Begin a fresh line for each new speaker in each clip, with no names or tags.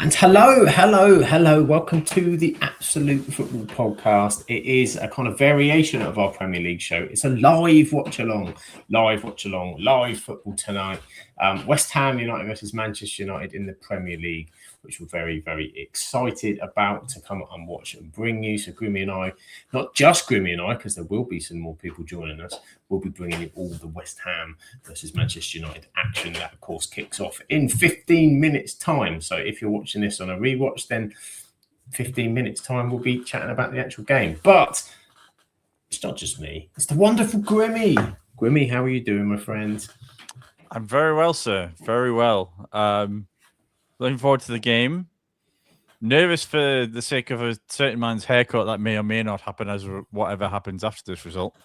And hello. Welcome to the Absolute Football Podcast. It is a kind of variation of our Premier League show. It's a live watch along, live football tonight. West Ham United versus Manchester United in the Premier League, which we're very, very excited about to come and watch and bring you. So Grimmy and I, not just Grimmy and I, because there will be some more people joining us, we'll be bringing you all the West Ham versus Manchester United action that, of course, kicks off in 15 minutes' time. So if you're watching this on a rewatch, then 15 minutes' time we'll be chatting about the actual game. But it's not just me. It's the wonderful Grimmy. Grimmy, how are you doing, my friend?
I'm very well, sir. Very well. Looking forward to the game. Nervous for the sake of a certain man's haircut that may or may not happen as whatever happens after this result.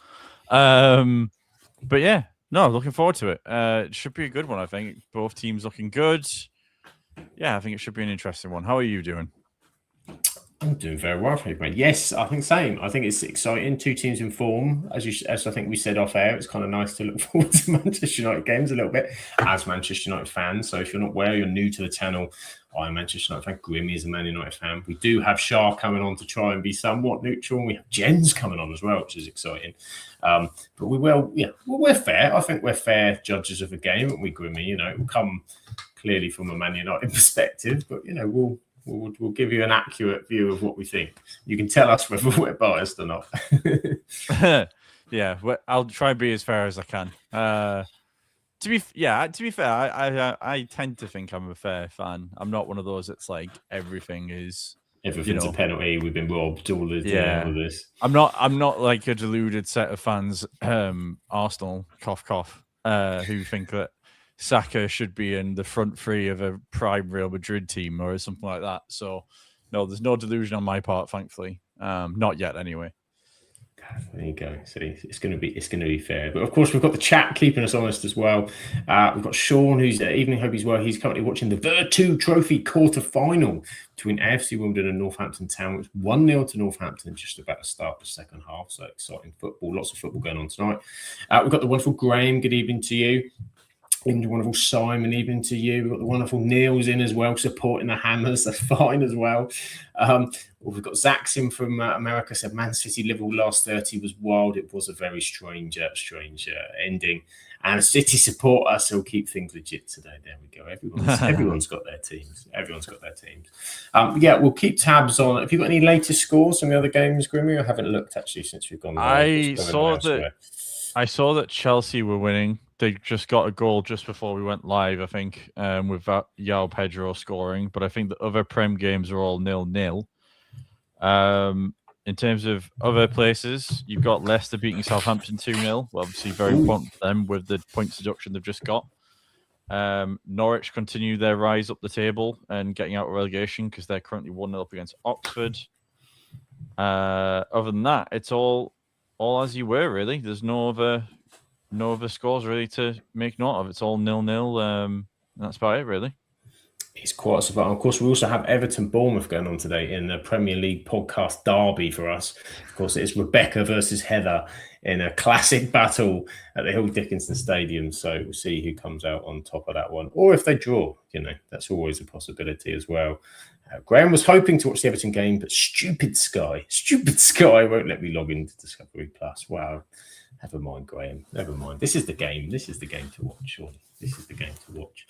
But yeah, no, looking forward to it. It should be a good one, I think. Both teams looking good. Yeah, I think it should be an interesting one. How are you doing?
I'm doing very well, mate. Yes, I think same. I think it's exciting. Two teams in form, as I think we said off air. It's kind of nice to look forward to Manchester United games a little bit as Manchester United fans. So if you're not aware, you're new to the channel. I'm a Manchester United fan. Grimmy is a Man United fan. We do have Shah coming on to try and be somewhat neutral, and we have Jens coming on as well, which is exciting. But we're fair. I think we're fair judges of the game, aren't we, Grimmy? You know, it will come clearly from a Man United perspective, but you know, we'll give you an accurate view of what we think. You can tell us whether we're biased or not.
Yeah, I'll try and be as fair as I can. To be fair, I tend to think I'm a fair fan. I'm not one of those that's like everything's
a penalty. We've been robbed. All this.
I'm not like a deluded set of fans. Arsenal, cough, who think that Saka should be in the front three of a prime Real Madrid team or something like that. So, no, there's no delusion on my part, thankfully. Not yet, anyway.
There you go. So it's going to be fair. But of course, we've got the chat keeping us honest as well. We've got Sean, who's evening hope he's well. He's currently watching the Virtu Trophy quarter-final between AFC Wimbledon and Northampton Town. It's 1-0 to Northampton, just about to start the second half. So exciting football. Lots of football going on tonight. We've got the wonderful Graham. Good evening to you. Even the wonderful Simon, even to you. We've got the wonderful Neil's in as well, supporting the Hammers. That's fine as well. We've got Zach's in from America, said Man City Liverpool last 30 was wild. It was a very strange ending. And a City supporter, so we'll keep things legit today. There we go. Everyone's got their teams. We'll keep tabs on. Have you got any latest scores from the other games, Grimmy? I haven't looked actually since we've gone.
I saw that Chelsea were winning. They just got a goal just before we went live, I think, with that João Pedro scoring. But I think the other Prem games are all 0-0. In terms of other places, you've got Leicester beating Southampton 2-0. Well, obviously very important for them with the points deduction they've just got. Norwich continue their rise up the table and getting out of relegation because they're currently 1-0 up against Oxford. Other than that, it's all as you were, really. There's no other scores really to make note of. It's all 0-0. That's about it, really.
It's quite surprising. Of course, we also have Everton Bournemouth going on today in the Premier League podcast derby for us. Of course, it's Rebecca versus Heather in a classic battle at the Hill Dickinson Stadium. So we'll see who comes out on top of that one. Or if they draw, that's always a possibility as well. Graham was hoping to watch the Everton game, but stupid Sky won't let me log into Discovery Plus. Wow. Never mind, Graham. Never mind. This is the game. This is the game to watch, surely. This is the game to watch.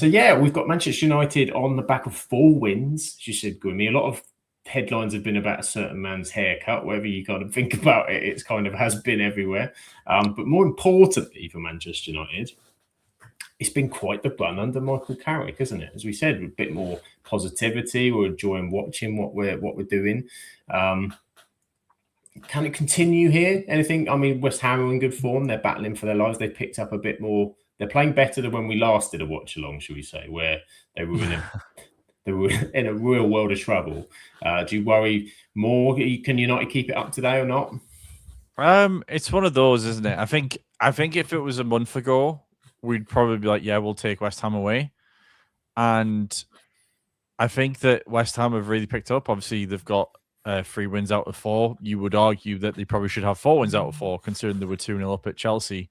We've got Manchester United on the back of 4 wins. As you said, Grimmy, a lot of headlines have been about a certain man's haircut. Whatever you kind of think about it, it's kind of has been everywhere. But more importantly for Manchester United, it's been quite the run under Michael Carrick, isn't it? As we said, with a bit more positivity. We're enjoying watching what we're doing. Can it continue here? Anything? I mean, West Ham are in good form. They're battling for their lives. They picked up a bit more. They're playing better than when we last did a watch along, shall we say, where they were in a real world of trouble. Do you worry more? Can United keep it up today or not?
It's one of those, isn't it? I think if it was a month ago, we'd probably be like, yeah, we'll take West Ham away. And I think that West Ham have really picked up. Obviously, they've got 3 wins out of 4. You would argue that they probably should have 4 wins out of 4, considering they were 2-0 up at Chelsea,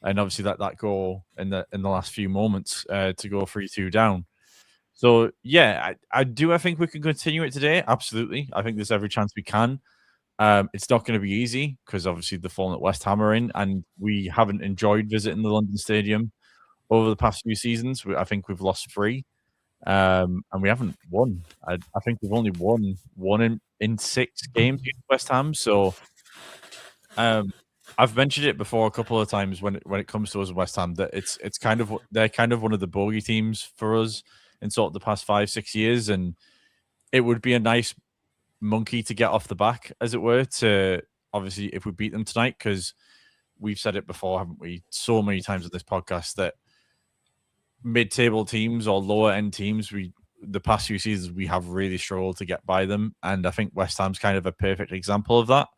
and obviously that goal in the last few moments to go 3-2 down. So yeah, I do. I think we can continue it today. Absolutely, I think there's every chance we can. It's not going to be easy because obviously the form that West Ham are in, and we haven't enjoyed visiting the London Stadium over the past few seasons. I think we've lost 3, and we haven't won. I think we've only won 1 in 6 games against West Ham. So I've mentioned it before a couple of times when it comes to us in West Ham that it's kind of they're kind of one of the bogey teams for us in sort of the past 5-6 years, and it would be a nice monkey to get off the back, as it were, to obviously if we beat them tonight, because we've said it before, haven't we, so many times on this podcast that mid-table teams or lower-end teams, the past few seasons we have really struggled to get by them, and I think West Ham's kind of a perfect example of that.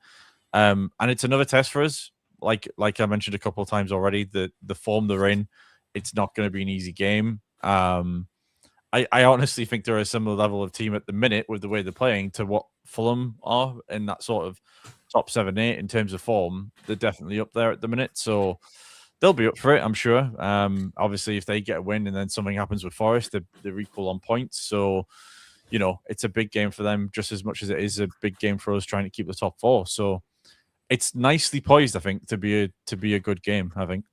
And it's another test for us. Like I mentioned a couple of times already, the form they're in, it's not going to be an easy game. I honestly think they're a similar level of team at the minute with the way they're playing to what Fulham are in that sort of top 7-8 in terms of form. They're definitely up there at the minute, so they'll be up for it, I'm sure. Obviously, if they get a win and then something happens with Forest, they're equal on points. So, it's a big game for them just as much as it is a big game for us trying to keep the top 4. So it's nicely poised, I think, to be a good game, I think.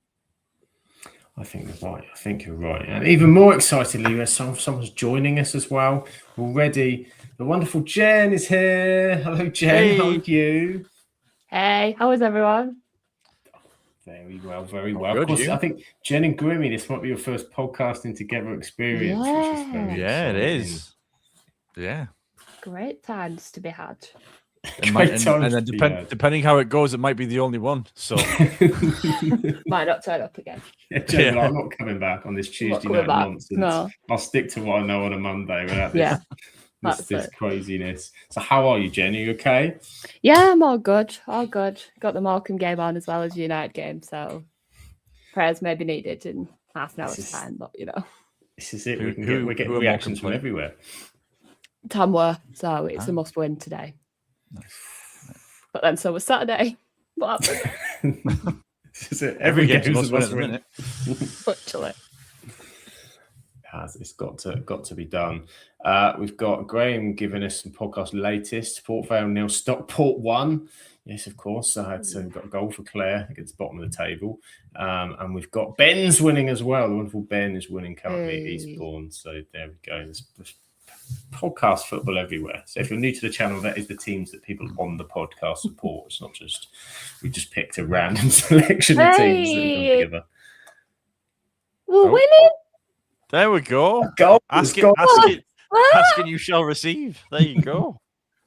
I think you're right. And even more excitedly, someone's joining us as well. Already, the wonderful Jen is here. Hello, Jen.
Hey.
How are you?
Hey, how is everyone?
Very well, very well.
Good,
of course,
you?
I think Jen and Grimmy, this might be your first podcasting together experience, which is very
it
exciting.
is. Yeah.
Great times to be had.
Depending how it goes, it might be the only one. So
Might not turn up again.
Jen, I'm not coming back on this Tuesday night nonsense.
No.
I'll stick to what I know on a Monday without this craziness. So how are you, Jen? Are you okay?
Yeah, I'm all good. All good. Got the Morecambe game on as well as the United game, so prayers may be needed in half an hour's time, but
This is it. We're getting reactions from everywhere.
Tamworth, so it's a must win today. But then so was Saturday. What happened?
This is it. Every game's a must win.
Literally.
It's got to be done. We've got Graham giving us some podcast latest. Port Vale 0, Stockport 1. Yes, of course. We've got a goal for Claire against the bottom of the table. And we've got Ben's winning as well. The wonderful Ben is winning currently at Eastbourne. So there we go. There's podcast football everywhere. So if you're new to the channel, that is the teams that people on the podcast support. It's not just we just picked a random selection of teams that we've done together.
We're winning.
There we go. Asking you shall receive. There you go.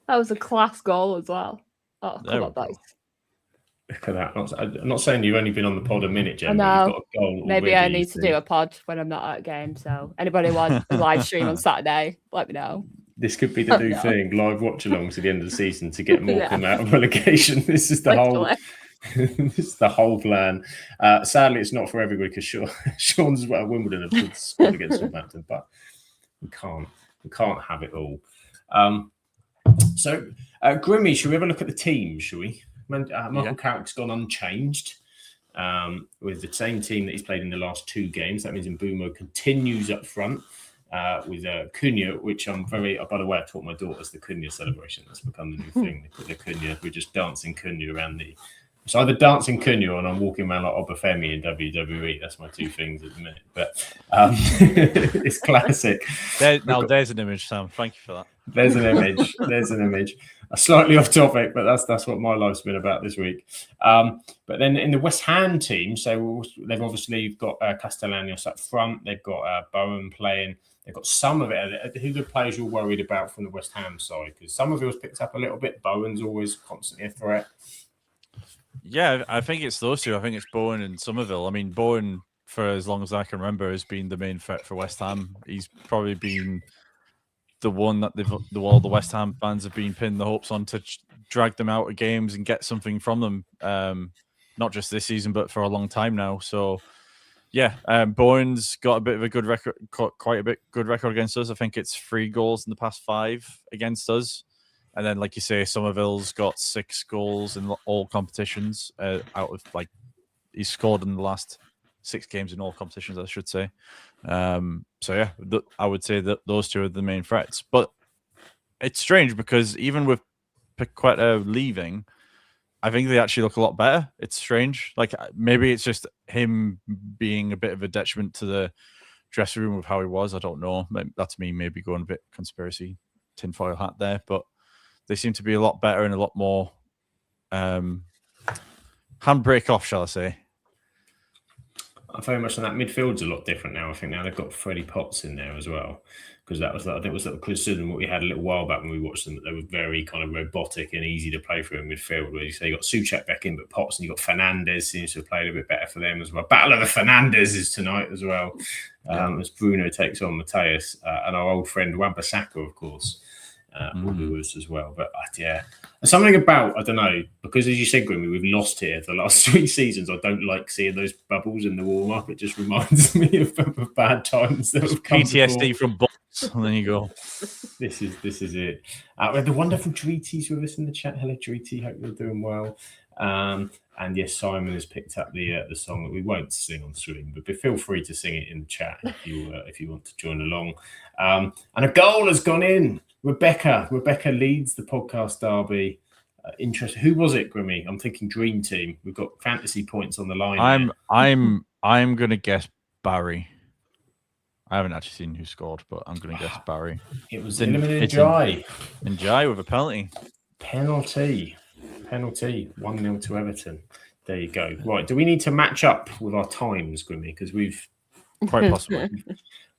That was a class goal as well. Oh, come on, guys.
Look at that. I'm not saying you've only been on the pod a minute, Jen.
I know.
You've got a goal
Maybe
already,
I need to do a pod when I'm not at a game. So anybody wants a live stream on Saturday, let me know.
This could be the new thing, live watch-alongs to the end of the season to get Morecambe out of relegation. This is the whole plan. Sadly, it's not for everybody because Sean's at Wimbledon have scored against Southampton, but we can't have it all. So, Grimmy, should we have a look at the team? Shall we? Michael Carrick's gone unchanged with the same team that he's played in the last 2 games. That means Mbumo continues up front with Cunha, which I'm very... by the way, I taught my daughters the Cunha celebration. That's become the new thing. They put the Cunha. We're just dancing Cunha around the... It's either dancing Cunha or I'm walking around like Obafemi in WWE. That's my 2 things at the minute. But it's classic.
There's an image, Sam. Thank you for that.
There's an image. Slightly off topic, but that's what my life's been about this week. But then in the West Ham team, so they've obviously got Castellanos up front. They've got Bowen playing. They've got some of it. Who are the players you're worried about from the West Ham side? Because some of it was picked up a little bit. Bowen's always constantly a threat.
Yeah, I think it's those 2. I think it's Bowen and Somerville. I mean, Bowen, for as long as I can remember, has been the main threat for West Ham. He's probably been the one that all the West Ham fans have been pinning the hopes on to drag them out of games and get something from them. Not just this season, but for a long time now. So, yeah, Bowen's got a bit of a good record, quite a bit good record against us. I think it's 3 goals in the past 5 against us. And then, like you say, Somerville's got 6 goals in all competitions out of he's scored in the last 6 games in all competitions, I should say. So yeah, I would say that those two are the main threats. But it's strange because even with Paqueta leaving, I think they actually look a lot better. It's strange. Like maybe it's just him being a bit of a detriment to the dressing room with how he was. I don't know. That's me maybe going a bit conspiracy tinfoil hat there, but they seem to be a lot better and a lot more handbrake off, shall I say.
Very much on that. Midfield's a lot different now. I think now they've got Freddie Potts in there as well, because I think it was the criticism what we had a little while back when we watched them, that they were very kind of robotic and easy to play for in midfield. Where you say you got Souček back in, but Potts, and you got Fernandes seems to have played a bit better for them as well. Battle of the Fernandes tonight as well, as Bruno takes on Mateus and our old friend Wan-Bissaka, of course. Will be with us as well. But yeah, something about, I don't know, because as you said, Grimmy, we've lost here the last 3 seasons. I don't like seeing those bubbles in the warm up. It just reminds me of bad times that have come
PTSD
before.
from balls. And there you go.
This is it. We have the wonderful Dreeties with us in the chat. Hello, Dreety. Hope you're doing well. And yes, Simon has picked up the song that we won't sing on stream, but feel free to sing it in the chat if you want to join along. And a goal has gone in. Rebecca leads the podcast derby. Interesting. Who was it, Grimmy? I'm thinking Dream Team. We've got fantasy points on the line.
I'm gonna guess Barry. I haven't actually seen who scored, but I'm gonna guess Barry.
It was Ndiaye.
Ndiaye with a penalty.
Penalty. 1-0 to Everton. There you go. Right. Do we need to match up with our times, Grimmy? Because we've
quite possibly.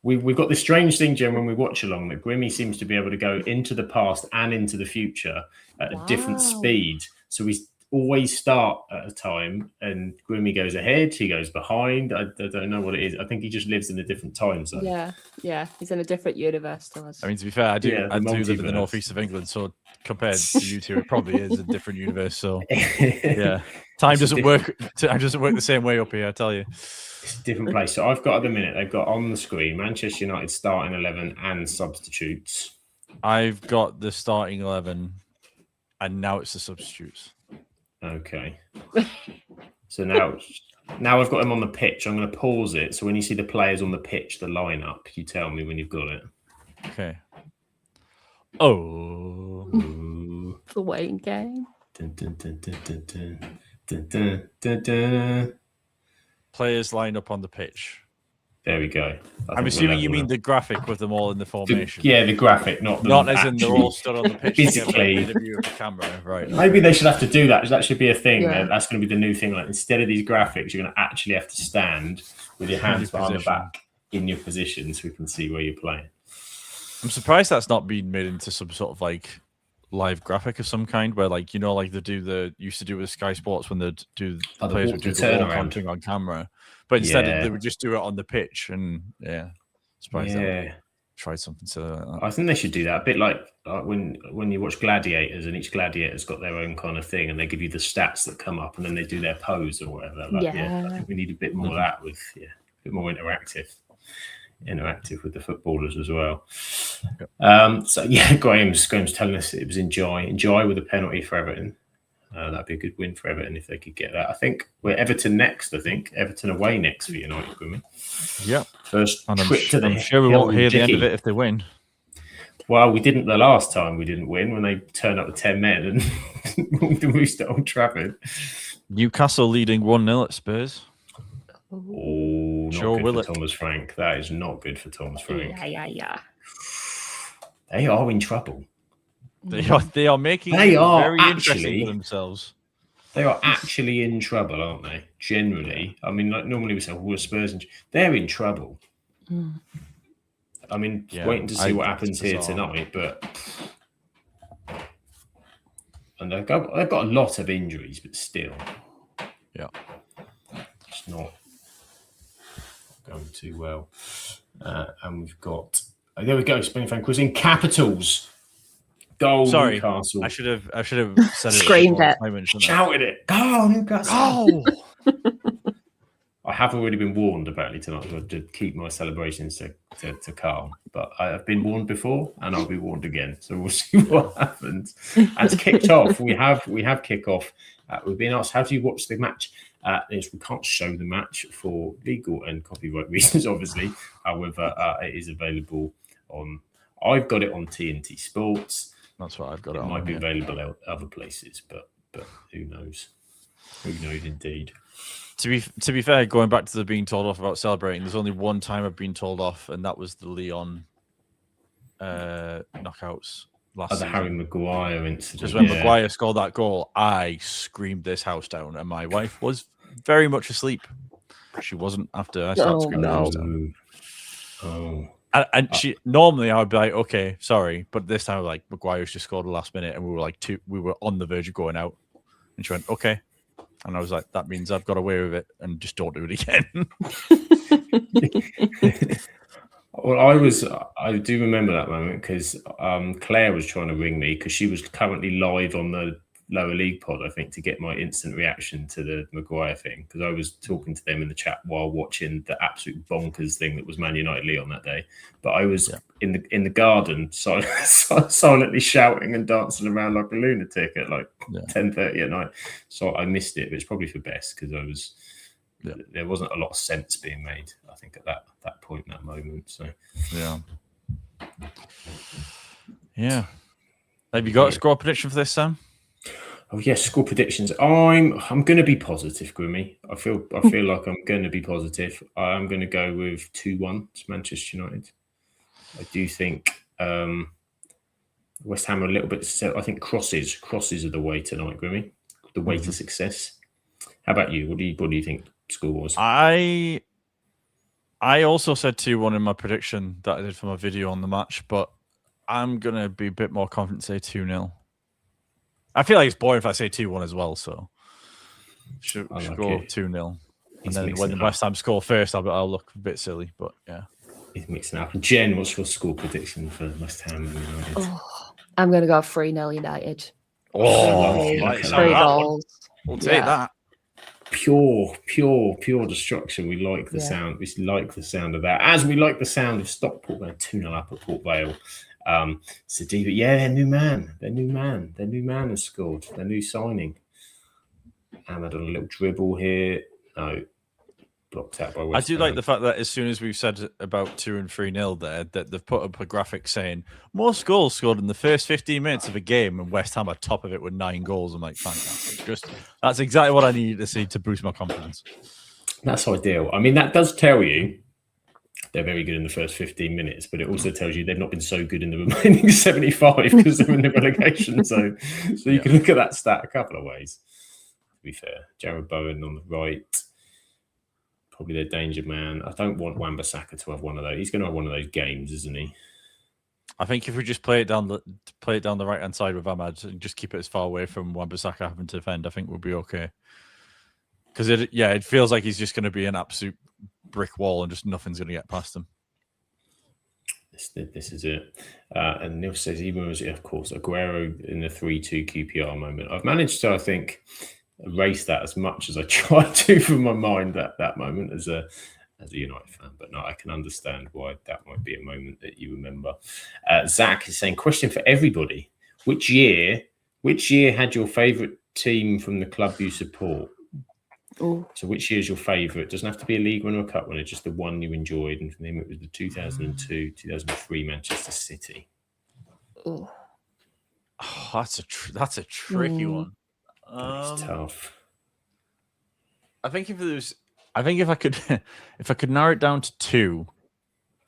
We've got this strange thing, Jen, when we watch along, that Grimmy seems to be able to go into the past and into the future at a different speed. So we always start at a time, and Grimmy goes ahead, he goes behind. I don't know what it is. I think he just lives in a different time zone.
Yeah, he's in a different universe to us.
I mean, to be fair, I do live in the northeast of England, so compared to you two, it probably is a different universe. So yeah, time doesn't work the same way up here, I tell you.
It's a different place. So I've got at the minute, they've got on the screen Manchester United starting 11 and substitutes.
I've got the starting 11, and now it's the substitutes.
Okay. So now I've got them on the pitch. I'm going to pause it. So when you see the players on the pitch, the lineup, you tell me when you've got it.
Okay. Oh.
It's a waiting game.
Dun, dun, dun, dun, dun, dun, dun, dun, dun, dun.
Players lined up on the pitch.
There we go.
I'm assuming you mean the graphic with them all in the formation.
The graphic, not
as in they're all stood on the pitch physically. To get a view of the camera, right?
Maybe they should have to do that. That should be a thing. Yeah. That's going to be the new thing. Like instead of these graphics, you're going to actually have to stand with your hands behind the back in your position, so we can see where you're playing.
I'm surprised that's not been made into some sort of like live graphic of some kind, where like like they used to do with Sky Sports when they do the players would do the ball counting on camera, but instead they would just do it on the pitch. And surprised they tried something similar like that. I
think they should do that a bit like when you watch Gladiators, and each gladiator's got their own kind of thing, and they give you the stats that come up, and then they do their pose or whatever. I think we need a bit more of that with a bit more interactive with the footballers as well. Graham's telling us it was Ndiaye with a penalty for Everton. That'd be a good win for Everton if they could get that. I think we're Everton next. Everton away next for United, Grimmy.
Yeah,
first trip to the.
I'm sure we won't hear the end of it if they win.
Well, we didn't the last time we didn't win, when they turned up with 10 men and walked the roost at Old Trafford. Newcastle
leading 1-0 at Spurs.
Oh, not good for Thomas Frank. That is not good for Thomas Frank.
Yeah.
They are in trouble.
They are making it very interesting for themselves.
They are actually in trouble, aren't they? Generally. I mean, like normally we say, we're Spurs, and they're in trouble. I mean, waiting to see what happens here tonight, but and they've got a lot of injuries, but still.
Yeah.
It's not going too well. And we've got there we go, Spain fan quizzing. Capitals. Goal Newcastle.
I should have said it.
Screamed it.
Shouted it. Go Newcastle. I have already been warned apparently tonight, so I did keep my celebrations to calm. But I have been warned before, and I'll be warned again. So we'll see what happens. As kicked off, we have kick off. We've been asked, how do you watch the match? We can't show the match for legal and copyright reasons, obviously. However, it is available on. I've got it on TNT Sports.
That's what I've got.
It might be available at other places, but who knows? Who knows, indeed.
To be fair, going back to the being told off about celebrating, there's only one time I've been told off, and that was the Leon knockouts last season.
Harry Maguire incident.
Just when Maguire scored that goal, I screamed this house down, and my wife was very much asleep. She wasn't after I started screaming the house down.
Oh.
And she normally I would be like, okay, sorry, but this time like Maguire's just scored the last minute, and we were on the verge of going out, and she went, okay. And I was like, that means I've got away with it and just don't do it again.
Well, I do remember that moment because Claire was trying to ring me because she was currently live on the lower league pod, I think, to get my instant reaction to the Maguire thing, because I was talking to them in the chat while watching the absolute bonkers thing that was Man United Leon that day. But I was in the garden silently shouting and dancing around like a lunatic at like 10:30 at night. So I missed it, but it's probably for best because there wasn't a lot of sense being made, I think, at that point in that moment. So
yeah. Have you got a score prediction for this, Sam?
Oh yes, score predictions. I'm going to be positive, Grimmy. I feel like I'm going to be positive. I'm going to go with 2-1 to Manchester United. I do think West Ham are a little bit. I think crosses are the way tonight, Grimmy. The way to success. How about you? What do you think score was?
I also said 2-1 in my prediction that I did for my video on the match, but I'm going to be a bit more confident, say 2-0. I feel like it's boring if I say 2-1 as well, so should go 2-0. And then when West Ham score first, I'll look a bit silly, but yeah.
He's mixing up. Jen, what's your score prediction for West Ham and United?
I'm going to go 3-0 United.
3
goals.
We'll take that.
Pure destruction. We like the sound. We like the sound of that. As we like the sound of Stockport going 2-0 up at Port Vale. Sadiba, their new man has scored. Their new signing. Ahmad on a little dribble here. No, blocked out by West
I do
Ham.
like the fact that as soon as we've said about 2 and 3-0 there, that they've put up a graphic saying most goals scored in the first 15 minutes of a game, and West Ham are top of it with 9 goals. I'm like, fantastic. That's exactly what I needed to see to boost my confidence.
That's ideal. I mean, that does tell you they're very good in the first 15 minutes, but it also tells you they've not been so good in the remaining 75 because they're in the relegation zone. So you can look at that stat a couple of ways, to be fair. Jared Bowen on the right, probably their danger man. I don't want Wan-Bissaka to have one of those. He's going to have one of those games, isn't he?
I think if we just play it down the right-hand side with Ahmad and just keep it as far away from Wan-Bissaka having to defend, I think we'll be okay. Because it feels like he's just going to be an absolute brick wall and just nothing's going to get past him.
This is it. And Neil says, even was, of course, Aguero in the 3-2 QPR moment. I've managed to, I think, erase that as much as I tried to from my mind that moment as a United fan. But no, I can understand why that might be a moment that you remember. Zach is saying, question for everybody. Which year had your favourite team from the club you support?
Ooh.
So which year is your favourite? It doesn't have to be a league winner or cup winner, just the one you enjoyed. And for him, it was the 2002, 2003 Manchester City.
Ooh.
Oh, that's a tricky one.
It's tough.
I think if I could narrow it down to 2,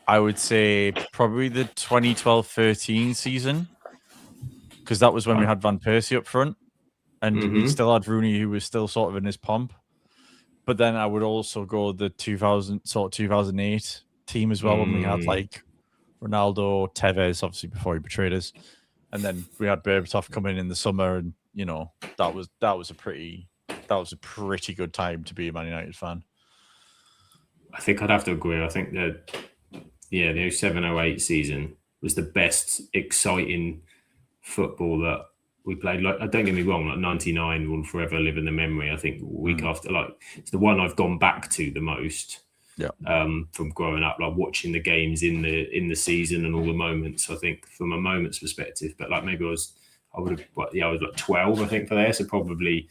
I would say probably the 2012-13 season, because that was when we had Van Persie up front, and we still had Rooney, who was still sort of in his pomp. But then I would also go the 2008 team as well, when we had like Ronaldo, Tevez, obviously before he betrayed us, and then we had Berbatov come in the summer, and that was a pretty good time to be a Man United fan.
I think I'd have to agree. I think that the 07-08 season was the best exciting football that we played. Like, don't get me wrong, like 99 will forever live in the memory. I think week after, like, it's the one I've gone back to the most. Yeah. From growing up, like watching the games in the season and all the moments. I think from a moment's perspective, but like maybe I was like 12, I think, for there. So probably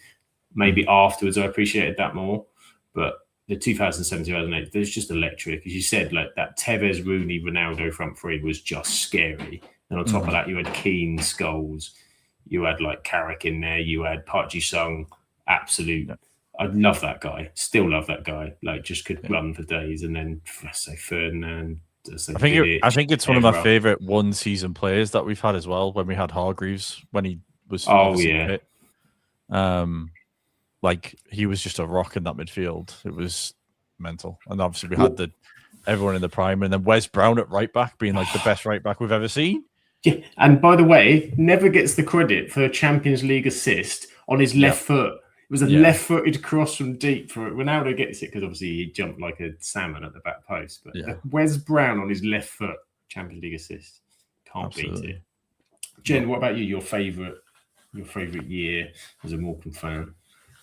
Maybe afterwards I appreciated that more, but the 2007, 2008, there's just electric. As you said, like that Tevez, Rooney, Ronaldo front three was just scary. And on top of that, you had Keane, Scholes, you had like Carrick in there, you had Park Ji-sung, absolute. Yeah. I love that guy. Still love that guy. Like, just could run for days. And then, I say Ferdinand.
I think it's one of my favourite one-season players that we've had as well. When we had Hargreaves, when he was fit. Like, he was just a rock in that midfield. It was mental. And obviously we had everyone in the prime, and then Wes Brown at right back being like the best right back we've ever seen.
Yeah, and by the way, never gets the credit for a Champions League assist on his left foot. It was a left-footed cross from deep for it. Ronaldo gets it because obviously he jumped like a salmon at the back post. But Wes Brown on his left foot, Champions League assist, can't beat it. Jen, what about you? Your favourite year as a Morecambe fan?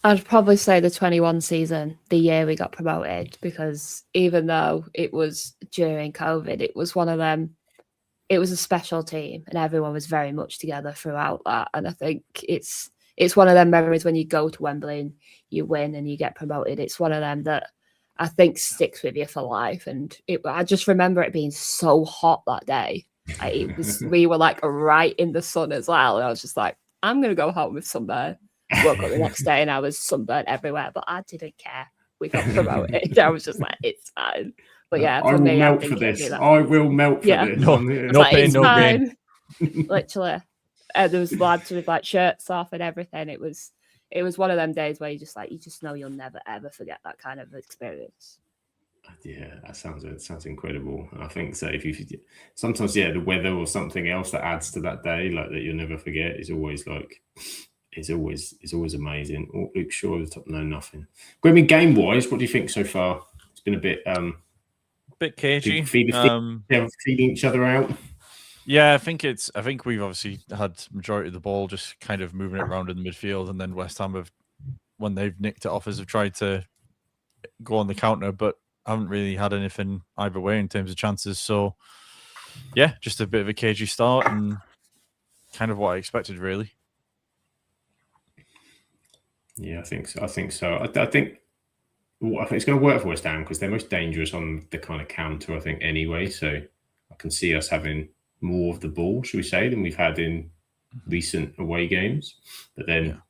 I'd probably say the 21 season, the year we got promoted, because even though it was during COVID, it was one of them. It was a special team, and everyone was very much together throughout that. And I think it's one of them memories when you go to Wembley and you win and you get promoted. It's one of them that I think sticks with you for life. And I just remember it being so hot that day. We were like right in the sun as well. And I was just like, I'm going to go home with sunburn. Woke up the next day and I was sunburned everywhere, but I didn't care. We got promoted. I was just like, it's fine. But yeah,
I will melt for this. I will melt for this.
No pain, no gain.
Literally. There was lads with like shirts off and everything. It was one of them days where you just know you'll never ever forget that kind of experience.
Yeah, that sounds incredible. I think so. If you sometimes the weather or something else that adds to that day, like that you'll never forget, is always like it's always amazing. Oh, Luke Shaw at the top, no nothing. Grimmy, game wise, what do you think so far? It's been a bit
cagey.
Feeling each other out.
Yeah, I think we've obviously had majority of the ball, just kind of moving it around in the midfield, and then West Ham when they've nicked it off us, have tried to go on the counter, but haven't really had anything either way in terms of chances. So yeah, just a bit of a cagey start and kind of what I expected, really. Yeah,
I think so. I think it's going to work for West Ham because they're most dangerous on the kind of counter, I think, anyway. So I can see us having more of the ball, should we say, than we've had in recent away games. But then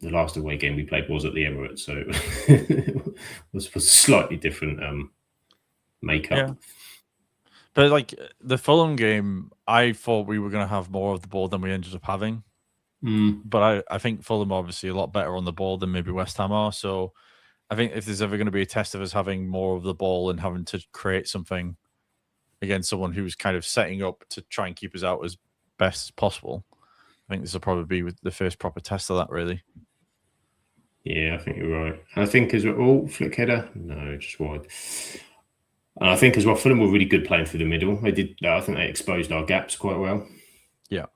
the last away game we played was at the Emirates, so it was a slightly different makeup.
Yeah. But like the Fulham game, I thought we were going to have more of the ball than we ended up having. But I think Fulham are obviously a lot better on the ball than maybe West Ham are. So I think if there's ever going to be a test of us having more of the ball and having to create something against someone who's kind of setting up to try and keep us out as best as possible, I think this will probably be the first proper test of that, really.
Yeah, I think you're right. And I think as well, flick header, no, just wide. And I think as well, Fulham were really good playing through the middle. I think they exposed our gaps quite well.
Yeah,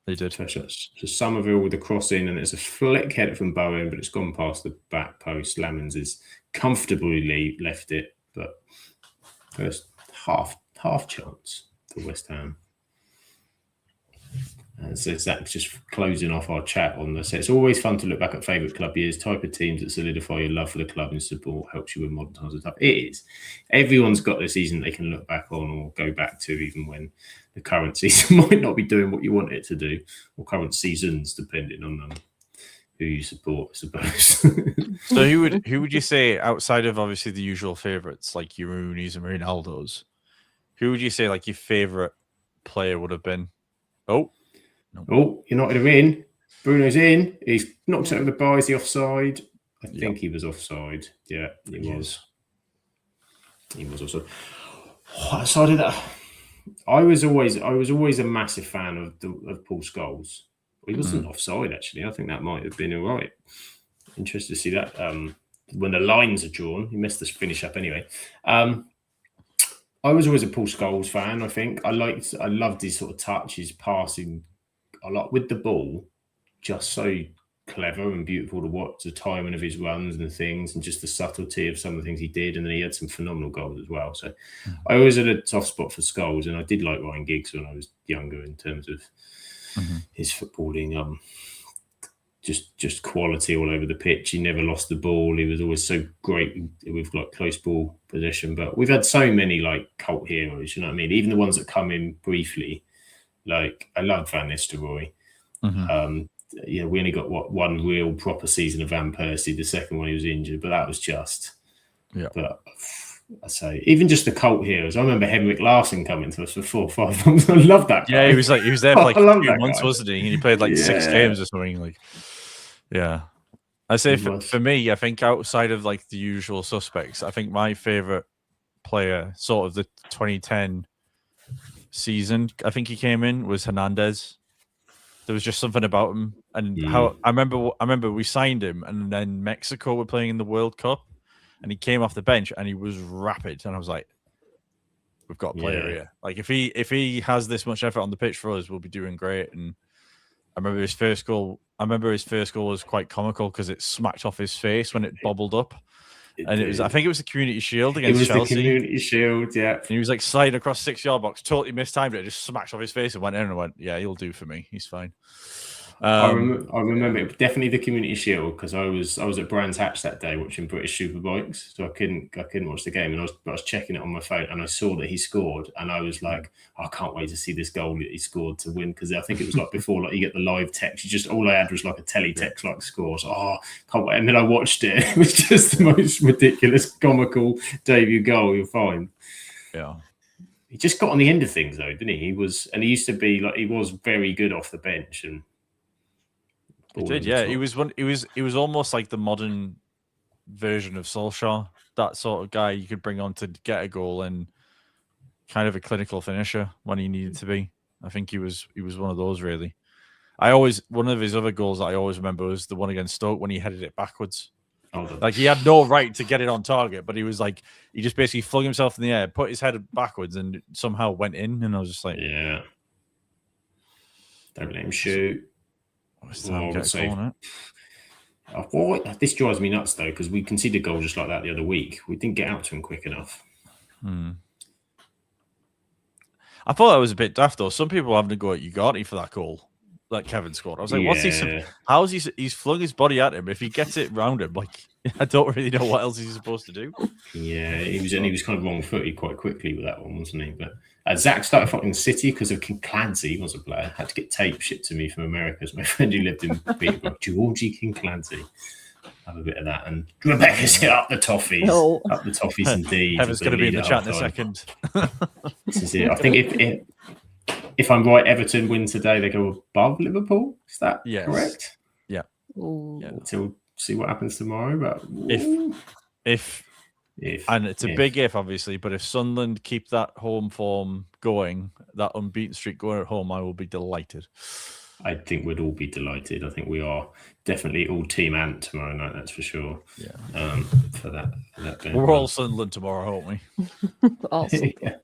they did.
So Somerville with the cross in, and it's a flick header from Bowen, but it's gone past the back post. Lamans has comfortably left it, but first half chance for West Ham. And so Zach's just closing off our chat on this. It's always fun to look back at favourite club years, type of teams that solidify your love for the club and support, helps you in modern times and stuff. It is. Everyone's got their season they can look back on or go back to, even when the current season might not be doing what you want it to do, or current seasons, depending on who you support, I suppose.
So who would you say, outside of obviously the usual favourites like your Rooney's and Ronaldo's, who would you say like your favourite player would have been? Oh,
United are in. Bruno's in. He's knocked out of the bar. Is he offside? I think he was offside. Yeah, he was. He was offside. Outside of that, I was always a massive fan of Paul Scholes. He wasn't offside, actually. I think that might have been all right. Interested to see that. When the lines are drawn, he messed this finish up anyway. I was always a Paul Scholes fan, I think. I loved his sort of touch, his passing a lot with the ball, just so clever and beautiful to watch, the timing of his runs and things, and just the subtlety of some of the things he did. And then he had some phenomenal goals as well. So I always had a soft spot for Scholes, and I did like Ryan Giggs when I was younger in terms of his footballing just quality all over the pitch. He never lost the ball. He was always so great with like close ball possession. But we've had so many like cult heroes. You know what I mean? Even the ones that come in briefly. Like I loved Van Nistelrooy. We only got one real proper season of Van Persie. The second one he was injured, but that was just. Yeah. But I say even just the cult heroes. I remember Henrik Larsson coming to us for 4 or 5 months. I love that guy.
Yeah, he was there for like 2 months, wasn't he? And he played like 6 games or something. Like, yeah. I say for me, I think outside of like the usual suspects, I think my favorite player, sort of the 2010 season, I think he came in was Hernandez. There was just something about him, and how I remember we signed him, and then Mexico were playing in the World Cup, and he came off the bench and he was rapid, and I was like, we've got a player here. Like if he has this much effort on the pitch for us, we'll be doing great. And I remember his first goal. Was quite comical because it smacked off his face when it bobbled up. I think it was the Community Shield against Chelsea.
The Community Shield, yeah.
And he was like sliding across 6-yard box, totally mistimed it, just smacked off his face and went in and went, yeah, he'll do for me. He's fine.
I remember it, definitely the Community Shield because I was at Brands Hatch that day watching British Superbikes, so I couldn't watch the game, and I was checking it on my phone, and I saw that he scored, and I was like, I can't wait to see this goal that he scored to win, because I think it was like before, like you get the live text, all I had was like a teletext like scores. Can't wait, and then I watched it. It was just the most ridiculous, comical debut goal you'll find.
Yeah.
He just got on the end of things though, didn't he? He used to be like he was very good off the bench and.
He did, yeah. He was almost like the modern version of Solskjaer, that sort of guy you could bring on to get a goal and kind of a clinical finisher when he needed to be. I think he was one of those really. One of his other goals that I always remember was the one against Stoke when he headed it backwards. Like he had no right to get it on target, but he was like he just basically flung himself in the air, put his head backwards, and somehow went in. And I was just like,
yeah, don't let him shoot.
This
drives me nuts though, because we conceded a goal just like that the other week. We didn't get out to him quick enough.
I thought that was a bit daft though. Some people having to go at Ugarte for that goal that Kevin scored. I was like, what's he? How is he's flung his body at him? If he gets it round him, like I don't really know what else he's supposed to do.
Yeah, he was kind of wrong-footed quite quickly with that one, wasn't he? But Zach started fucking City because of Kinclancy. He was a player. Had to get tape shipped to me from America. So my friend who lived in Peterborough, Georgie Kinclancy. Have a bit of that. And Rebecca's hit up the toffees.
No.
Up the toffees indeed.
Heaven's going to be in the chat in a second.
This is it. I think if I'm right, Everton win today, they go above Liverpool. Is that correct?
Yeah.
Until see what happens tomorrow. But
if and it's a big if, obviously, but if Sunderland keep that home form going, that unbeaten streak going at home, I will be delighted.
I think we'd all be delighted. I think we are definitely all Team Ant tomorrow night, that's for sure.
Yeah.
For that
we're all Sunderland tomorrow, aren't we?
Awesome.
Yeah.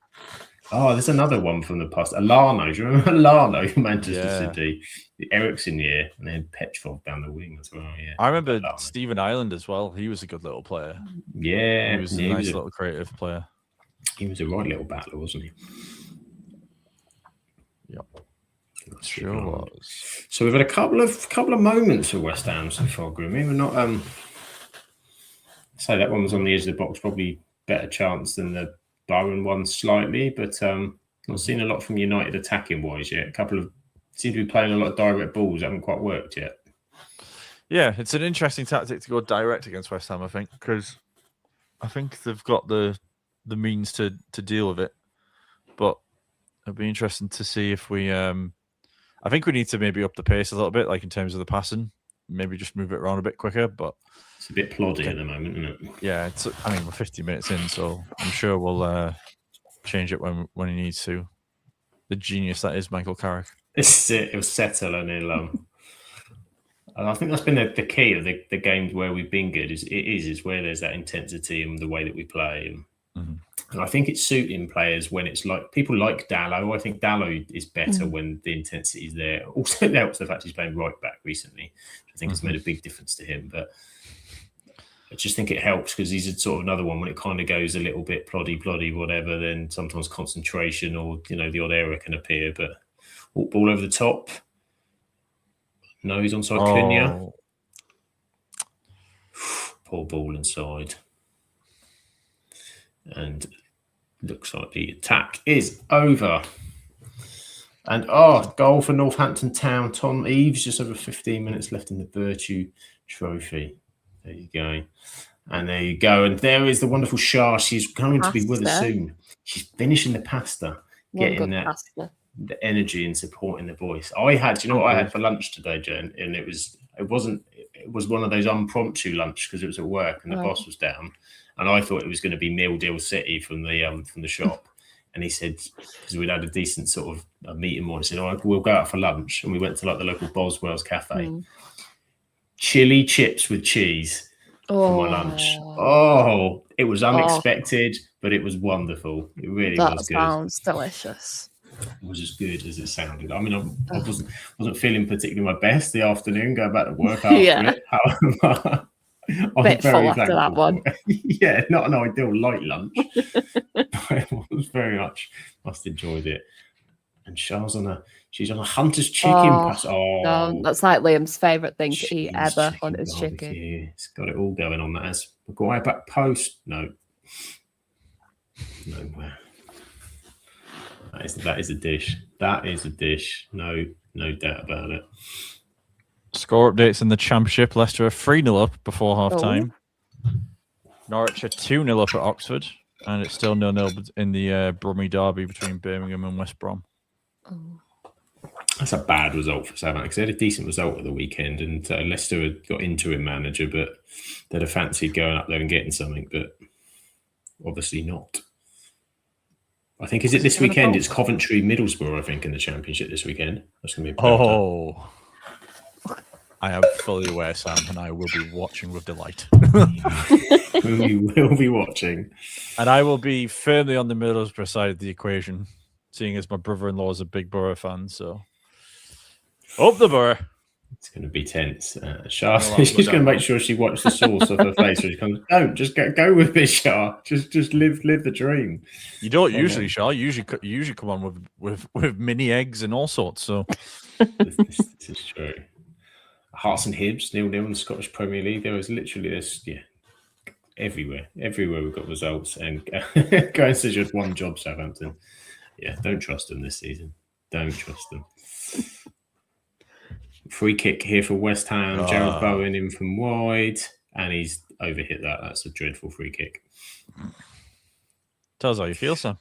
Oh, there's another one from the past. Alano. Do you remember Alano, Manchester City? The Ericsson year, and then Petrov down the wing as well. Yeah.
I remember Stephen Ireland as well. He was a good little player.
Yeah.
He was a nice little creative player.
He was a right little battler, wasn't he?
Yep. Sure was.
So we've had a couple of moments for West Ham so far, Grimmy. We're not say that one was on the edge of the box, probably better chance than the Byron one slightly, but not seen a lot from United attacking wise yet. A couple of seem to be playing a lot of direct balls, haven't quite worked yet.
Yeah, it's an interesting tactic to go direct against West Ham, I think, because I think they've got the means to deal with it. But it'll be interesting to see if we I think we need to maybe up the pace a little bit, like in terms of the passing, maybe just move it around a bit quicker, but
it's a bit ploddy at the moment, isn't it?
Yeah, we're 50 minutes in, so I'm sure we'll change it when he needs to. The genius that is Michael Carrick.
It'll settle and it'll. And I think that's been the key of the games where we've been good. Is where there's that intensity and the way that we play, and I think it's suiting players when it's like people like Dallo. I think Dallo is better when the intensity is there. Also, it helps the fact he's playing right back recently. I think it's made a big difference to him, but. I just think it helps because he's a sort of another one when it kind of goes a little bit ploddy, whatever, then sometimes concentration or, the odd error can appear. But ball over the top. No, he's onside Cunha. Poor ball inside. And looks like the attack is over. And goal for Northampton Town. Tom Eves, just over 15 minutes left in the Virtue Trophy. There you go. And there you go. And there is the wonderful Shah. She's coming to be with us soon. She's finishing the pasta, getting that the energy and support in the voice. I had, you know what I had for lunch today, Jen? And it was one of those impromptu lunch because it was at work and the boss was down. And I thought it was going to be Meal Deal City from the shop. And he said, because we'd had a decent sort of a meeting more, he said, we'll go out for lunch. And we went to like the local Boswell's Cafe. Chili chips with cheese for my lunch. Oh, it was unexpected, but it was wonderful. It really was good. That
sounds delicious.
It was as good as it sounded. I mean, I wasn't feeling particularly my best the afternoon, going back to work after it. However, I'm
bit full after that one.
Yeah, not an ideal light lunch, but I was very much must enjoyed it. And she's on a hunter's chicken.
No, that's like Liam's favourite thing to eat ever. Hunter's chicken.
It's got it all going on. That as Maguire back post. Nowhere. That is a dish. That is a dish. No doubt about it.
Score updates in the Championship. Leicester are 3-0 up before half-time. Norwich are 2-0 up at Oxford. And it's still 0-0 in the Brummy derby between Birmingham and West Brom.
That's a bad result for Southampton because they had a decent result at the weekend and Leicester had got interim manager, but they'd have fancied going up there and getting something, but obviously not. I think, is it this weekend? It's Coventry Middlesbrough, I think, in the Championship this weekend. That's going to be
I am fully aware, Sam, and I will be watching with delight.
We will be watching.
And I will be firmly on the Middlesbrough side of the equation, seeing as my brother-in-law is a big Borough fan, so up the Borough.
It's going to be tense. Shah, she's going to make sure she wipes the sauce off her face when she comes. Don't just go with it, Shah. Just live the dream.
You don't usually, Shah. You usually come on with mini eggs and all sorts. So
this is true. Hearts and Hibs 0-0 in the Scottish Premier League. There was literally this, everywhere we've got results. And going to just one job, Southampton. Yeah, don't trust them this season. Don't trust them. Free kick here for West Ham. Gerald Bowen in from wide, and he's overhit that. That's a dreadful free kick.
Tell us how you feel, Sam.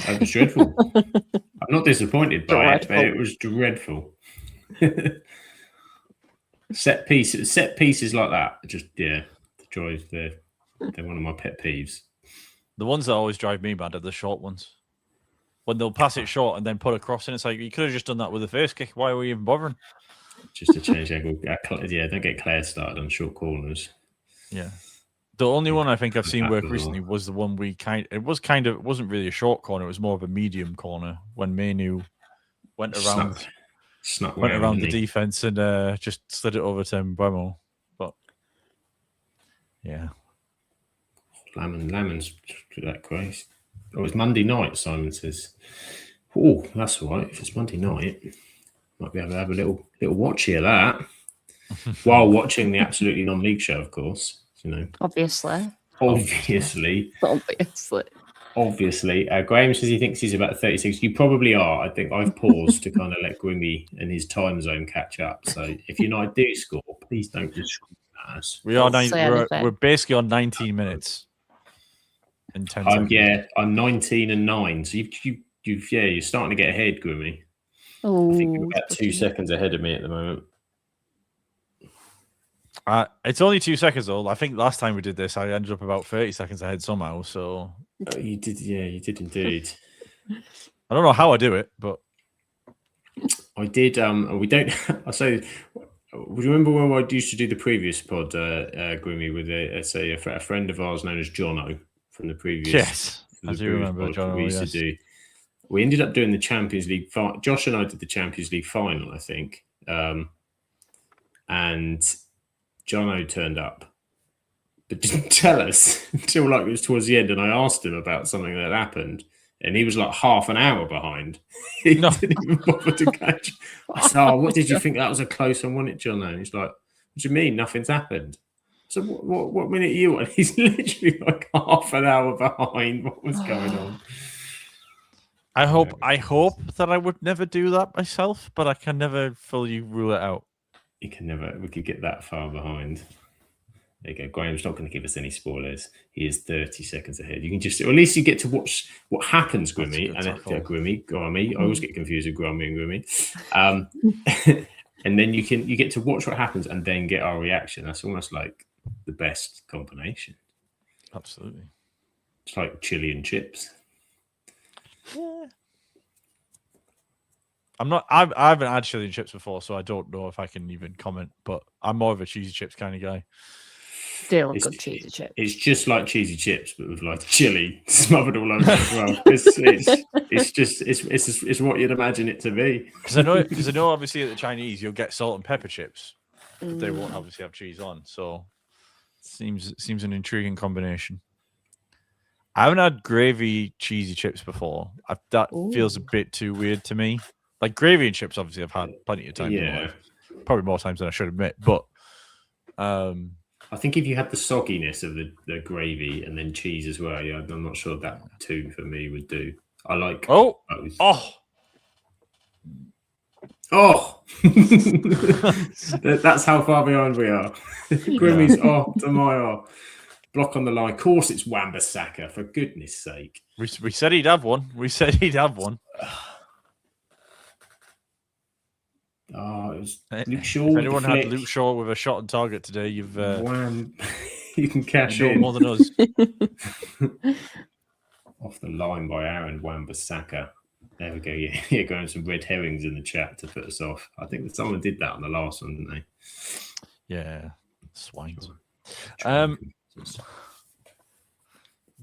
That was dreadful. I'm not disappointed by it, but it was dreadful. Set pieces like that, just they're one of my pet peeves.
The ones that always drive me mad are the short ones. When they'll pass it short and then put a cross in, it's like, you could have just done that with the first kick. Why were you even bothering?
Just to change angle. Don't get Claire started on short corners.
Yeah. The only one I think I've seen work recently was the one it wasn't really a short corner, it was more of a medium corner when Mainu went around the defense and just slid it over to Mbeumo. But yeah.
Lamon's that crazy. Oh, it's Monday night, Simon says. Oh, that's all right. If it's Monday night, might be able to have a little watch here, that. While watching the Absolutely Non-League show, of course.
Obviously.
Graham says he thinks he's about 36. You probably are. I think I've paused to kind of let Grimmy and his time zone catch up. So if United do score, please don't just scream at us.
We're basically on 19 minutes. In 10 seconds.
I'm 19 and 9. So you're starting to get ahead, Grimmy. I think you're about 2 seconds ahead of me at the moment.
It's only 2 seconds though. I think last time we did this, I ended up about 30 seconds ahead somehow. So
you did, you did indeed.
I don't know how I do it, but
I did. We don't. I say. Would you remember when I used to do the previous pod, Grimmy, with a friend of ours known as Jono from the previous?
Yes, I do remember Jono.
We used to do. We ended up doing the Champions League. Josh and I did the Champions League final, I think, and Jono turned up, but didn't tell us until it was towards the end. And I asked him about something that happened, and he was like half an hour behind. He didn't even bother to catch. I said, "Oh, what did you think? That was a close one, wasn't it, Jono?" And he's like, "What do you mean? Nothing's happened." So what minute are you on? He's literally like half an hour behind. What was going on?
I hope that I would never do that myself, but I can never fully rule it out.
We could get that far behind. There you go. Graham's not going to give us any spoilers. He is 30 seconds ahead. You can just, or at least you get to watch what happens, Grimmy. Grimmy. I always get confused with Grimmy and Grimmy. And then you get to watch what happens and then get our reaction. That's almost like the best combination.
Absolutely.
It's like chili and chips.
Yeah. I haven't had chili and chips before, so I don't know if I can even comment, but I'm more of a cheesy chips kind of guy.
Still good cheesy chips.
It's just like cheesy chips, but with like chili smothered all over it as well. It's what you'd imagine it to be.
Because I know obviously at the Chinese you'll get salt and pepper chips, but they won't obviously have cheese on. So it seems an intriguing combination. I haven't had gravy cheesy chips before. That feels a bit too weird to me. Like gravy and chips, obviously I've had plenty of times in my life. Probably more times than I should admit, but
I think if you had the sogginess of the gravy and then cheese as well, I'm not sure that two for me would do. I like
Oh!
That's how far behind we are. Grimmy's off to my off. Block on the line. Of course, it's Wan-Bissaka, for goodness sake.
We said he'd have one.
Oh, it was Luke Shaw.
If anyone had Luke Shaw with a shot on target today, you've
you can cash in
more than us.
Off the line by Aaron Wan-Bissaka. There we go. Yeah, going some red herrings in the chat to put us off. I think that someone did that on the last one, didn't they?
Yeah, swines.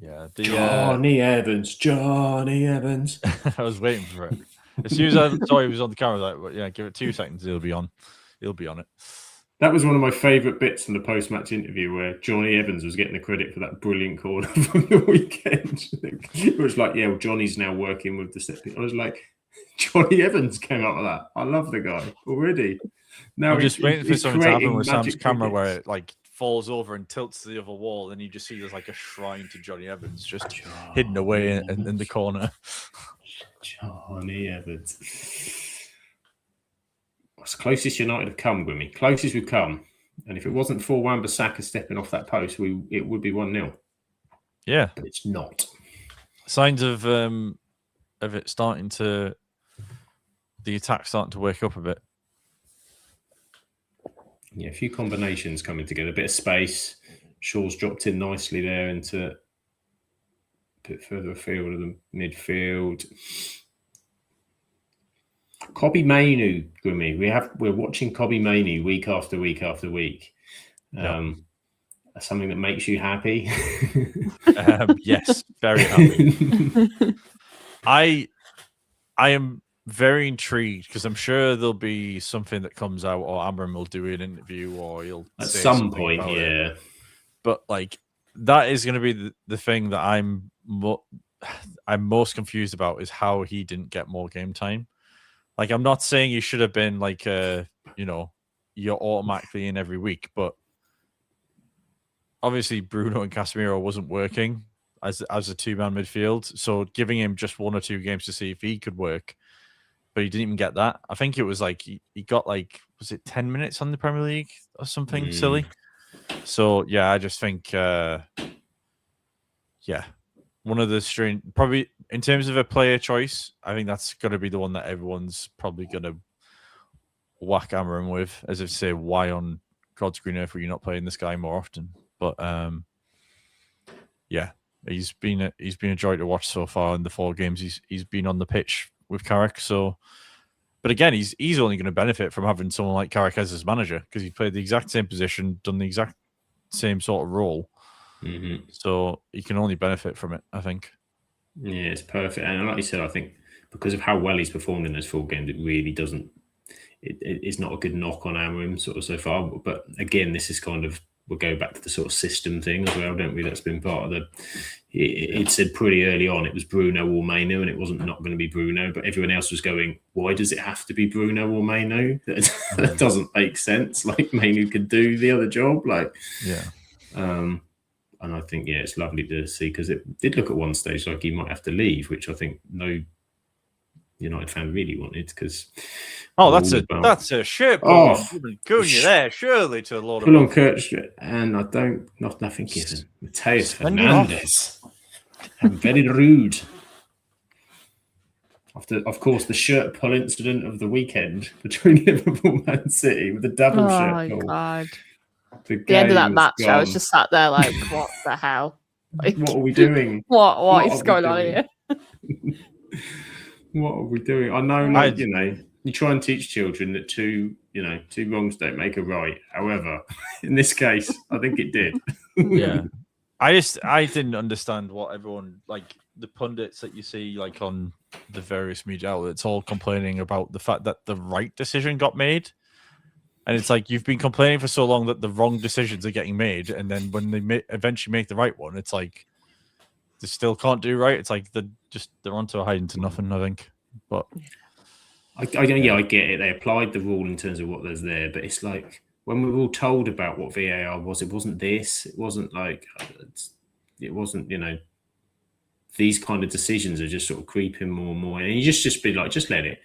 Yeah,
Johnny Evans.
I was waiting for it. As soon as I saw he was on the camera, I was like, well, yeah, give it 2 seconds, he'll be on. He'll be on it.
That was one of my favourite bits in the post-match interview where Johnny Evans was getting the credit for that brilliant corner from the weekend. It was like, yeah, well, Johnny's now working with the set. I was like, Johnny Evans came up with that. I love the guy already. Now
I'm just waiting for something to happen with Sam's camera where it like falls over and tilts to the other wall, and you just see there's like a shrine to Johnny Evans just hidden away in the corner.
Johnny Evans. It's closest United have come, Grimmy. Closest we've come. And if it wasn't for Wan-Bissaka stepping off that post, it would be 1-0.
Yeah.
But it's not.
Signs of it starting to, the attack starting to wake up a bit.
Yeah, a few combinations coming together. A bit of space. Shaw's dropped in nicely there into a bit further afield of the midfield. Kobbie Mainoo, Grimmy. We're watching Kobbie Mainoo week after week after week. Something that makes you happy.
Yes, very happy. I am very intrigued because I'm sure there'll be something that comes out, or Amram will do an interview, or he'll
at
say
some point, yeah.
It. But like that is going to be the thing that I'm most confused about is how he didn't get more game time. Like, I'm not saying you should have been like, you're automatically in every week, but obviously Bruno and Casemiro wasn't working as a two-man midfield. So giving him just 1 or 2 games to see if he could work, but he didn't even get that. I think it was like he got like, was it 10 minutes on the Premier League or something silly? So yeah, I just think, one of the strange, probably in terms of a player choice, I think that's going to be the one that everyone's probably going to whack Amram with, as if to say, why on God's green earth were you not playing this guy more often? But he's been a joy to watch so far in the 4 games he's been on the pitch with Carrick. So, but again, he's only going to benefit from having someone like Carrick as his manager because he played the exact same position, done the exact same sort of role. Mm-hmm. So he can only benefit from it, I think.
Yeah, it's perfect. And like you said, I think because of how well he's performed in those 4 games, it really doesn't. It's not a good knock on Amram sort of so far. But again, this is kind of, we'll go back to the sort of system thing as well, don't we? That's been part of the. It said pretty early on it was Bruno or Mainoo, and it wasn't not going to be Bruno, but everyone else was going, why does it have to be Bruno or Mainoo? That doesn't make sense. Like, Mainoo could do the other job. Like,
yeah.
And I think, yeah, it's lovely to see, because it did look at one stage like he might have to leave, which I think no United fan really wanted, because
that's a shit
Oh,
Cunha there, surely to a lot
pull
of
on Kurt, and I don't, nothing given. Mateus
Send him off.
Fernandes, and very rude. After, of course, the shirt pull incident of the weekend between Liverpool and Man City with the double shirt
my
pull.
God.
The
end of that match,
gone.
I was just sat there like, what the hell? Like,
What are we doing?
What is going on here?
What are we doing? I know, like, you try and teach children that two wrongs don't make a right. However, in this case, I think it did.
Yeah. I didn't understand what everyone, like the pundits that you see like on the various media outlets, all complaining about the fact that the right decision got made. And it's like, you've been complaining for so long that the wrong decisions are getting made, and then when they eventually make the right one, it's like they still can't do right. It's like they're onto a hiding to nothing, I think. But
I get it. They applied the rule in terms of what there's there, but it's like, when we were all told about what VAR was, it wasn't this. It wasn't like, these kind of decisions are just sort of creeping more and more. And you just be like, just let it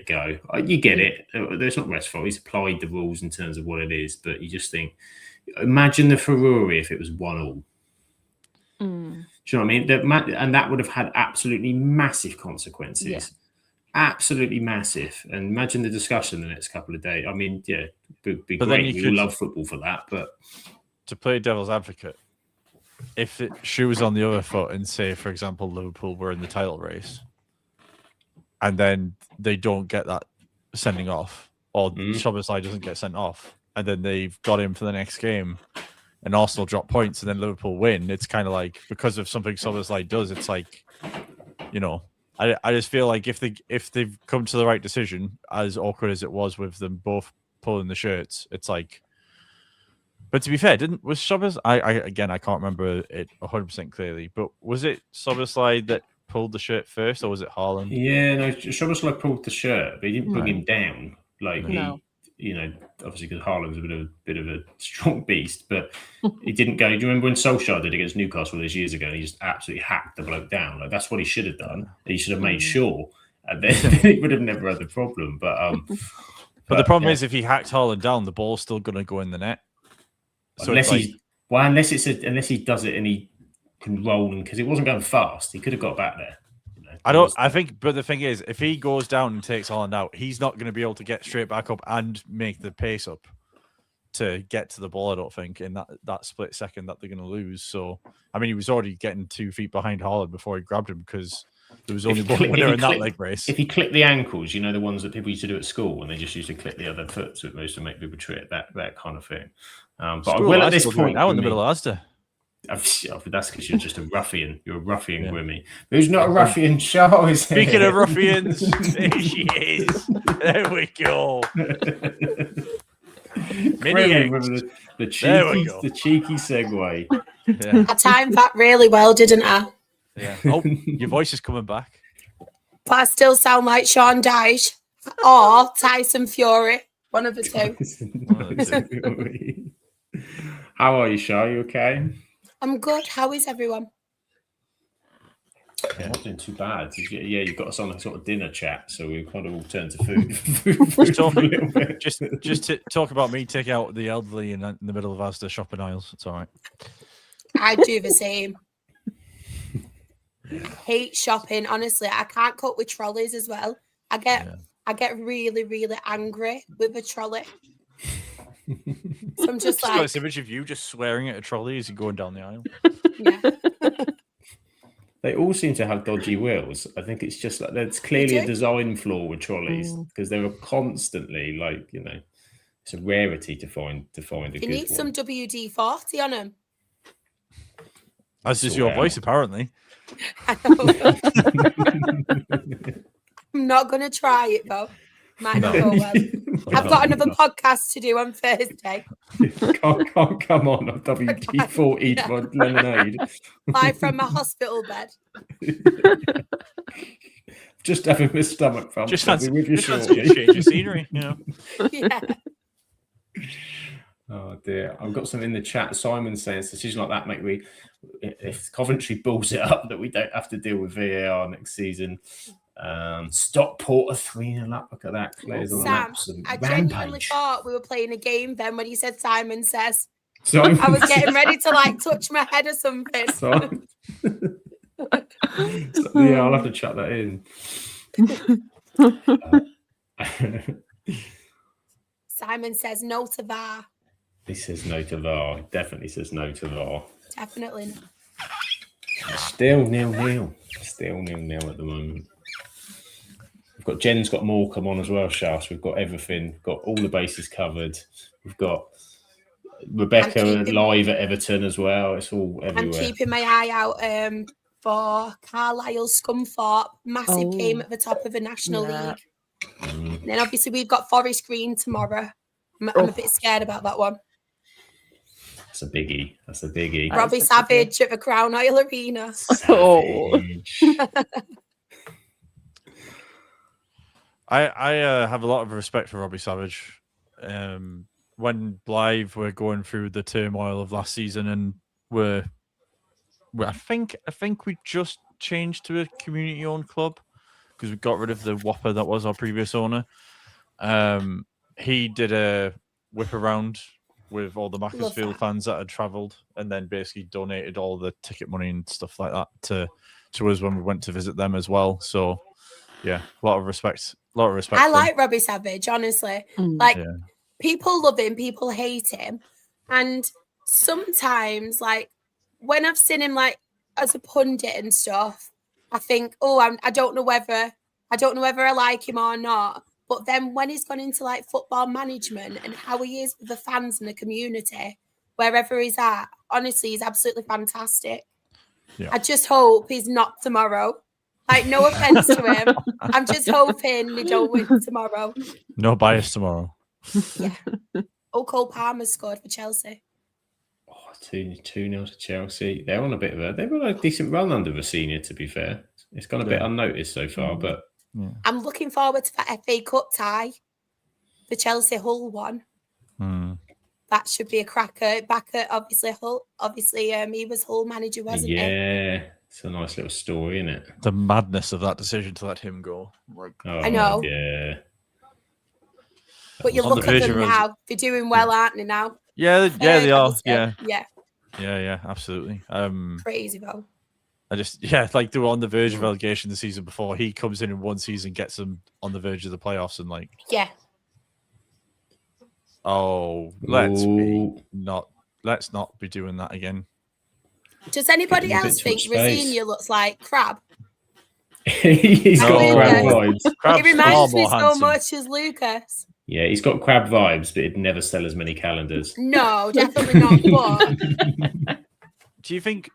go. You get it. There's not restful. He's applied the rules in terms of what it is, but you just think, imagine the furore if it was 1-1. Do you know what I mean? And that would have had absolutely massive consequences.
Yeah.
Absolutely massive. And imagine the discussion the next couple of days. I mean, yeah, it'd be great. We all love football for that. But
to play devil's advocate, if it shoes on the other foot and say, for example, Liverpool were in the title race and then they don't get that sending off, or Szoboszlai doesn't get sent off, and then they've got him for the next game and Arsenal drop points and then Liverpool win, it's kind of like, because of something Szoboszlai does, it's like, I just feel like if they've come to the right decision, as awkward as it was with them both pulling the shirts, it's like. But to be fair, was Szoboszlai? I can't remember it 100% clearly, but was it Szoboszlai that pulled the shirt first, or was it Haaland?
Yeah, no, Szoboszlai pulled the shirt, but he didn't bring him down. Like obviously because Haaland's a bit of a strong beast, but he didn't go. Do you remember when Solskjaer did against Newcastle those years ago? And he just absolutely hacked the bloke down. Like, that's what he should have done. He should have made sure, and then he would have never had the problem. But
the problem is, if he hacked Haaland down, the ball's still going to go in the net. So
unless he does it and he can roll, and because it wasn't going fast, he could have got back there.
But the thing is, if he goes down and takes Haaland out, he's not going to be able to get straight back up and make the pace up to get to the ball. I don't think in that split second that they're going to lose. So I mean, he was already getting 2 feet behind Haaland before he grabbed him, because there was only one winner in that leg race.
If he clipped the ankles, the ones that people used to do at school, and they just used to clip the other foot, so it was to make people trip, that kind of thing. But I will at this point
now in the middle of Asda.
That's because you're just a ruffian. You're a ruffian, Grimmy. Who's not a ruffian? Shaw is here.
Speaking of ruffians, there she is. There we go.
Grimmy with the cheeky segue.
Yeah. I timed that really well, didn't I?
Yeah. Oh, your voice is coming back.
But I still sound like Sean Dyche or Tyson Fury. One of the
two. How are you, Shaw? You okay?
I'm good. How is everyone?
Yeah, not doing too bad. Yeah, you've got us on a sort of dinner chat, so we kind of all turn to food.
Just to talk about me taking out the elderly in the middle of Asda shopping aisles. It's all right.
I do the same. Hate shopping. Honestly, I can't cope with trolleys as well. I get really, really angry with a trolley. So I'm just like,
this image of you just swearing at a trolley as you're going down the aisle.
Yeah.
They all seem to have dodgy wheels. I think it's just like there's clearly a design flaw with trolleys, because they were constantly like, it's a rarity to find a good one.
You need some WD-40 on them.
As is your voice, apparently.
I know. I'm not going to try it, though. Might not go well. I've got another podcast to do on Thursday.
Can't come on. I've WD-40 my lemonade.
Live from my hospital bed.
Just having my stomach pumped.
Just fancy change of scenery,
Yeah.
Oh dear, I've got some in the chat. Simon saying decision like that make me, if Coventry balls it up, that we don't have to deal with VAR next season. Stockport 3-0 up. Look at that. Claire's on an
Sam,
absolute
I genuinely
rampage.
thought we were playing a game then when you said Simon Says.
Simon
I was getting
says-
ready to like touch my head or something.
Simon- yeah, I'll have to chuck that in.
Simon says no to VAR.
He says no to VAR. He definitely says no to VAR.
Definitely not.
Still 0-0. Still 0-0 at the moment. We've got Jen's got Morecambe on as well, Shafts. We've got everything. We've got all the bases covered. We've got Rebecca live at Everton as well. It's all everywhere.
I'm keeping my eye out for Carlisle Scunthorpe. Massive game at the top of the National League. And then obviously we've got Forest Green tomorrow. I'm a bit scared about that one.
That's a biggie. That's a biggie.
Robbie Savage at the Crown Oil Arena.
Savage.
I have a lot of respect for Robbie Savage. When Blythe were going through the turmoil of last season, and I think we just changed to a community-owned club because we got rid of the Whopper that was our previous owner. He did a whip around with all the Macclesfield fans that had travelled, and then basically donated all the ticket money and stuff like that to us when we went to visit them as well. So yeah, a lot of respect.
I like Robbie Savage, honestly. People love him, people hate him. And sometimes, like, when I've seen him, like, as a pundit and stuff, I think, I don't know whether I like him or not. But then when he's gone into, like, football management and how he is with the fans and the community, wherever he's at, honestly, he's absolutely fantastic. Yeah. I just hope he's not tomorrow. Like, no offense to him. I'm just hoping they don't win tomorrow.
No bias tomorrow.
Yeah. Cole Palmer scored for Chelsea.
2-0 to Chelsea. They're on a decent run under Vecina, to be fair. It's gone a bit unnoticed so far, but
I'm looking forward to that FA Cup tie. The Chelsea Hull one. That should be a cracker. Back at obviously Hull. Obviously, he was Hull manager, wasn't he?
Yeah. It's a nice little story, isn't it?
The madness of that decision to let him go.
I know.
Yeah.
But you look at them now. They're doing well, aren't they now?
Yeah, they are.
Yeah,
absolutely.
Crazy though.
Like they were on the verge of relegation the season before. He comes in one season, gets them on the verge of the playoffs, and like, let's not be doing that again.
Does anybody else think Rosenior looks like Crab?
He's got Crab vibes.
He reminds me so much as Lucas.
Yeah, he's got Crab vibes, but he'd never sell as many calendars.
No, definitely not. But
do you think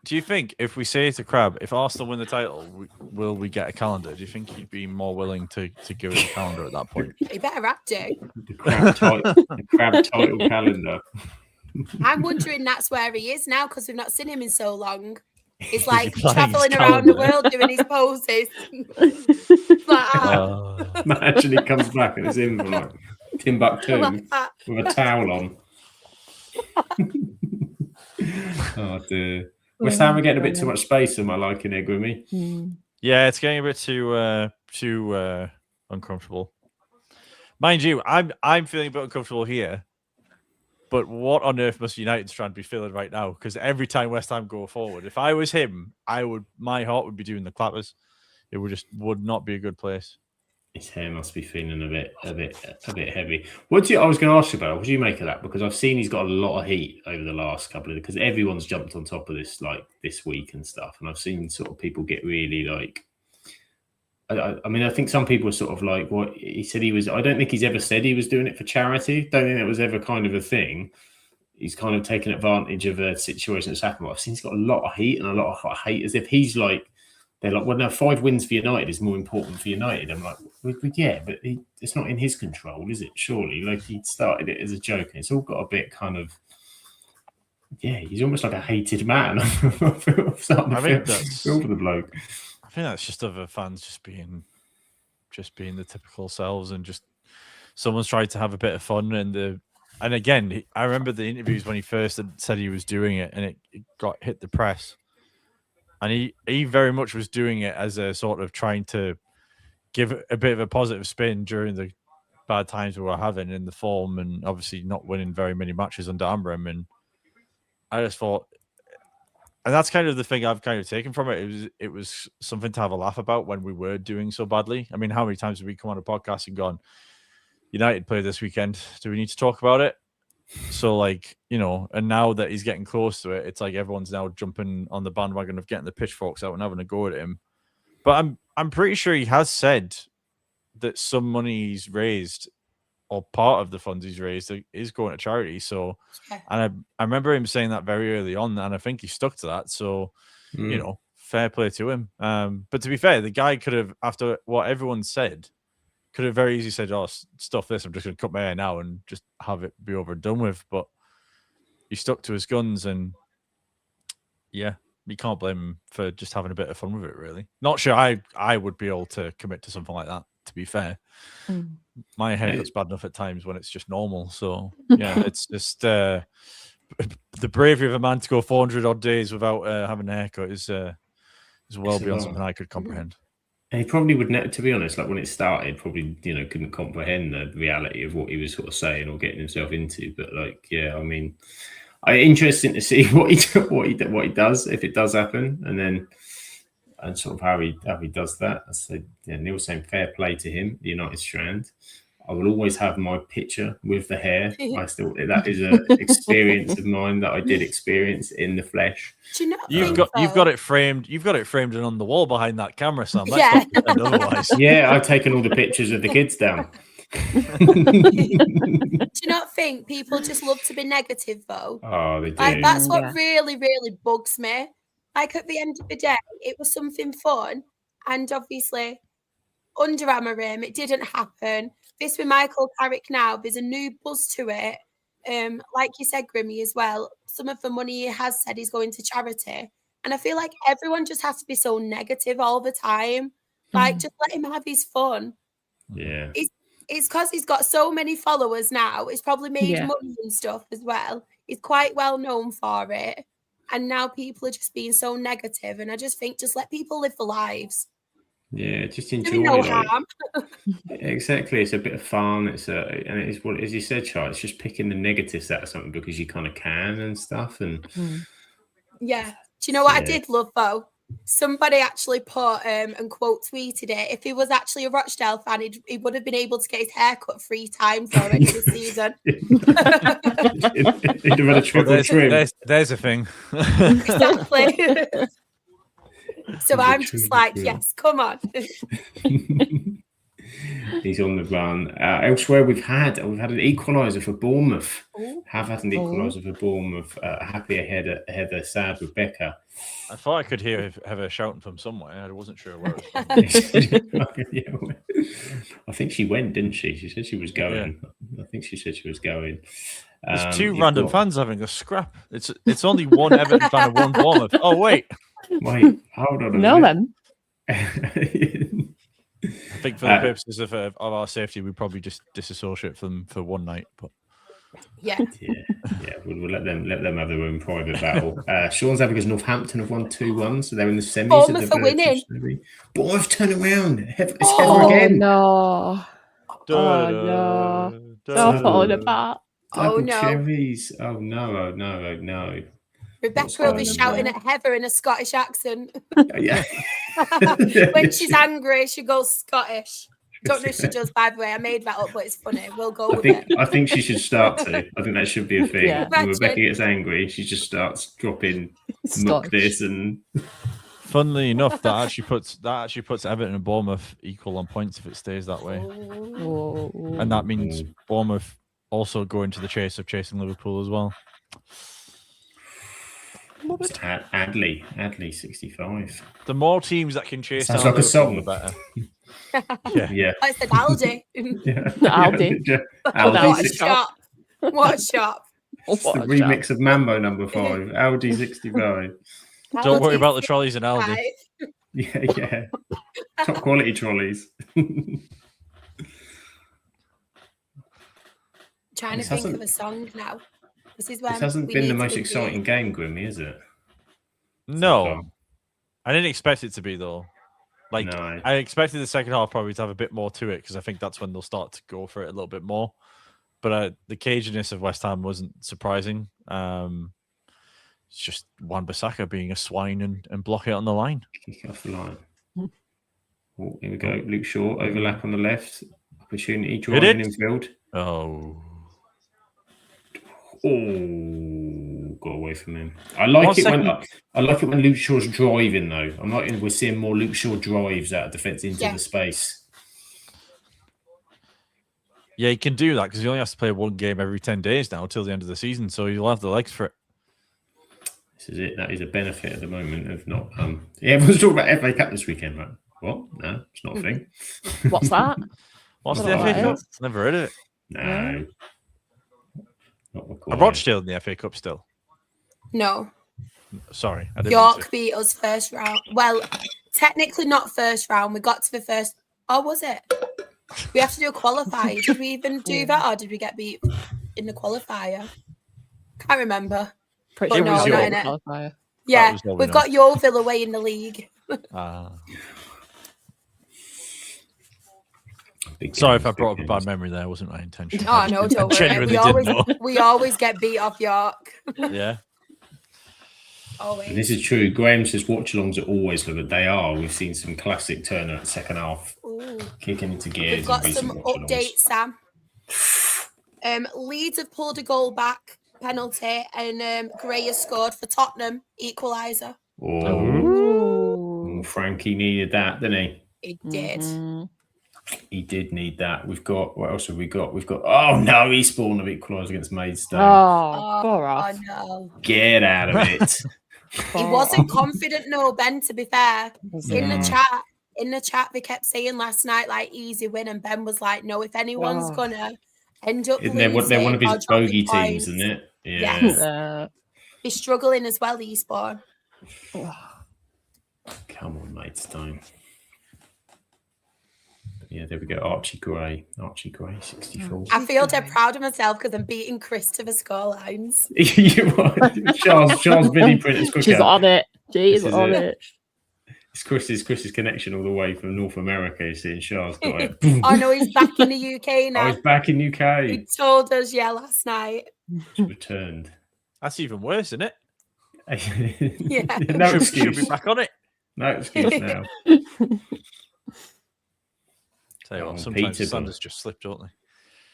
if we say to Crab, if Arsenal win the title, will we get a calendar? Do you think he'd be more willing to give us a calendar at that point?
He better have to.
The Crab title calendar.
I'm wondering that's where he is now because we've not seen him in so long. He's like traveling around the world doing his poses.
Imagine he comes back and it's him from like Timbuktu with a towel on. Oh dear. West Ham are getting a bit too much space. Am I liking it, Grimmy?
Yeah, it's getting a bit too uncomfortable. Mind you, I'm feeling a bit uncomfortable here. But what on earth must United trying to be feeling right now? Because every time West Ham go forward, if I was him, my heart would be doing the clappers. It would not be a good place.
His hair must be feeling a bit heavy. I was going to ask you about? What do you make of that? Because I've seen he's got a lot of heat over the last couple of, because everyone's jumped on top of this like this week and stuff, and I've seen sort of people get really like. I mean, I think some people are sort of like what he said he was. I don't think he's ever said he was doing it for charity. Don't think that was ever kind of a thing. He's kind of taken advantage of a situation that's happened. I've seen he's got a lot of heat and a lot of hate, as if he's like, they're like, well, now 5 wins for United is more important for United. I'm like, well, yeah, but it's not in his control, is it? Surely, like he started it as a joke, and it's all got a bit kind of. Yeah, he's almost like a hated man. I feel for the bloke.
I think that's just other fans just being the typical selves, and just someone's tried to have a bit of fun, and And again, I remember the interviews when he first said he was doing it, and it got hit the press. And he very much was doing it as a sort of trying to give a bit of a positive spin during the bad times we were having in the form, and obviously not winning very many matches under Amram. And I just thought, and that's kind of the thing I've kind of taken from it. It was something to have a laugh about when we were doing so badly. I mean, how many times have we come on a podcast and gone, United play this weekend, do we need to talk about it? So, like, you know, and now that he's getting close to it, it's like everyone's now jumping on the bandwagon of getting the pitchforks out and having a go at him. But I'm pretty sure he has said that some money he's raised, or part of the funds he's raised, is going to charity. So, and I remember him saying that very early on, and I think he stuck to that. So, you know, fair play to him. But to be fair, the guy could have, after what everyone said, could have very easily said, "Oh, stuff this. I'm just going to cut my hair now and just have it be over and done with." But he stuck to his guns, and yeah, you can't blame him for just having a bit of fun with it. Really, not sure I would be able to commit to something like that. To be fair, my haircut's bad enough at times when it's just normal. So yeah, it's just the bravery of a man to go 400 odd days without having a haircut is well beyond something I could comprehend.
And he probably would, to be honest, like when it started, probably, you know, couldn't comprehend the reality of what he was sort of saying or getting himself into. But like, yeah, I mean, interesting to see what he does if it does happen, and sort of how he does that. I said, yeah, Neil saying fair play to him, the United Strand. I will always have my picture with the hair. That is an experience of mine that I did experience in the flesh.
Do you know
you've got it framed. You've got it framed and on the wall behind that camera, Sam. Let's not pretend otherwise.
Yeah, I've taken all the pictures of the kids down.
Do you not think people just love to be negative though?
Oh, they do.
Like, that's what really, really bugs me. Like, at the end of the day, it was something fun, and obviously under Amarim, it didn't happen. This with Michael Carrick now, there's a new buzz to it. Like you said, Grimmy, as well, some of the money he has said is going to charity. And I feel like everyone just has to be so negative all the time. Like, just let him have his fun.
Yeah.
It's because he's got so many followers now. He's probably made money and stuff as well. He's quite well known for it. And now people are just being so negative. And I just think, just let people live their lives.
Yeah, just enjoy
Doing no harm.
Exactly, it's a bit of fun. And it is what, as you said, Charlie. It's just picking the negatives out of something because you kind of can and stuff. And
yeah, do you know what I did love though? Somebody actually put and quote tweeted it. If he was actually a Rochdale fan, he would have been able to get his hair cut 3 times already this season.
He'd have had a triple trim.
There's a thing.
Exactly. So I'm just like, yes, come on.
He's on the run. Elsewhere, we've had an equaliser for Bournemouth. Have had an equaliser for Bournemouth. Happy Heather, sad Rebecca.
I thought I could hear her shouting from somewhere. I wasn't sure where it was from.
I think she went, didn't she? She said she was going. Yeah. I think she said she was going.
There's 2 random fans having a scrap. It's only one Everton fan and one Bournemouth. Oh wait,
hold on.
Know them.
I think for the purposes of our safety, we probably just disassociate them for one night. But
yeah,
we'll let them have their own private battle. Sean's having because Northampton have won 2-1, so they're in the semis.
Bournemouth are winning.
Bournemouth turn around. It's Heather again.
No. No. They're falling apart.
No.
Cherries. Oh no.
Rebecca will be shouting at Heather in a Scottish accent.
Yeah.
When she's angry, she goes Scottish. Don't know if she does, by the way. I made that up, but it's funny. We'll go with it.
I think she should start to. I think that should be a thing. Yeah. When Rebecca gets angry, she just starts dropping muck this and.
Funnily enough, that actually puts Everton and Bournemouth equal on points if it stays that way. And that means Bournemouth also go into the chase of chasing Liverpool as well.
Adley 65.
The more teams that can chase
sounds like a song,
the better.
Yeah.
I said Aldi.
Aldi.
What a shop.
It's the remix of Mambo number 5. Aldi 65.
Don't worry about the trolleys in Aldi.
Yeah. Top quality trolleys.
trying to think of a song now. This is when
This hasn't been the most exciting game, Grimmy, is it?
No, I didn't expect it to be though. Like
No.
I expected the second half probably to have a bit more to it because I think that's when they'll start to go for it a little bit more. But the caginess of West Ham wasn't surprising. It's just Wan-Bissaka being a swine and block it on the line.
Kick off the line. Oh, here we go. Luke Shaw, overlap on the left. Opportunity, driving in field.
Oh,
got away from him. I like it when Luke Shaw's driving though. We're seeing more Luke Shaw drives out of defence into the space.
Yeah, he can do that because he only has to play one game every 10 days now until the end of the season, so he'll have the legs for it.
This is it. That is a benefit at the moment of not. Everyone's talking about FA Cup this weekend, right? What? No, it's not a thing.
What's that?
What's the FA Cup? Never heard of it.
No. Not
Are Rochdale in the FA Cup still?
No.
Sorry. I didn't
York beat us first round. Well, technically not first round. We got to the first. Oh, was it? We have to do a qualifier. Did we even do that, or did we get beat in the qualifier? Can't remember.
Pretty sure
not in it. Qualifier. Yeah, we've got Yeovil away in the league.
Sorry if I brought up a bad memory there. Wasn't my intention.
Oh, no, don't worry. We always get beat off York.
Yeah.
Always.
And this is true. Graham says watch-alongs are always good, but they are. We've seen some classic Turner at second half.
Ooh.
Kicking into gears.
We've got some updates, Sam. Leeds have pulled a goal back, penalty, and Gray has scored for Tottenham, equaliser.
Oh, Frankie needed that, didn't he?
He did.
Mm-hmm.
He did need that. We've got, what else have we got? We've got, oh no, he spawned a equaliser against Maidstone.
Bore off.
Oh no.
Get out of it.
He wasn't confident, no, Ben, to be fair. In the chat, they kept saying last night, like, easy win, and Ben was like, no, if anyone's gonna end up losing,
they're one of his bogey teams, isn't it? Yeah.
Yes. He's struggling as well, Eastbourne.
Come on, Maidstone. Yeah, there we go. Archie Gray, 64.
I feel dead proud of myself because I'm beating Chris to the scorelines.
Charles Vinny Printers quicker.
She's on it. She's on it.
It's Chris's connection all the way from North America. You see, and Charles got it.
I know he's back in the UK now.
Oh, he's back in UK.
He told us, last night.
He's returned.
That's even worse, isn't it?
Yeah.
No excuse.
Should be back on it.
No excuse now.
Tell you what, sometimes the Sanders just slip, don't they?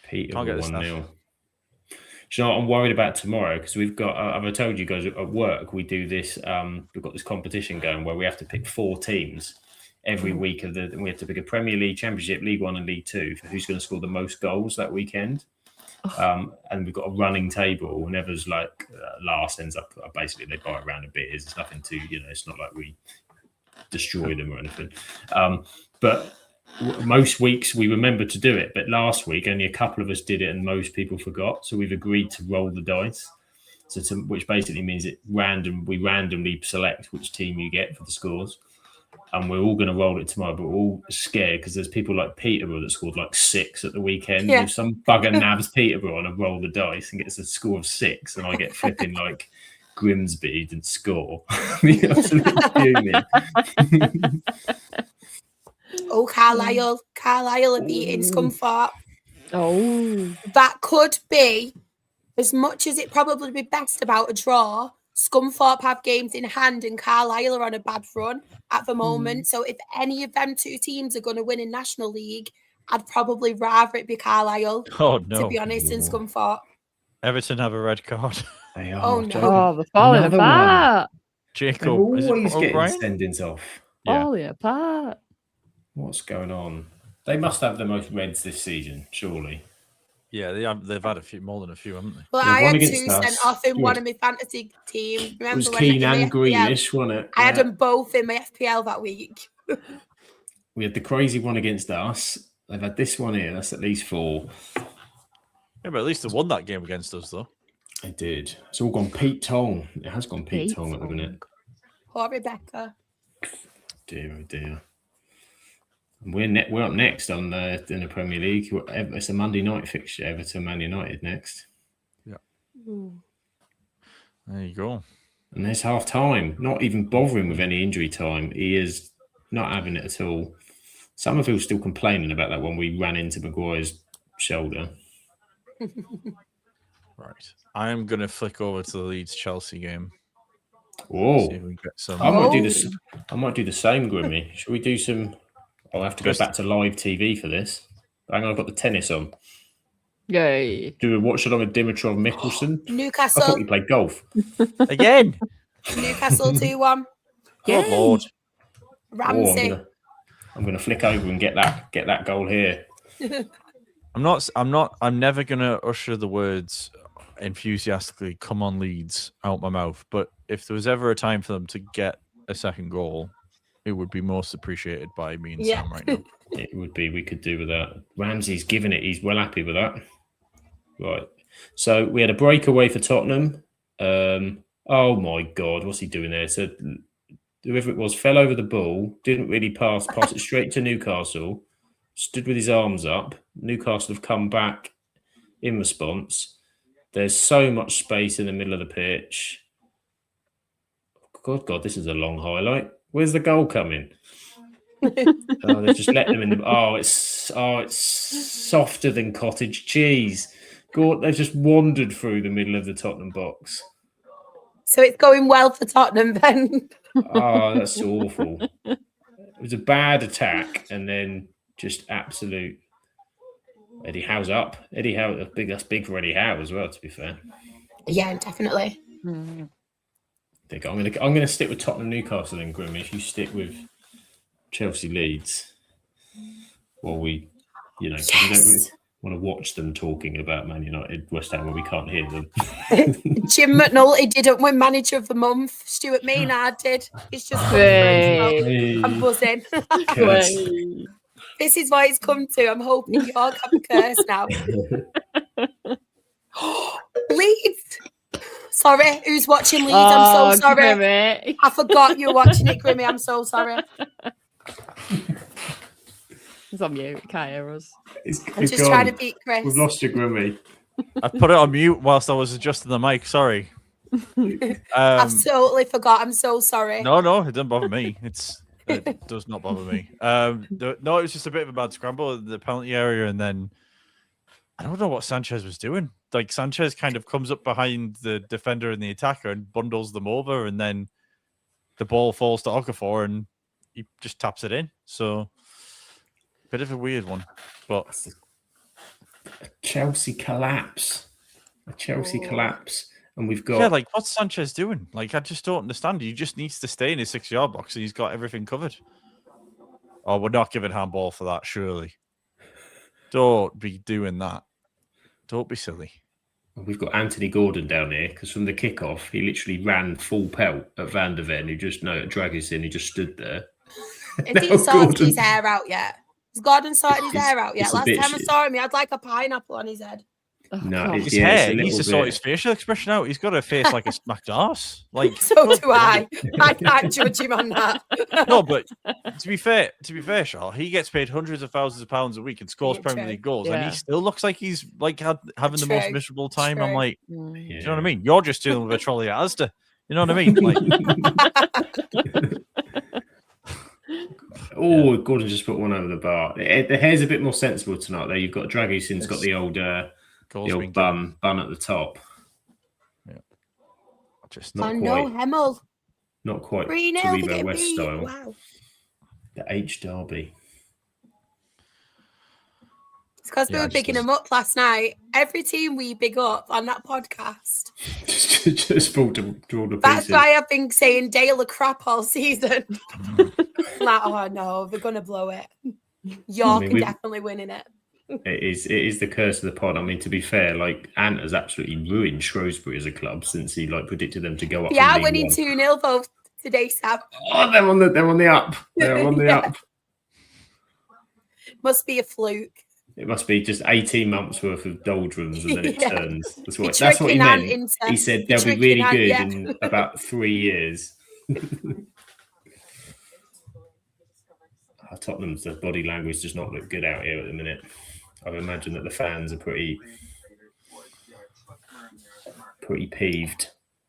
Peter 1-0. Do you know what I'm worried about tomorrow? Because we've got, I've told you guys at work, we do this, we've got this competition going where we have to pick 4 teams every week we have to pick a Premier League, Championship, League One and League Two for who's going to score the most goals that weekend. And we've got a running table. Whenever's like last ends up, basically they buy a round of beers. It's nothing to, it's not like we destroy them or anything. But most weeks we remember to do it, but last week only a couple of us did it and most people forgot, so we've agreed to roll the dice, which basically means we randomly select which team you get for the scores, and we're all going to roll it tomorrow, but we're all scared because there's people like Peterborough that scored like 6 at the weekend. If some bugger nabs Peterborough on a roll the dice and gets a score of 6 and I get flipping like Grimsby didn't score.
Oh, Carlisle are beating Scunthorpe.
Oh.
That could be, as much as it probably be best about a draw, Scunthorpe have games in hand and Carlisle are on a bad run at the moment. So if any of them 2 teams are going to win in National League, I'd probably rather it be Carlisle, to be honest, than Scunthorpe.
Everton have a red card.
They are.
Oh, no.
Oh, they're falling apart.
Jacob,
always getting sendings off.
Falling apart.
What's going on? They must have the most reds this season, surely.
Yeah, they've had more than a few, haven't they?
Well, I had 2 sent off in one of my fantasy teams.
Remember, it was Keane and Greenish, wasn't it?
I had them both in my FPL that week.
We had the crazy one against us. They've had this one here. That's at least 4.
Yeah, but at least they won that game against us, though.
They did. It's all gone Pete Tong. It has gone Pete Tong at the minute.
Poor Rebecca.
Dear, oh dear. We're up next on in the Premier League. It's a Monday night fixture. Everton, Man United next.
Yeah. There you go.
And there's half time. Not even bothering with any injury time. He is not having it at all. Summerfield's still complaining about that when we ran into Maguire's shoulder.
Right. I'm gonna flick over to the Leeds Chelsea game.
Whoa!
See if we can get some.
I might do this. I might do the same, Grimmy. Should we do some? I'll have to go back to live TV for this. Hang on, I've got the tennis on.
Yay!
Do a watch along with Dimitrov Mikkelsen.
Newcastle.
I thought you played golf
Again.
Newcastle 2-1.
Good Lord.
Ramsey.
I'm gonna flick over and get that goal here.
I'm never gonna usher the words enthusiastically "come on Leeds" out my mouth. But if there was ever a time for them to get a second goal, it would be most appreciated by me and Sam right now.
It would be. We could do with that. Ramsey's given it. He's well happy with that. Right. So we had a breakaway for Tottenham. Oh my God, what's he doing there? So whoever it was fell over the ball, didn't really pass it straight to Newcastle, stood with his arms up. Newcastle have come back in response. There's so much space in the middle of the pitch. God, this is a long highlight. Where's the goal coming? They just let them in the. It's softer than cottage cheese. God, they've just wandered through the middle of the Tottenham box.
So it's going well for Tottenham then.
Oh, that's awful. It was a bad attack, and then just absolute. Eddie Howe's up. Eddie Howe, that's big for Eddie Howe as well. To be fair.
Yeah, definitely.
I think I'm gonna stick with Tottenham Newcastle then, Grimmy. If you stick with Chelsea Leeds, well, we don't really want to watch them talking about Man United West Ham where we can't hear them.
Jim McNulty didn't win Manager of the Month. Stuart Maynard did. It's just I'm buzzing. This is what it's come to. I'm hoping York have a curse now. Leeds. Sorry, who's watching Leeds? I'm so sorry.
Grimmy.
I forgot you were watching it, Grimmy. I'm so sorry.
It's on mute. Can't hear us.
I'm just trying to beat Chris.
We've lost you, Grimmy.
I put it on mute whilst I was adjusting the mic. Sorry.
I've totally forgot. I'm so sorry.
No, it doesn't bother me. It does not bother me. It was just a bit of a bad scramble in the penalty area, and then I don't know what Sanchez was doing. Like Sanchez kind of comes up behind the defender and the attacker and bundles them over, and then the ball falls to Okafor and he just taps it in. So bit of a weird one, but
a Chelsea collapse. And we've got
what's Sanchez doing? Like, I just don't understand. He just needs to stay in his 6-yard box and he's got everything covered. Oh, we're not giving handball for that, surely. Don't be doing that. Don't be silly.
We've got Anthony Gordon down here because from the kickoff, he literally ran full pelt at Van der Ven, who just drag us in. He just stood there.
Has he sorted his hair out yet? Has Gordon sorted his hair out yet? Last time I saw him, he had like a pineapple on his head.
No,
his hair. He needs to sort his facial expression out. He's got a face like a smacked arse. Like
so do I. I can't judge him on that.
No, but to be fair, Shaw, he gets paid hundreds of thousands of pounds a week and scores Premier League goals, and he still looks like he's like having the most miserable time. I'm like, do you know what I mean? You're just dealing with a trolley at Asda. You know what I mean? Like,
Gordon just put one over the bar. The hair's a bit more sensible tonight, though. You've got Dragusin's got the old bun at the top.
Yeah. Just
not quite. Hemmel.
Not quite
3-0
West style.
Wow.
The H Derby.
It's because we were bigging them up last night. Every team we big up on that podcast.
just draw the pieces.
That's why I've been saying Dale a crap all season. Like, oh no, they're gonna blow it. York are definitely winning it.
It is the curse of the pod. I mean, to be fair, like Ant has absolutely ruined Shrewsbury as a club since he predicted them to go up.
Yeah, winning 2-0 both today, Sam.
Oh, they're on the up. They're on the up.
Must be a fluke.
It must be just 18 months worth of doldrums and then it turns. That's what he meant. He said they'll be really good in about 3 years. Tottenham's the body language does not look good out here at the minute. I imagine that the fans are pretty peeved.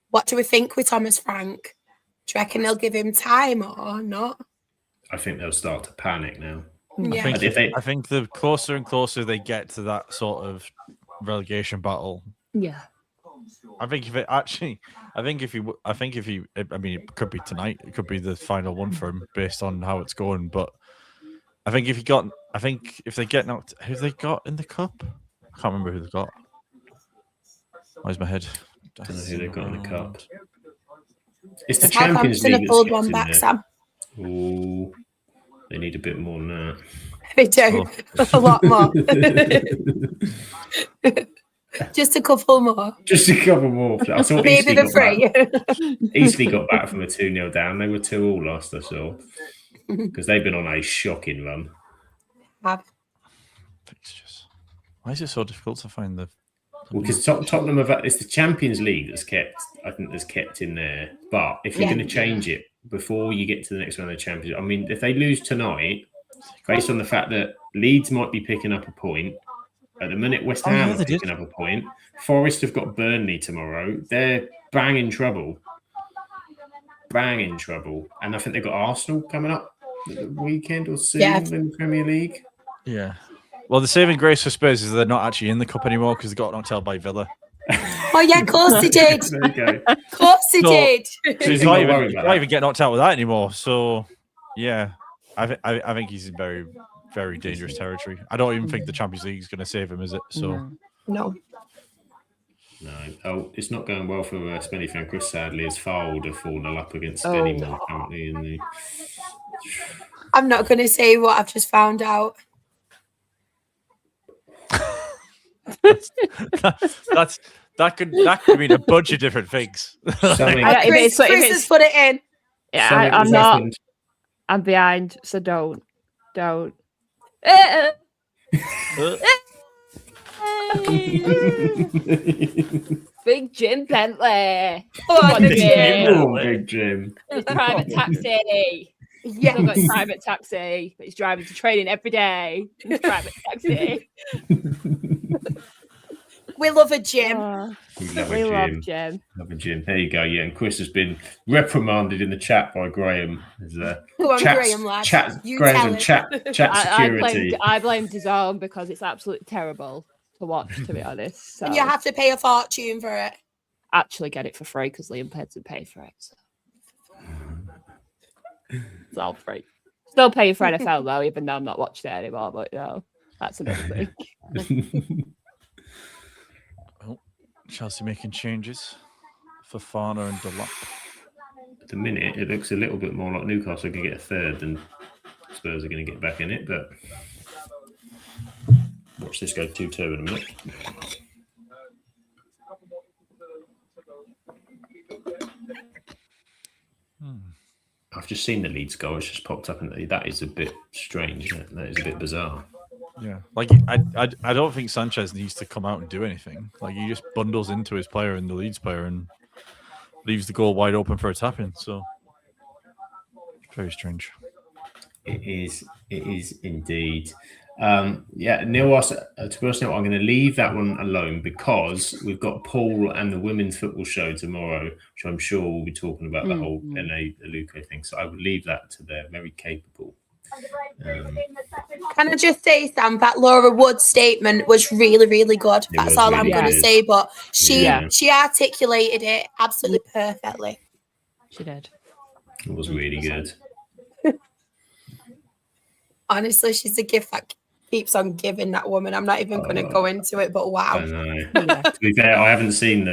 What do we think with Thomas Frank? Do you reckon they'll give him time or not?
I think they'll start to panic now.
Yeah.
I think the closer and closer they get to that sort of relegation battle.
Yeah.
I think if it could be tonight. It could be the final one for him based on how it's going. But I think if they get knocked, who they got in the cup? I can't remember who they got. Where's my head?
I don't know who they've got in the cup. It's the Champions
Southampton
League.
have pulled one back, Sam.
Oh, they need a bit more than that.
They do. A lot more. Just a couple more.
Just a couple more. I saw
Maybe the three.
Eastleigh got back from a 2-0 down. They were 2-2 last, I saw. Because they've been on a shocking run.
Fixtures. Why is it so difficult to find the...
Well, because Tottenham it's the Champions League that's kept in there. But if you're going to change it before you get to the next round of the Champions, I mean, if they lose tonight, based on the fact that Leeds might be picking up a point, at the minute West Ham are picking up a point. Forest have got Burnley tomorrow. They're banging trouble. And I think they've got Arsenal coming up at the weekend or soon in the Premier League.
Yeah. Well, the saving grace for Spurs is they're not actually in the cup anymore because they got knocked out by Villa.
Oh, yeah, of course they did.
There you go.
Of course they did.
So he's not even get knocked out with that anymore. So, yeah, I think he's in very, very dangerous territory. I don't even think the Champions League is going to save him, is it? So
No.
Oh, it's not going well for Spenny fan. Chris sadly has fouled a 4-0 up against Spenny currently in the...
I'm not going to say what I've just found out.
that could mean a bunch of different things.
Chris has put it in.
Yeah, I'm not. I'm behind, so don't. Big Jim Bentley.
Big Jim.
Private taxi.
Yeah,
Still got his private taxi, but he's driving to training every day. His private taxi.
We love a Jim.
We love Jim.
Love a Jim. There you go. Yeah, and Chris has been reprimanded in the chat by Graham.
Go on, Graham, lad.
Graham's in chat security.
I blamed his own because it's absolutely terrible to watch, to be honest. So.
And you have to pay a fortune for it.
Actually get it for free because Liam paid to pay for it. So. It's all free. Still paying for NFL though, even though I'm not watching it anymore. But no, that's another thing.
Chelsea making changes for Fana and Delap.
At the minute, it looks a little bit more like Newcastle are going to get a third than Spurs are going to get back in it. But watch this go 2-2 in a minute. I've just seen the Leeds goal. It's just popped up, and that is a bit strange. Isn't it? That is a bit bizarre.
Yeah, like I don't think Sanchez needs to come out and do anything. Like he just bundles into his player and the Leeds player and leaves the goal wide open for a tap in. So very strange.
It is indeed. Neil asked, to be honest, I'm going to leave that one alone because we've got Paul and the women's football show tomorrow, which I'm sure we'll be talking about the whole N.A. Aluko thing. So I would leave that to their very capable.
Can I just say, Sam, that Laura Wood statement was really, really good. That's all I'm going to say. But she articulated it absolutely perfectly.
She did.
It was really good.
Honestly, she's a gift that keeps on giving, that woman. I'm not even going to go into it, but wow.
I know. To be fair, I haven't seen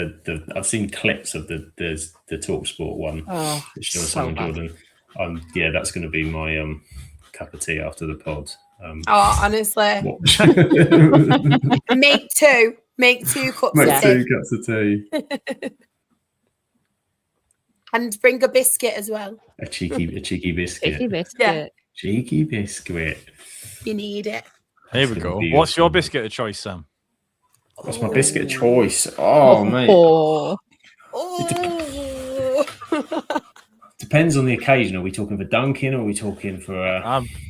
I've seen clips of the TalkSport one.
Oh, so
Jordan. That's going to be my cup of tea after the pod.
Honestly. Make two cups of tea. And bring a biscuit as well.
A cheeky biscuit.
Cheeky biscuit.
Yeah.
Cheeky biscuit.
You need it.
Here we go. What's your biscuit of choice, Sam?
What's my biscuit of choice? Oh, mate.
Oh.
Depends on the occasion. Are we talking for dunking or are we talking for...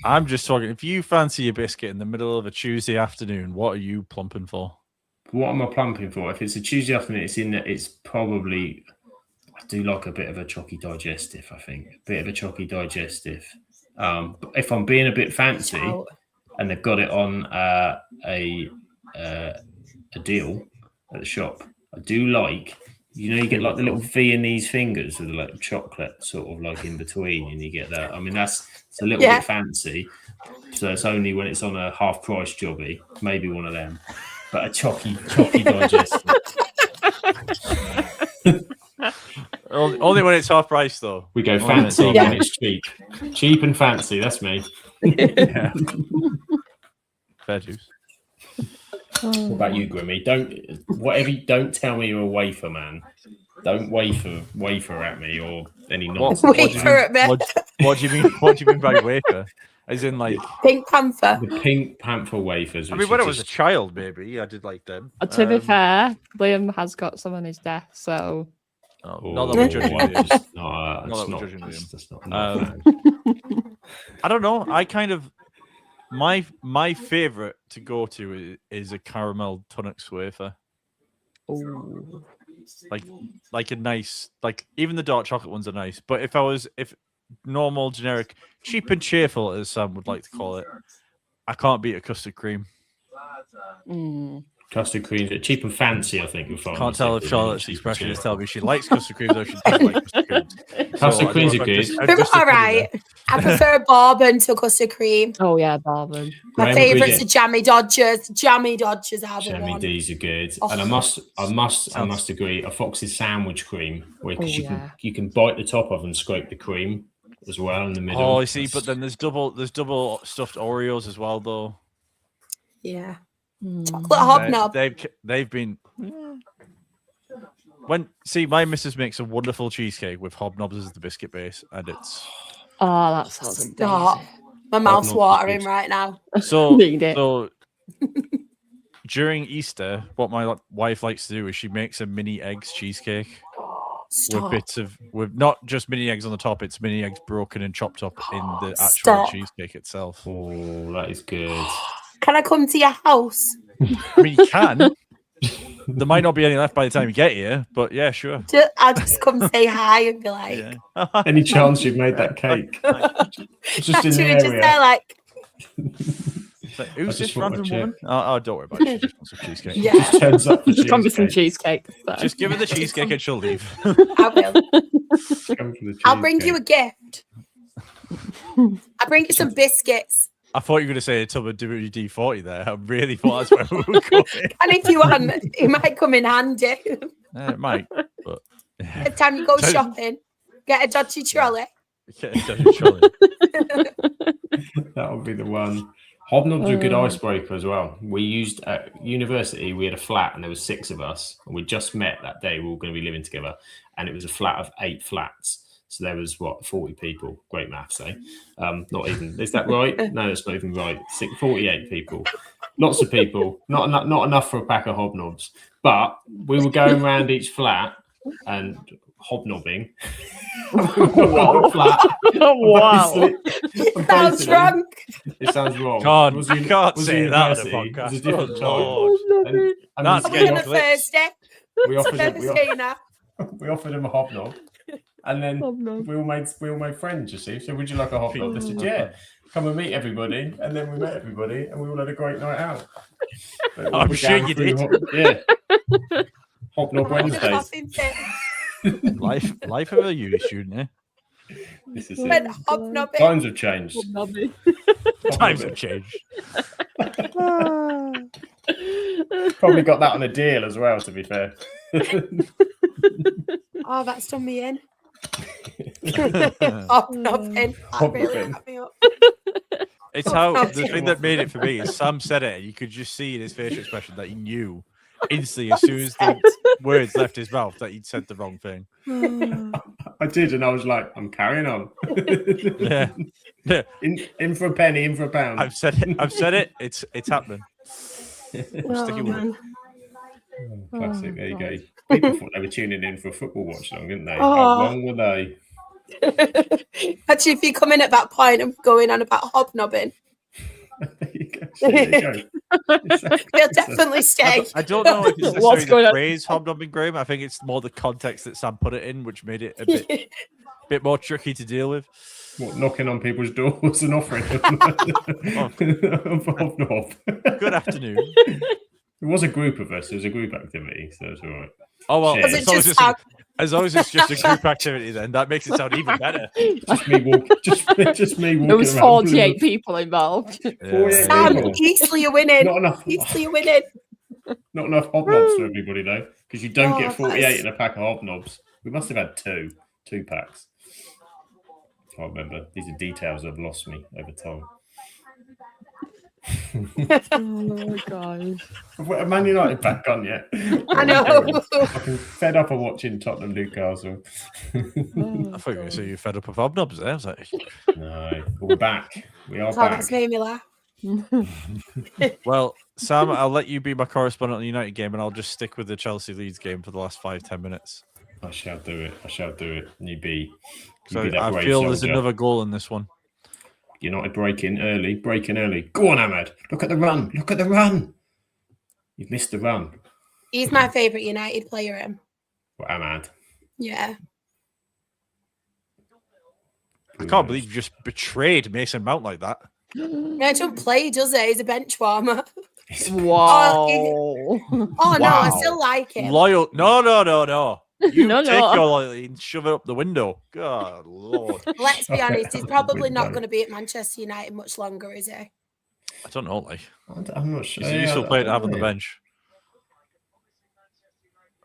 I'm just talking, if you fancy a biscuit in the middle of a Tuesday afternoon, what are you plumping for?
What am I plumping for? If it's a Tuesday afternoon, it's probably... I do like a bit of a chalky digestive, I think. A bit of a chalky digestive. But if I'm being a bit fancy and they've got it on a deal at the shop, I do like... you get like the little Viennese fingers with the like chocolate sort of like in between, and you get that. I mean, it's a little bit fancy, so it's only when it's on a half price jobby, maybe one of them. But a chalky digestive.
Only when it's half price, though.
We go fancy when it's cheap and fancy. That's me.
Yeah. Fair juice.
What about you, Grimmy? Don't tell me you're a wafer man. Don't wafer at me or any nonsense.
What do you mean? What do you mean by wafer? As in like
Pink Panther?
The Pink Panther wafers.
I mean, when I was a child, maybe I did like them.
To be fair, Liam has got some on his desk, so.
Not that we're judging Liam.
That's not
I don't know. I kind of. My favorite to go to is a caramel Tunnocks wafer.
Ooh.
Like a nice, like even the dark chocolate ones are nice. But if normal, generic, cheap and cheerful, as Sam would like to call it, I can't beat a custard cream.
Custard creams are cheap and fancy, I think you'll find.
Can't tell if Charlotte's expression is telling me she likes custard creams or she doesn't like custard creams.
Custard creams are good.
They're all right. I prefer bourbon to custard cream.
Oh yeah, bourbon.
My favourites are jammy Dodgers. Jammy Dodgers are the
Jammy
one.
D's are good, and I must agree. A Fox's sandwich cream, where you can bite the top of and scrape the cream as well in the middle.
Oh, I see. But then there's double stuffed Oreos as well, though.
Yeah. Chocolate hobnob.
They've been my missus makes a wonderful cheesecake with hobnobs as the biscuit base, and it's
that sounds amazing.
My mouth's watering right now.
So during Easter, what my wife likes to do is she makes a mini eggs cheesecake with not just mini eggs on the top, it's mini eggs broken and chopped up in the actual cheesecake itself.
Oh, that is good.
Can I come to your house?
I mean, you can. There might not be any left by the time you get here, but yeah, sure.
I'll just come say hi and be like...
Yeah. Any chance you've made that cake? Just in the area.
Just there, like...
Like, who's this random woman? Oh, don't worry about it. She just wants some cheesecake.
Yeah.
Just turns up for
come with some cheesecake. So.
Just give her the cheesecake and she'll leave.
I will. I'll bring you a gift. I'll bring you some biscuits.
I thought you were going to say a tub of WD-40 there. I really thought that's where we were going.
And if you want, it might come in handy.
It might, but...
Every time you go shopping, get a dodgy trolley.
Get a dodgy trolley.
That would be the one. Hobnobs are a good icebreaker as well. We used at university, we had a flat and there was 6 of us. And we just met that day. We were all going to be living together. And it was a flat of 8 flats. So there was 40 people. Great maths, eh? Not even. Is that right? No, that's not even right. 48 people. Lots of people. Not enough for a pack of hobnobs. But we were going around each flat and hobnobbing.
Wow!
It sounds wrong.
It sounds wrong.
I can't say that on the podcast.
It was a different time. And
that's
on a Thursday.
We offered him a hobnob. And then we all made friends, you see. So would you like a hobnob? They said, yeah, come and meet everybody. And then we met everybody and we all had a great night out.
I'm sure you did.
Yeah. Hobnob Wednesdays.
Life of a uni student, eh?
This is it.
Hobnobbing.
Times have changed.
Times have changed.
Probably got that on a deal as well, to be fair.
Oh, that's done me in. Hobnobbing. That really got me up.
It's how the thing that made it for me is Sam said it, and you could just see in his facial expression that he knew instantly as soon as the words left his mouth that he'd said the wrong thing.
I did, and I was like, I'm carrying on.
Yeah.
In for a penny, in for a pound.
I've said it. It's happening. Sticky with it.
Classic. There you go. People thought they were tuning in for a football watch long, didn't they? How long were they?
Actually, if you come in at that point and going on about hobnobbing,
There you go. There you go.
they'll definitely stay.
I don't know if it's
What's
necessarily
going
the
on?
phrase hobnobbing, Graham. I think it's more the context that Sam put it in, which made it a bit more tricky to deal with.
What, knocking on people's doors and offering them hobnob.
Good afternoon.
It was a group of us. It was a group activity, so it's all right.
Oh well,
Cheers.
as long as it's just a group activity, then that makes it sound even better.
Just me walking. Just me walking.
There was
around.
48 people involved.
48
Sam,
people.
easily you're winning.
Not enough.
Easily you're winning.
Not enough hobnobs for everybody though, because you don't
Oh,
get 48
that's-
in a pack of hobnobs. We must have had two packs. I can't remember. These are details that have lost me over time.
Oh, God.
I've got a Man United back on yet.
I know.
I'm fed up of watching Tottenham Newcastle.
I thought you were going to say you fed up of hobnobs there. I was like,
No, we're back. We are
Oh,
back.
that's made me laugh.
well, Sam, I'll let you be my correspondent on the United game, and I'll just stick with the Chelsea Leeds game for the last 5-10 minutes.
I shall do it. And you be
So
that
I
brave
feel there's
soldier.
another goal in this one.
United breaking early. Go on, Ahmed. Look at the run. You've missed the run.
He's my favourite United player. Him.
Well, Ahmed.
Yeah.
I can't believe you just betrayed Mason Mount like that.
No, don't play, does it? He's a bench warmer.
Wow.
Oh, no, I
Wow.
still like him.
Loyal. No. You
No,
take
no.
your loyalty and shove it up the window. God, Lord.
Let's be honest, he's probably not
Window.
going to be at Manchester United much longer, is he?
I don't know, like.
I'm not sure.
He's a useful player to have on the bench.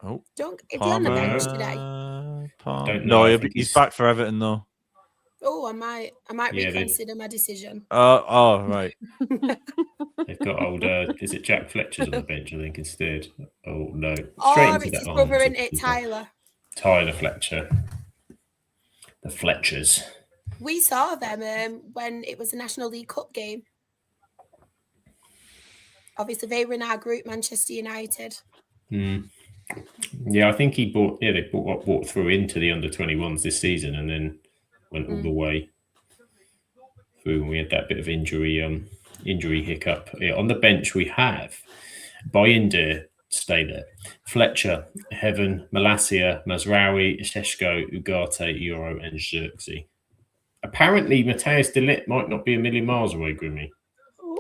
Oh,
Don't if you're on the bench today.
Don't know,
No,
I think
he's
he's-
back for Everton though.
Oh, I might
Yeah, they-
reconsider my decision.
Oh, right.
They've got old. Is it Jack Fletcher's on the bench? I think instead. Oh no! Straight
Oh,
into
it's his
that
brother,
arm.
isn't it, Tyler?
Tyler Fletcher. The Fletchers.
We saw them when it was a National League Cup game. Obviously, they were in our group, Manchester United.
Yeah, I think he bought. Yeah, they bought through into the under-21s this season, and then went all the way through. And we had that bit of injury hiccup. Yeah, on the bench, we have Bayindir, stay there. Fletcher, Heaven, Malacia, Mazraoui, Sheshko, Ugarte, Euro, and Xerxes. Apparently, Mateus de Ligt might not be a million miles away, Grimmy.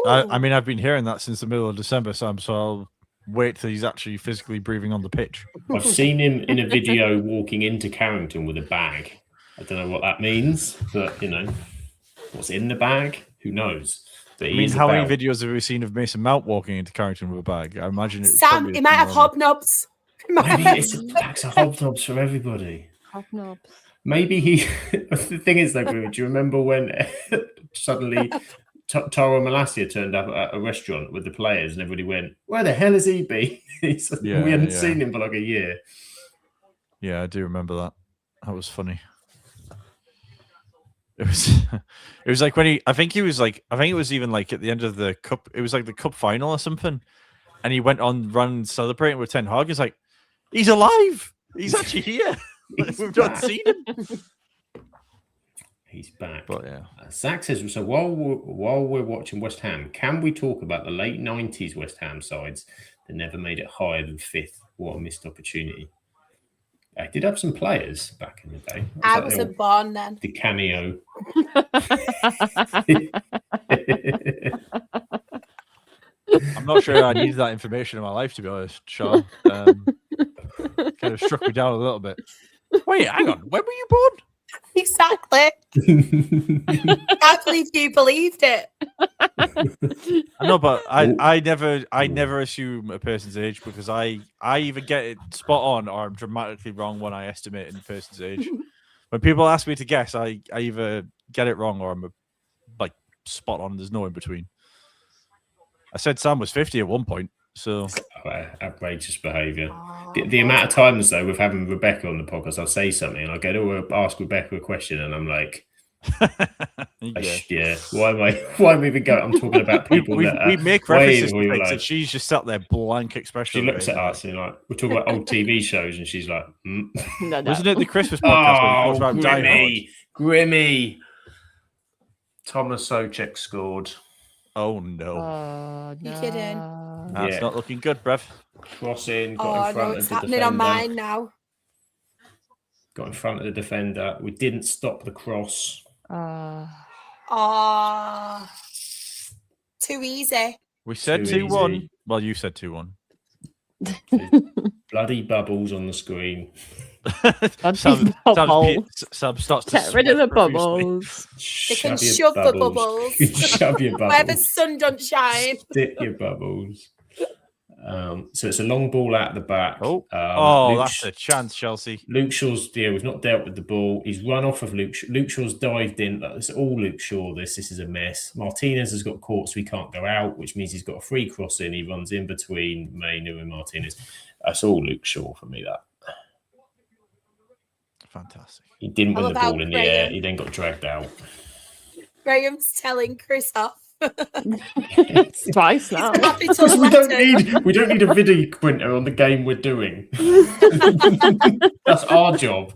I mean, I've been hearing that since the middle of December, Sam, so I'll wait till he's actually physically breathing on the pitch.
I've seen him in a video walking into Carrington with a bag. I don't know what that means, but, what's in the bag? Who knows? But
I mean, how many videos have we seen of Mason Mount walking into Carrington with a bag? I imagine it's
Sam,
probably
he might have
similar.
hobnobs.
Maybe it's packs of hobnobs for everybody.
Hobnobs.
Maybe he. The thing is, though, Grimmy, do you remember when suddenly Tara Malacia turned up at a restaurant with the players and everybody went, "Where the hell has he been?" We hadn't seen him for like a year.
Yeah, I do remember that. That was funny. It was like when I think it was even like at the end of the cup. It was like the cup final or something, and he went on run celebrating with Ten Hag. He's like, he's alive. He's actually here. We've not seen him.
He's back.
But yeah,
Zach says, so while we're watching West Ham, can we talk about the late 90s West Ham sides that never made it higher than fifth? What a missed opportunity. I did have some players back in the day.
I wasn't born then.
The cameo.
I'm not sure I needed that information in my life, to be honest, Sean. Kind of struck me down a little bit. Wait, hang on. When were you born?
Exactly. I believe you believed it.
I know, but I never assume a person's age because I either get it spot on or I'm dramatically wrong when I estimate a person's age. When people ask me to guess, I either get it wrong or I'm like spot on. There's no in between. I said Sam was 50 at one point, so
outrageous behaviour. The amount of times though, with having Rebecca on the podcast, I'll say something and I'll go to ask Rebecca a question and I'm like,
Yeah.
Why am I even going? I'm talking about people
we
that
make
way
references to
before your
things, and
life.
she's just sat there blank expression.
She looks at us and like we're talking about old TV shows, and she's like,
No.
Wasn't it the Christmas podcast where we talked about Die Hard?
Grimmy. Thomas Socek scored.
Oh no.
Oh,
You
no.
kidding?
That's not looking good, bruv.
Crossing, got in front of
it's
the
happening
defender.
on mine now.
Got in front of the defender. We didn't stop the cross.
Oh, too easy.
We said
Too
2-1.
easy.
Well, you said 2-1.
Bloody bubbles on the screen.
Sam starts to
Get rid of
sweat
the
profusely.
bubbles.
They can
your
shove the bubbles.
Shove your
Where the
bubbles.
sun don't shine.
Stick your bubbles. So it's a long ball out the back.
That's a chance, Chelsea.
Luke Shaw's, we've not dealt with the ball. He's run off of Luke. Luke Shaw's dived in. It's all Luke Shaw. This is a mess. Martinez has got caught, so he can't go out, which means he's got a free cross in. He runs in between Mainu and Martinez. That's all Luke Shaw for me, that.
Fantastic.
He didn't win the ball in the air. He then got dragged out.
Graham's telling Chris off.
Twice now.
Because we don't need a video printer on the game we're doing. That's our job.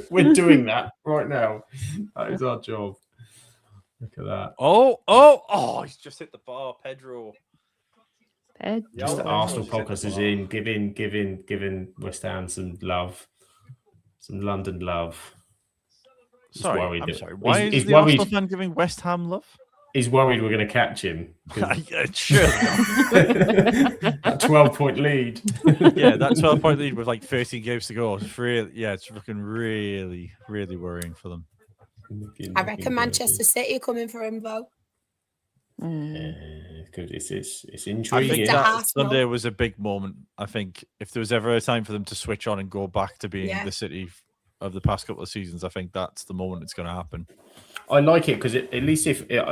We're doing that right now. That is our job. Look at that.
Oh, he's just hit the bar, Pedro.
Just the Arsenal podcast is in, giving West Ham some love. Some London love.
Sorry. Why is the Arsenal fan giving West Ham love?
He's worried we're going to catch him.
Sure.
That 12-point lead.
Yeah, that 12-point lead with like 13 games to go. It's looking really, really worrying for them.
I reckon Manchester City are coming for him, though.
It's
I
intriguing.
think that Sunday was a big moment. I think if there was ever a time for them to switch on and go back to being the City of the past couple of seasons, I think that's the moment it's going to happen.
I like it because at least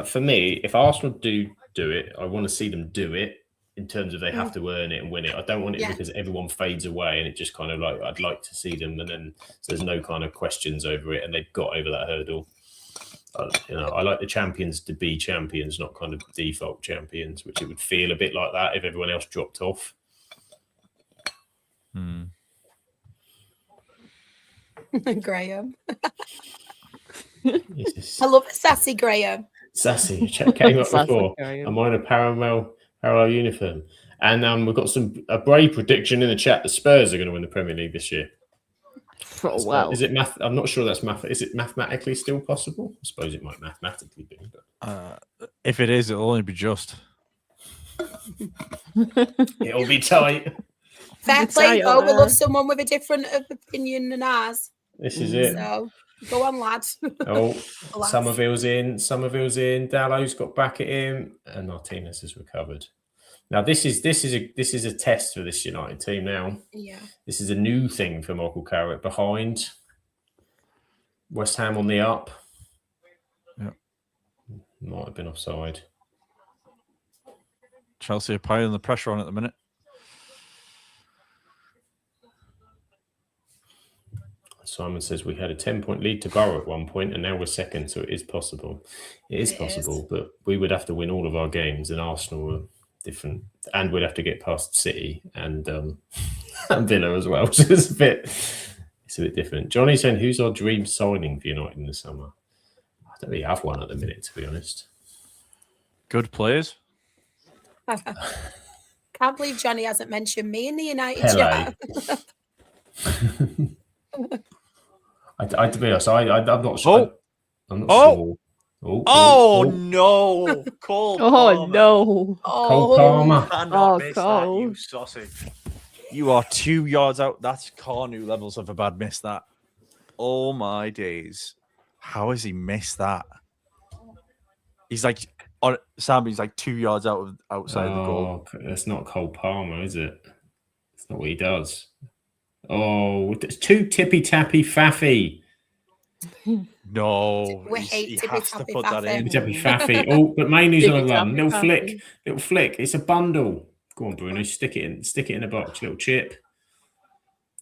for me, if Arsenal do it, I want to see them do it in terms of they have to earn it and win it. I don't want it because everyone fades away and it just kind of like, I'd like to see them and then so there's no kind of questions over it and they've got over that hurdle. I like the champions to be champions, not kind of default champions, which it would feel a bit like that if everyone else dropped off.
Graham. I love a sassy Graham.
Sassy came up before. I'm wearing a parallel uniform, and we've got a brave prediction in the chat. The Spurs are going to win the Premier League this year.
Well,
is it math? I'm not sure that's math. Is it mathematically still possible? I suppose it might mathematically be. But
if it is, it'll only be just.
It'll be tight.
Fair play, though. We'll love someone with a different opinion than ours.
This is it.
So go on, lads.
Somerville's in. Dallow's got back at him, and Martinez has recovered. Now this is a test for this United team. Now, this is a new thing for Michael Carrick behind. West Ham on the up.
Yeah,
might have been offside.
Chelsea are piling the pressure on at the minute.
Simon says we had a 10-point lead to Borough at one point, and now we're second, so it is possible. It is possible, but we would have to win all of our games, and Arsenal were different, and we'd have to get past City and Villa as well. So it's a bit different. Johnny's saying, "Who's our dream signing for United in the summer?" I don't really have one at the minute, to be honest.
Good players.
Can't believe Johnny hasn't mentioned me in the United chat.
To be honest, I'm not sure. I'm not sure.
No! Cole.
No!
Cole Palmer.
Cole. You sausage. You are 2 yards out. That's Carnu levels of a bad miss. That. Oh my days! How has he missed that? He's like He's like 2 yards outside the goal.
That's not Cole Palmer, is it? That's not what he does. Oh, it's too tippy-tappy faffy.
No,
we
he has to put that in.
Tippy faffy. Oh, but Mainu's on a run. Little flick. It's a bundle. Go on, Bruno. Stick it in the box. Little chip.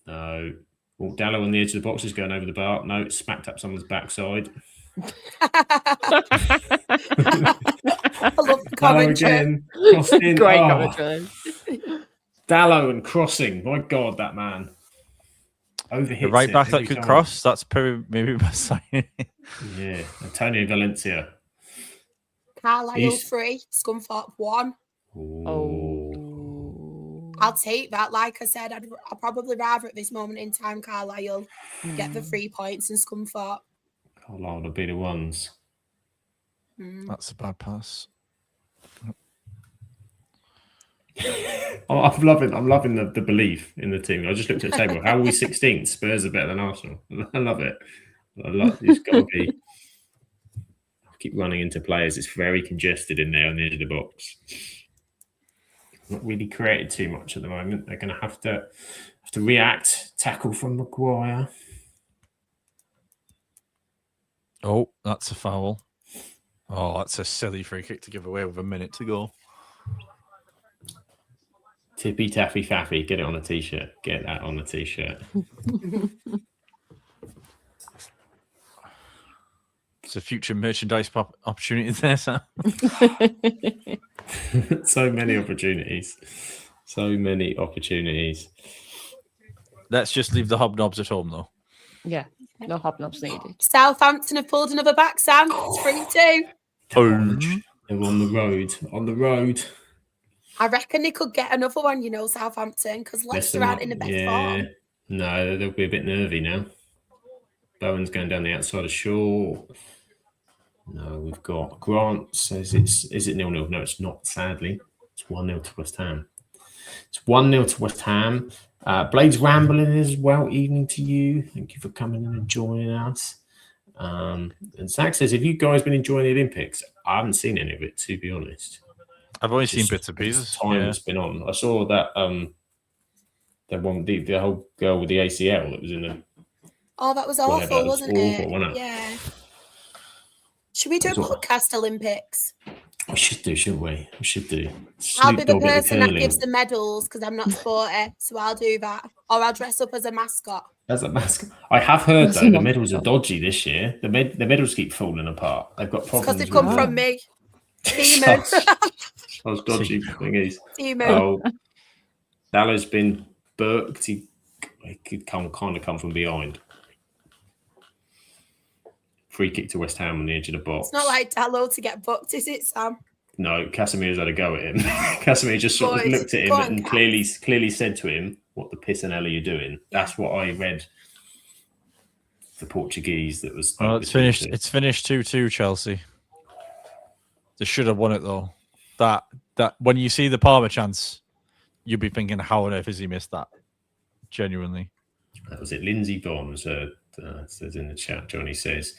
No. Oh, Dallo on the edge of the box is going over the bar. No, it's smacked up someone's backside.
I love the
Dallo
commentary.
again. Crossing.
Great
Oh,
commentary.
Dallo and crossing. My God, that man. Overhits
The right
it
back that
every
could
time.
cross. That's probably maybe my sign.
Yeah, Antonio Valencia.
Carlisle
He's-
3, Scunthorpe 1.
Oh.
I'll take that. Like I said, I'd probably rather at this moment in time Carlisle get the 3 points and Scunthorpe.
Carlisle would be the ones.
That's a bad pass.
Oh, I'm loving the belief in the team. I just looked at the table. How are we 16th? Spurs are better than Arsenal. I love it. It's got to be. I keep running into players. It's very congested in there on the edge of the box. Not really created too much at the moment. They're going to have to react. Tackle from Maguire.
Oh, that's a foul. Oh, that's a silly free kick to give away with a minute to go.
Tippy taffy faffy. Get it on a t-shirt. Get that on a t-shirt.
It's a future merchandise opportunity there, Sam.
So many opportunities. So many opportunities.
Let's just leave the hobnobs at home, though.
Yeah, no hobnobs needed.
Southampton have pulled another back, Sam. It's 3-2.
They're on the road. On the road.
I reckon they could get another one, you know, Southampton, because Leicester aren't in the best form.
No, they'll be a bit nervy now. Bowen's going down the outside of Shaw. No, we've got Grant says is it 0-0? No, it's not, sadly. It's 1-0 to West Ham. It's 1-0 to West Ham. Blades rambling as well. Evening to you. Thank you for coming in and joining us. And Zach says, have you guys been enjoying the Olympics? I haven't seen any of it, to be honest.
I've only seen bits and pieces.
Time it's been on. I saw that the one, the whole girl with the ACL that was in the.
Oh, that was
Well,
awful,
that was
wasn't
awful,
it?
wasn't it?
Yeah. Should we do a
That's all.
podcast Olympics?
We should do, shouldn't we? We should do.
I'll be the
Snoop Dogg at
person that
curling.
gives the medals because I'm not sporty, so I'll do that. Or I'll dress up as a mascot.
As a mascot. I have heard
As a
though the
mascot.
medals are dodgy this year. The medals keep falling apart. They've got problems.
Because they've come
with
from
them.
me. Demon.
Those dodgy thingies.
Demon.
Oh, Dallo's been burked. He could kind of come from behind. Free kick to West Ham on the edge of the box.
It's not like Dallo to get booked, is it, Sam?
No, Casemiro's had a go at him. Casemiro just sort of
Boys,
looked at him
go on,
and
Cas.
clearly said to him, "What the piss and hell are you doing?"
Yeah.
That's what I read. The Portuguese that was.
Oh, it's finished. It's finished 2-2 Chelsea. They should have won it though. That when you see the Palmer chance, you'll be thinking, how on earth has he missed that? Genuinely.
That was it. Lindsay Bonds says in the chat. Johnny says,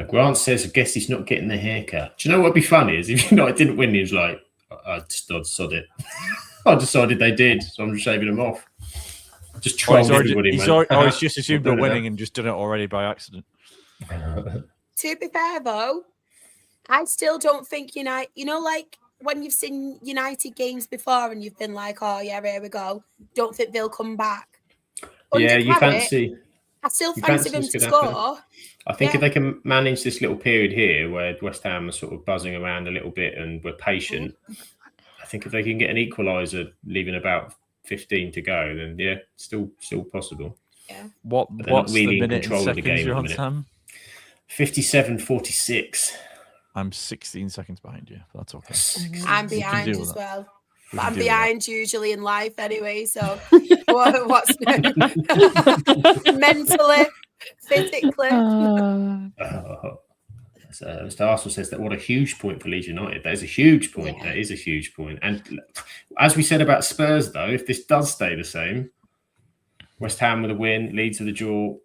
Grant says, I guess he's not getting the haircut. Do you know what'd be funny is if United didn't win, he was like, I sod it. I decided they did, so I'm just shaving them off. Just trolled everybody.
He's just assumed they're winning and just done it already by accident.
To be fair, though, I still don't think United, you know, like when you've seen United games before and you've been like, oh, yeah, here we go. Don't think they'll come back.
Yeah, you
Carrot,
fancy.
I still fancy them to score.
I think if they can manage this little period here where West Ham are sort of buzzing around a little bit and we're patient, I think if they can get an equaliser leaving about 15 to go, then yeah, still possible.
Yeah.
What's
really
the minute and seconds you're on, Sam?
57:46.
I'm 16 seconds behind you. That's okay.
I'm
We can
behind
deal with
as
that.
well.
We
But
can
I'm
deal with
behind usually in life anyway, so what's mentally, physically.
So Mr. Arsenal says that what a huge point for Leeds United. That is a huge point.
Yeah.
That is a huge point. And as we said about Spurs, though, if this does stay the same, West Ham with a win, Leeds with a draw,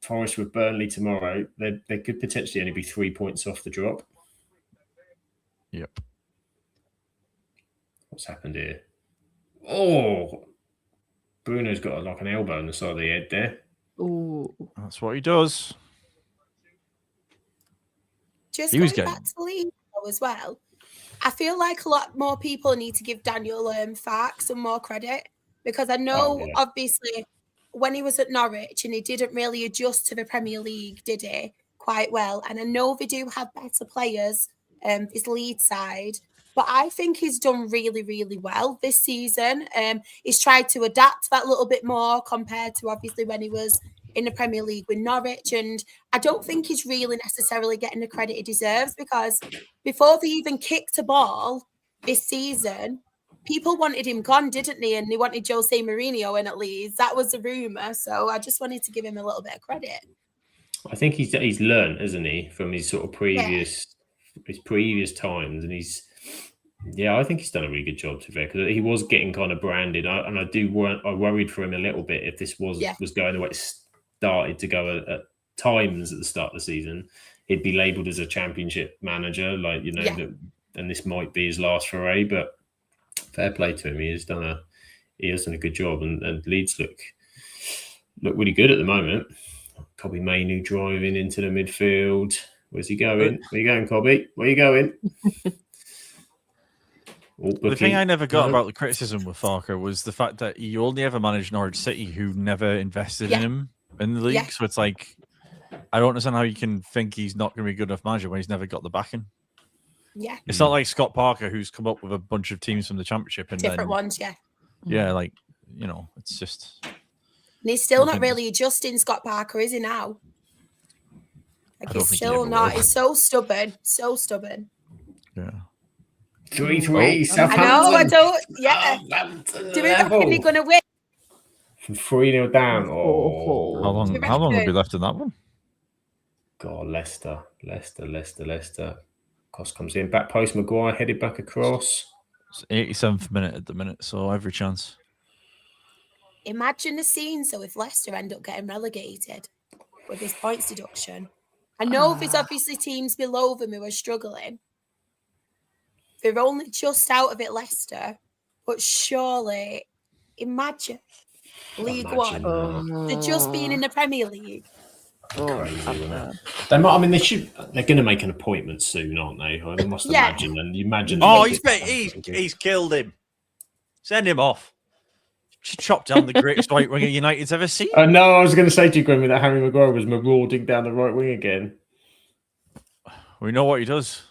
Forest with Burnley tomorrow, they could potentially only be 3 points off the drop.
Yep.
What's happened here? Oh, Bruno's got like an elbow on the side of the head there.
Ooh.
That's what he does.
Just
He was
going back to Leeds as well, I feel like a lot more people need to give Daniel Farke some more credit because I know, obviously, when he was at Norwich and he didn't really adjust to the Premier League, did he? quite well. And I know they do have better players, this lead side. But I think he's done really, really well this season. He's tried to adapt that little bit more compared to obviously when he was in the Premier League with Norwich. And I don't think he's really necessarily getting the credit he deserves, because before they even kicked a ball this season, people wanted him gone, didn't they? And they wanted Jose Mourinho in at Leeds. That was the rumour. So I just wanted to give him a little bit of credit.
I think he's learned, hasn't he, from his sort of previous times, and I think he's done a really good job, to be fair, because he was getting kind of branded, I worried for him a little bit if this was going the way it started to go at times at the start of the season. He'd be labelled as a championship manager, and this might be his last foray. But fair play to him; he has done a good job, and Leeds look really good at the moment. Cobby Mainu driving into the midfield. Where's he going? Where you going, Cobby? Where you going?
The thing I never got about the criticism with Farke was the fact that he only ever managed Norwich City, who never invested in him in the league. Yeah. So it's like, I don't understand how you can think he's not going to be a good enough manager when he's never got the backing.
Yeah.
It's not like Scott Parker, who's come up with a bunch of teams from the Championship. And
different ones, yeah.
Yeah, it's just...
And he's still not really adjusting, Scott Parker, is he now? Like, he's still not. He's so stubborn. So stubborn.
Yeah.
3-3, Southampton.
I know, I don't. Yeah. Do we reckon they're going to win?
From 3-0 down.
How long will be left in that one?
God, Leicester. Cost comes in. Back post, Maguire headed back across.
It's 87th minute at the minute, so every chance.
Imagine the scene, so if Leicester end up getting relegated with this points deduction. I know there's obviously teams below them who are struggling. They're only just out of it, Leicester. But surely, imagine League One. They're just being in the Premier League.
Crazy, isn't it? They might. I mean, they're going to make an appointment soon, aren't they? I must imagine. And you imagine.
Oh, he's killed him. Send him off. She chopped down the greatest right winger United's ever seen.
No, I was going to say to you, Grimmy, that Harry Maguire was marauding down the right wing again.
We know what he does.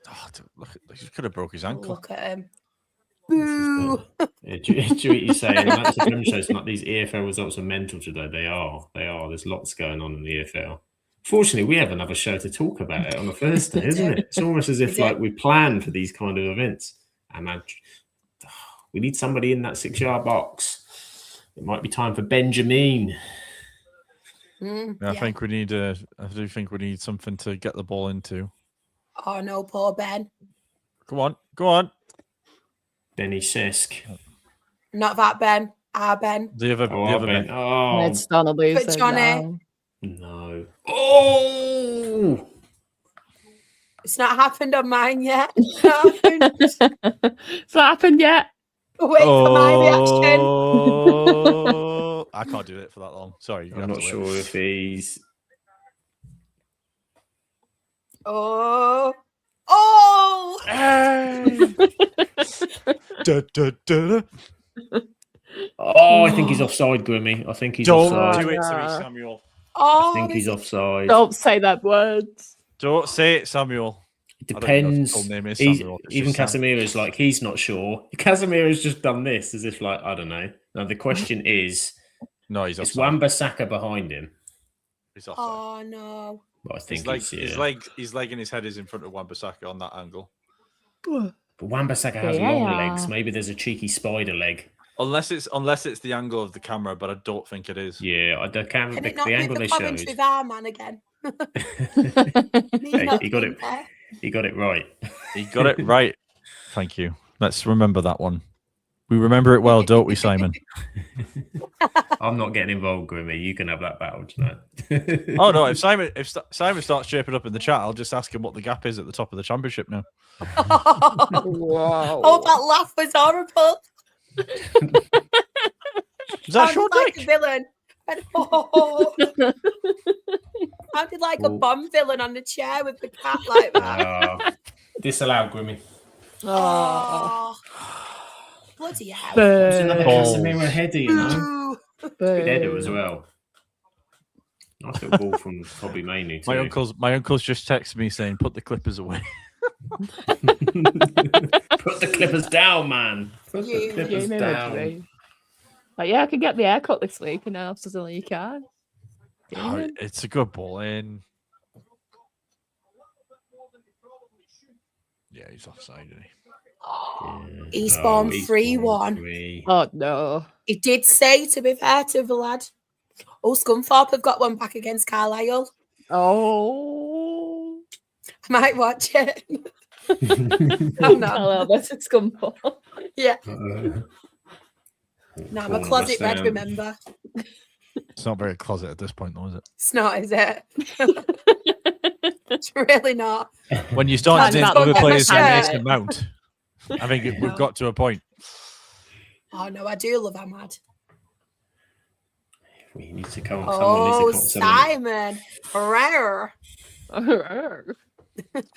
Oh, look, he could have broke his ankle.
Look at him. Boo!
You're saying that's a grim show. Like, these EFL results are mental today. They are. There's lots going on in the EFL. Fortunately, we have another show to talk about it on a Thursday, isn't it? It's almost as if we plan for these kind of events. And we need somebody in that 6-yard box. It might be time for Benjamin.
I think we need. I do think we need something to get the ball into.
Oh no, poor Ben.
Go on.
Benny Sisk.
Not that Ben. Our Ben.
The other Ben.
Oh,
it's Donna losing.
But Johnny.
No. Oh.
It's not happened on mine yet. It's not
happened yet.
Wait for my reaction.
I can't do it for that long. Sorry.
I'm not sure if he's.
Oh!
Hey. I think he's offside, Grimmy. I think he's offside.
Don't do it to me, Samuel.
I think he's offside.
Don't say that word.
Don't say it, Samuel.
It depends. Even Casemiro's like, he's not sure. Casemiro's just done this as if, like, I don't know. Now, the question is,
no, he's offside.
Is Wan-Bissaka behind him?
He's offside.
Oh, no.
But I think
his leg and his head is in front of Wan-Bissaka on that angle.
But Wan-Bissaka has long legs. Maybe there's a cheeky spider leg.
Unless it's the angle of the camera, but I don't think it is.
Yeah, the camera, the angle they showed.
With our man again.
He got it. He got it right.
He got it right. Thank you. Let's remember that one. We remember it well, don't we, Simon?
I'm not getting involved, Grimmy. You can have that battle tonight.
Oh no! If Simon starts shaping up in the chat, I'll just ask him what the gap is at the top of the championship now.
Wow!
Oh, that laugh was horrible.
Is that short
like a villain? Sounded like a Bond villain on the chair with the cat like that.
Disallowed, Grimmy.
Oh. Bloody hell.
It's another Casemiro header, you know. Good header as well. Nice little ball from Toby Mainoo too.
My uncle's just texted me saying, "Put the Clippers away."
Put the Clippers down, man. Put the Clippers down.
Like, yeah, I can get the haircut this week, and now suddenly you can't.
Oh, it's a good ball in. Yeah, he's offside, isn't he?
He's born 3-1.
Oh no!
He did say, to be fair to the lad, Scunthorpe have got one back against Carlisle.
Oh,
I might watch it.
Oh no! Carlisle versus Scunthorpe.
Yeah. No, I'm a closet red. Remember.
It's not very closet at this point, though, is it?
It's not, is it? It's really not.
When you start to name other players than Mason Mount, I think we've got to a point.
Oh no, I do love Ahmad.
We need to come.
Oh, Simon, rare.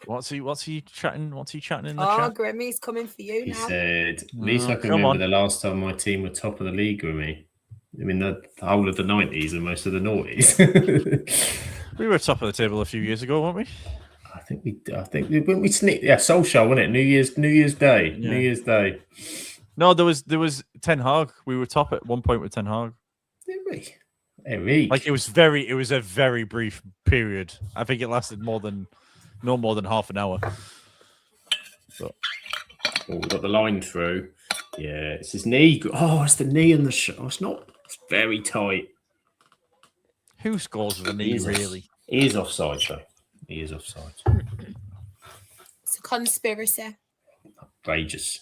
What's he chatting? What's he chatting in the chat?
Oh, Grimmy's coming for you now.
He said, "At least I can remember the last time my team were top of the league, Grimmy. I mean, the whole of the 90s and most of the noughties."
We were top of the table a few years ago, weren't we?
I think we sneaked. Yeah, Solskjaer, wasn't it? New Year's Day.
Yeah.
New Year's Day.
No, there was Ten Hag. We were top at one point with Ten Hag.
Did we? Like
it was a very brief period. I think it lasted no more than half an hour. But...
Oh, we got the line through. Yeah, it's his knee. Oh, it's the knee and the shot. Oh, it's not. It's very tight.
Who scores with a knee, really?
He is offside, though. He is offside.
It's a conspiracy.
Outrageous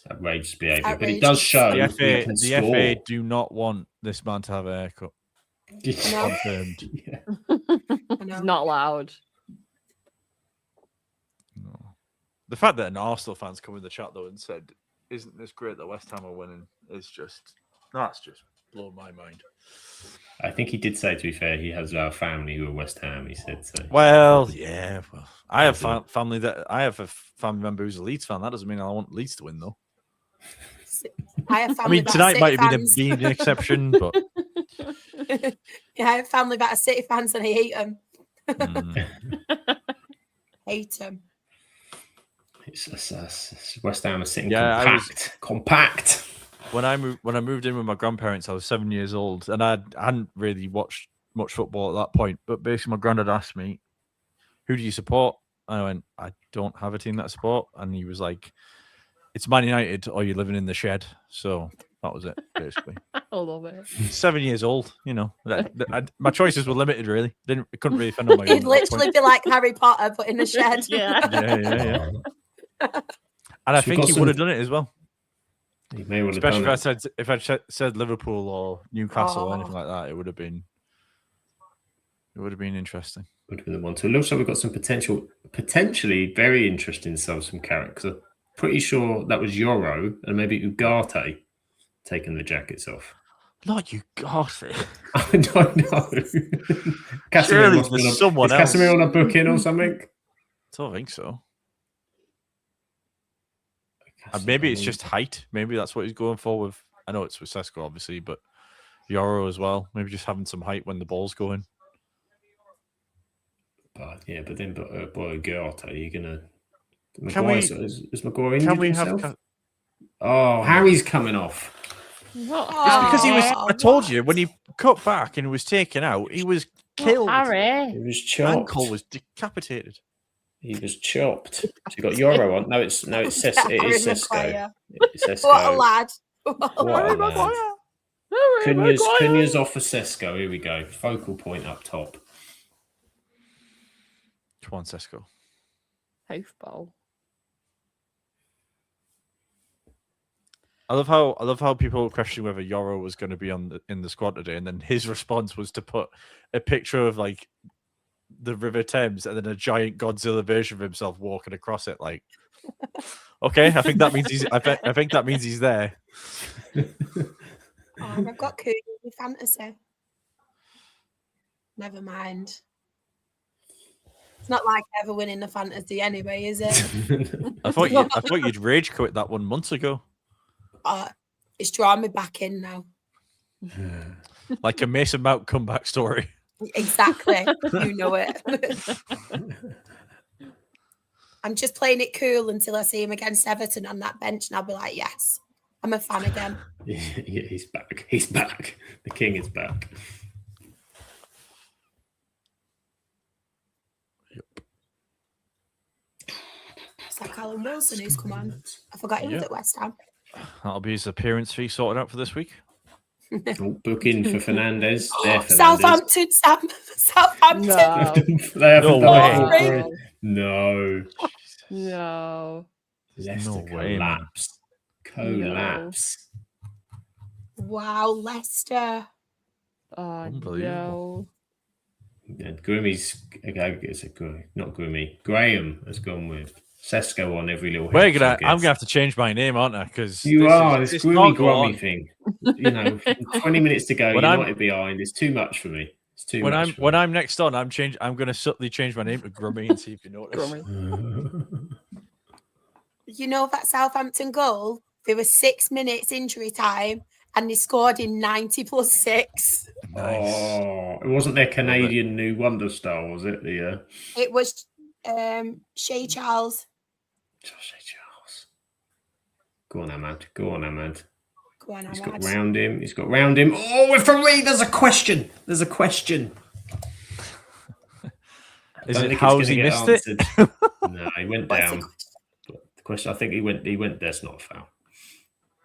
behaviour. But it does show
the FA do not want this man to have a haircut.
No.
Confirmed.
Yeah.
It's not allowed.
No. The fact that an Arsenal fan's come in the chat, though, and said, "Isn't this great that West Ham are winning?" That's just blown my mind.
I think he did say, to be fair, he has a family who are West Ham. He said so.
Well, yeah. Well, I have a family member who's a Leeds fan. That doesn't mean I want Leeds to win, though.
I mean,
tonight might have been an exception, but
yeah, I have family that are City fans, and I hate them. Hate them.
It's West Ham are sitting compact.
When I moved in with my grandparents, I was 7 years old, and I hadn't really watched much football at that point. But basically, my granddad asked me, "Who do you support?" And I went, "I don't have a team that I support." And he was like, "It's Man United, or you're living in the shed." So that was it, basically.
I love it.
7 years old, my choices were limited. Really, couldn't really fend on my own.
He'd literally be like Harry Potter, but in the shed.
Yeah. And I think he would have done it as well.
He may well
Especially
have done
if I said Liverpool or Newcastle or anything like that, it would have been interesting.
Would have been the one. So it looks like we've got some potentially very interesting subs from Carrick, because I'm pretty sure that was Yoro and maybe Ugarte taking the jackets off.
Not Ugarte.
I don't know.
Surely there's someone else.
Is Casemiro on a booking or something?
I don't think so. Maybe it's just height. Maybe that's what he's going for with. I know it's with Sesko, obviously, but Yoro as well. Maybe just having some height when the ball's going. But
Ugarte, you're gonna. Is Maguire
injured
can we himself? Harry's coming off.
What?
It's because he was. I told you when he cut back and was taken out, he was killed.
Harry.
He was chopped.
Ankle was decapitated.
He was chopped. So you got Yoro on. No, it's Sesko.
What a lad!
Cunha's off for Sesko. Here we go. Focal point up top.
Come on, Sesko.
Hoofball.
I love how people were questioning whether Yoro was going to be in the squad today, and then his response was to put a picture of like the River Thames and then a giant Godzilla version of himself walking across it. Like, okay, I think that means he's there.
I've got Cunha in fantasy. Never mind. It's not like ever winning the fantasy anyway, is it?
I thought you'd rage quit that 1 month ago.
It's drawing me back in now.
Like a Mason Mount comeback story.
Exactly. You know it. I'm just playing it cool until I see him against Everton on that bench, and I'll be like, yes, I'm a fan again.
Yeah, he's back. He's back. The king is back.
It's like Alan Wilson who's come on. I forgot he was at West Ham.
That'll be his appearance fee sorted out for this week.
Booking for Fernandez.
Southampton.
No.
They haven't
No
done
way.
it. No.
No.
Leicester
No way, man.
Collapse.
Wow, Leicester.
Oh,
Unbelievable.
no.
Yeah, Grimmy's not Grimmy. Graham has gone with Sesko on every little.
I'm gonna have to change my name, aren't I? Because
This Grimmy Grommy thing. 20 minutes to go. United behind. It's too much for me. It's too much.
When I'm next on, I'm gonna subtly change my name to Grummy and see if you notice.
You know that Southampton goal? There was 6 minutes injury time, and they scored in 90 plus 6.
Nice.
Oh, it wasn't their Canadian new wonder star, was it?
It was Shea Charles.
Shea Charles. Go on, Ahmad. Go on, Ahmad.
Go on,
He's
Ahmad.
got round him. He's got round him. Oh, referee! There's a question. There's a question.
Is it how's he missed it?
No, he went down. The question, I think he went. That's not a foul.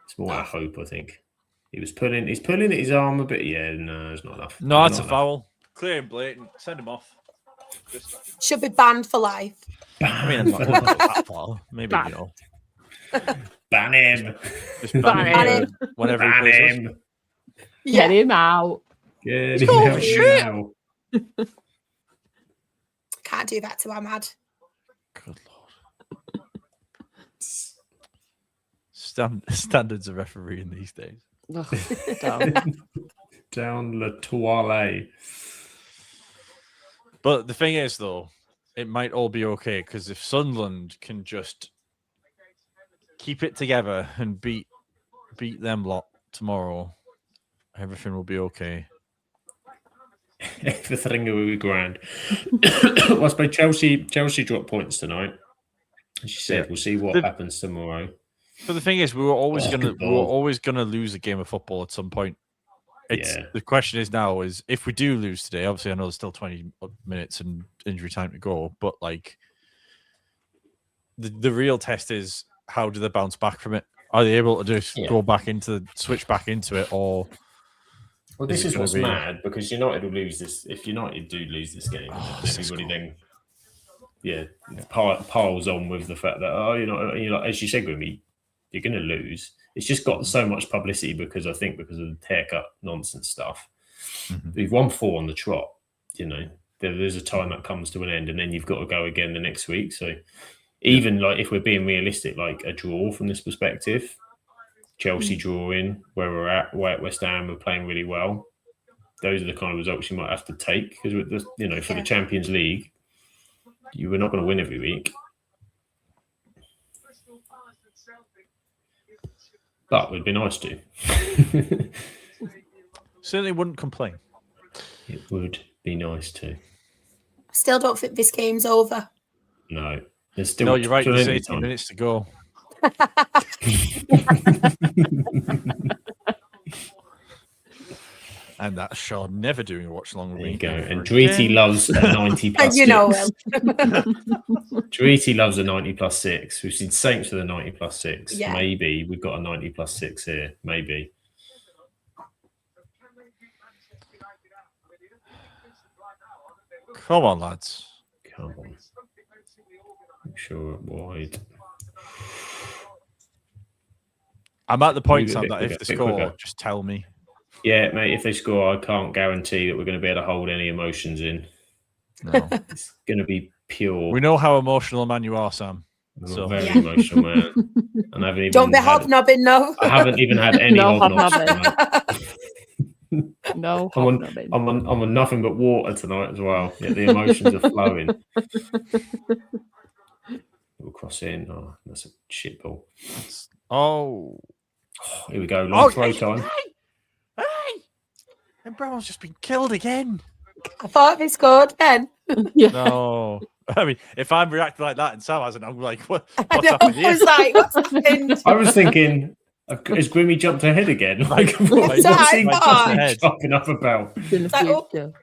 It's more a hope, I think. He's pulling at his arm a bit. Yeah, no, it's not enough.
No, it's a foul. Clear and blatant. Send him off.
Should be banned for life.
I mean, I'm not going that far. Maybe, you know.
Ban him.
Just ban him. Whenever he plays us.
Get him out.
Get him out now.
Can't do that to Ahmad.
Good lord. Standards of refereeing these days.
Down la toile.
But the thing is, though, it might all be okay because if Sunderland can just keep it together and beat them lot tomorrow, everything will be okay.
Everything will be grand. Well, I suppose Chelsea dropped points tonight. As you said, we'll see what happens tomorrow.
But the thing is, we were always gonna lose a game of football at some point. The question is now is if we do lose today. Obviously, I know there's still 20 minutes and injury time to go, but like the real test is how do they bounce back from it? Are they able to just switch back into it, or?
Well, this is what's mad because United will lose this. If United do lose this game, everybody then, piles on with the fact that as you said, Grimmy, you're going to lose. It's just got so much publicity because of the haircut nonsense stuff. Mm-hmm. We've won 4 on the trot. There's a time that comes to an end, and then you've got to go again the next week. So even like if we're being realistic, like a draw from this perspective. Chelsea drawing where we're at West Ham are playing really well. Those are the kind of results you might have to take because for the Champions League, you were not going to win every week. But it would be nice to.
Certainly wouldn't complain.
It would be nice to.
I still don't think this game's over.
No, there's still.
No, you're right. There's 18 minutes to go. And that's Sean never doing a watch long.
There you go. And Dreety loves a 90 plus 6. Dreety loves a 90 plus 6. We've seen Saints with a 90 plus 6. Yeah. Maybe we've got a 90 plus 6 here. Maybe.
Come on, lads.
Come on. Make sure wide.
I'm at the point, Sam, that if they score, just tell me.
Yeah, mate, if they score, I can't guarantee that we're going to be able to hold any emotions in.
No.
It's going to be pure.
We know how emotional a man you are, Sam.
I'm very emotional, man. And I haven't even
Don't be hobnobbing, no.
I haven't even had any hobnobbing.
No hobnobbing.
I'm on nothing but water tonight as well. Yeah, the emotions are flowing. We'll cross in. Oh, that's a shit ball.
Oh,
here we go. Long throw time.
Hey! And Brown's just been killed again.
I thought he scored then.
Yeah.
No. I mean, if I'm reacting like that and Sam hasn't, I'm like, what's
I know,
happened
I
here?
was like, what's happened?
I was thinking, has Grimmy jumped ahead again? Like,
That's
what's
what I
he
thought.
jumping up about?
In the
Like, oh.
future.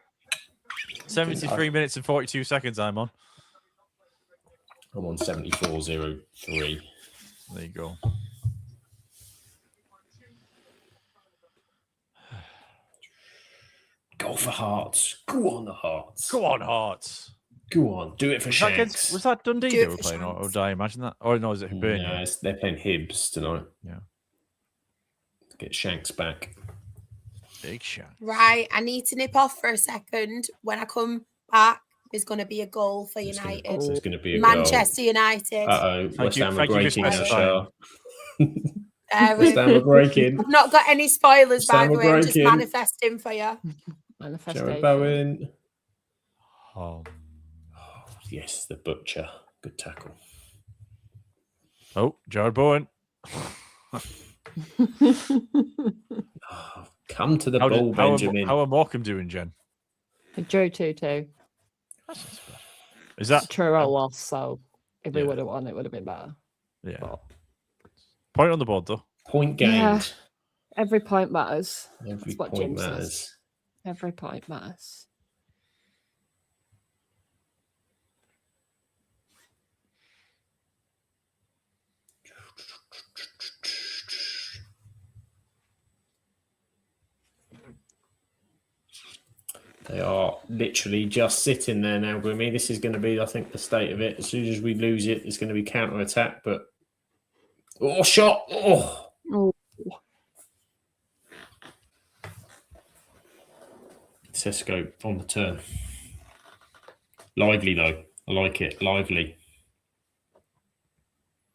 73 minutes and 42 seconds I'm on.
I'm on 74.03.
There you go.
Go for Hearts. Go on, the Hearts.
Go on, Hearts.
Go on. Do it for Shanks.
Was that Dundee
Do
they
it
were
for
playing? Or
Shanks.
did I imagine that? Or no, is it Hibernian?
No, they're playing Hibs tonight.
Yeah.
Get Shanks back.
Big shot.
Right, I need to nip off for a second. When I come back, there's going to be a goal for United.
There's going to be a
Manchester United.
goal. West Ham are breaking
for
in the
specifying.
show. West Ham are breaking.
I've not got any spoilers, by
Sam
the way. I'm just
breaking.
manifesting for you.
Jared Bowen.
Oh.
Yes, the butcher. Good tackle.
Oh, Jared Bowen.
Oh, come to the ball, Benjamin.
How are Morecambe doing, Jen?
Drew 2-2.
Is that
True loss, so if we
Yeah.
would have won, it would have been better.
Yeah.
But
Point on the board, though.
Point gained.
Yeah. every point matters.
Every
That's what
point
Jim says.
matters.
Every point matters.
They are literally just sitting there now, Grimmy. This is going to be, I think, the state of it. As soon as we lose it, it's going to be counter-attack. But shot! Oh,
Oh,
Sesko on the turn. Lively though, I like it. Lively.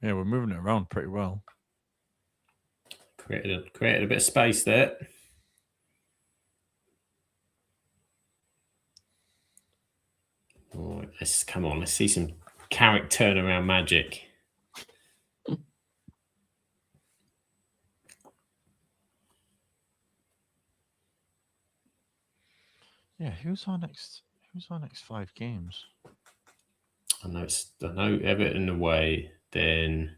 Yeah, we're moving it around pretty well.
Created a bit of space there. Oh, come on, let's see some character turnaround magic.
Yeah, who's our next 5 games?
I know Everton away, then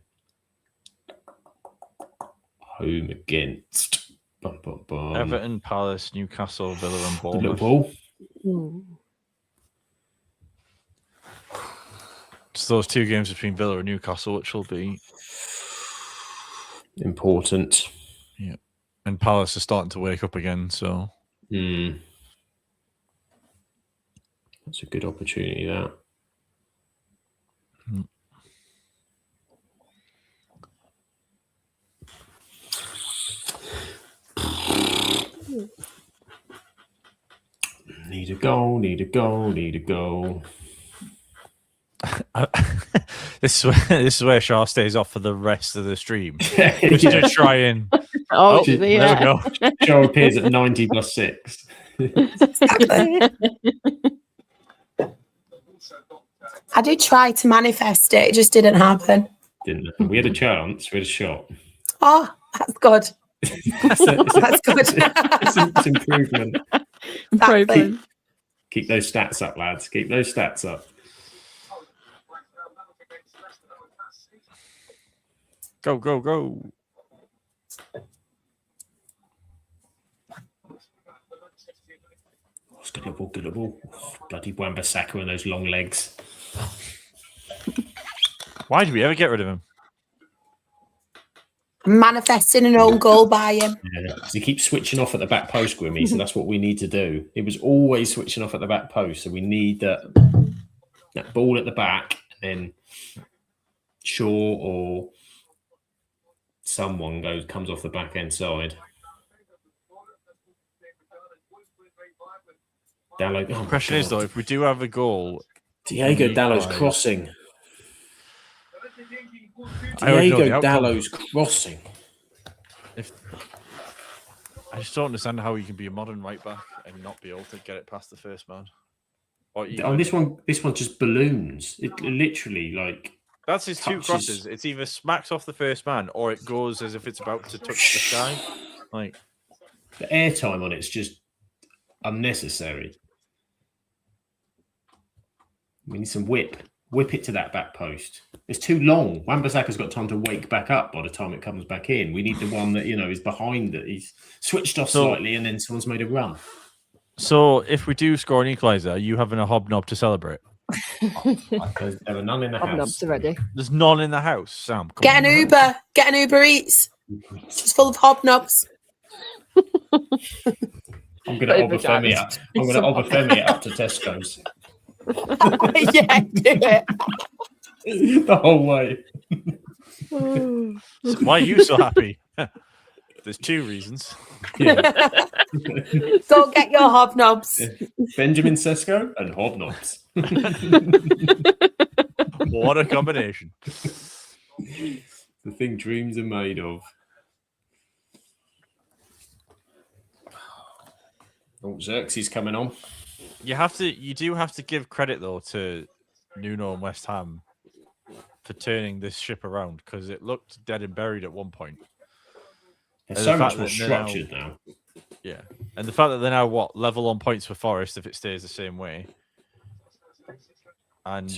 home against
Everton, Palace, Newcastle, Villa, and Bournemouth.
Liverpool.
It's those 2 games between Villa and Newcastle, which will be
Important.
Yeah, and Palace are starting to wake up again. So
that's a good opportunity. That. Need a goal, need a goal, need a goal.
this is where Shaw stays off for the rest of the stream. Just to try and
there we
go.
Shaw appears at 90 plus 6.
I did try to manifest it. It just didn't happen.
Didn't happen. We had a chance. We had a shot.
Oh, that's good.
That's
good.
It's improvement.
Improvement.
Keep those stats up, lads. Keep those stats up.
Go, go, go.
It's good little ball, good little ball. Bloody Wan-Bissaka and those long legs.
Why did we ever get rid of him?
Manifesting an own goal by him.
Yeah, he keeps switching off at the back post, Grimmy, so that's what we need to do. It was always switching off at the back post, so we need that ball at the back, and then Shaw or someone comes off the back end side. Dallo.
The question is, though, if we do have a goal...
Diego Dallo's crossing.
Diego
Dallo's crossing.
I just don't understand how you can be a modern right back and not be able to get it past the first man.
This one just balloons. It literally
that's his 2 crosses. It's either smacks off the first man or it goes as if it's about to touch the sky.
The airtime on it's just unnecessary. We need some whip. Whip it to that back post. It's too long. Wan-Bissaka's got time to wake back up by the time it comes back in. We need the one that, is behind it. He's switched off slightly and then someone's made a run.
So if we do score an equaliser, are you having a hobnob to celebrate?
There are none in the house.
Hobnobs are ready.
There's none in the house, Sam.
Get an Uber. Get an Uber Eats. It's full of hobnobs.
I'm going to Obafemi it. I'm going to Obafemi it up to Tesco's.
Yeah, do it.
The whole way.
So why are you so happy? There's 2 reasons.
Yeah.
Go get your hobnobs.
Benjamin Sesko and hobnobs.
What a combination.
The thing dreams are made of. Oh, Xerxes coming on.
You do have to give credit though to Nuno and West Ham for turning this ship around, because it looked dead and buried at one point.
They're so much more structured now.
Yeah, and the fact that they're now level on points for Forest if it stays the same way. And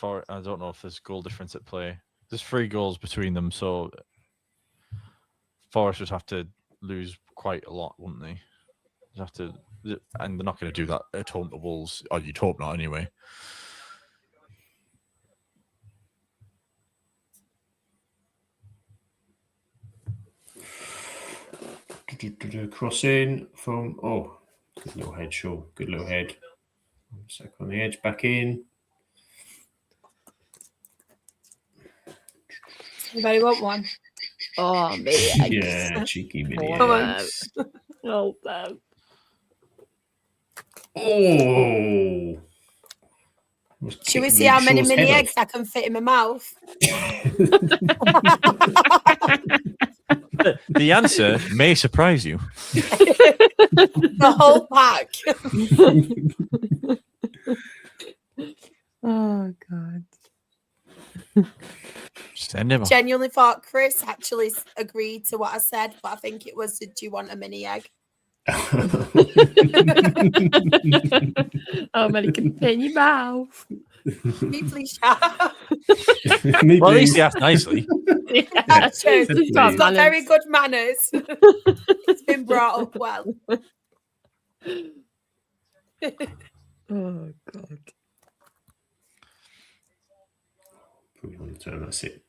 I don't know if there's goal difference at play. There's 3 goals between them, so Forest would have to lose quite a lot, wouldn't they? They'd have to, and they're not going to do that at home to Wolves. Or you'd hope not, anyway.
Cross in from good little head, Shaw. Good little head. Second on the edge, back in.
Anybody want one?
Oh, me.
Yeah, cheeky mini
eggs.
eggs.
Oh, damn.
Oh.
Should we see how many mini eggs I can fit in my mouth?
The answer may surprise you.
The whole pack.
Oh, God.
Send him.
Genuinely thought Chris actually agreed to what I said, but I think it was, did you want a mini egg?
How many can fit in your mouth?
Me please shout.
Well, at least he asked nicely.
Yeah, true.
Just
He's
got
got
manners.
very good manners. It's been brought up well.
Oh, God.
Probably want to turn that's it.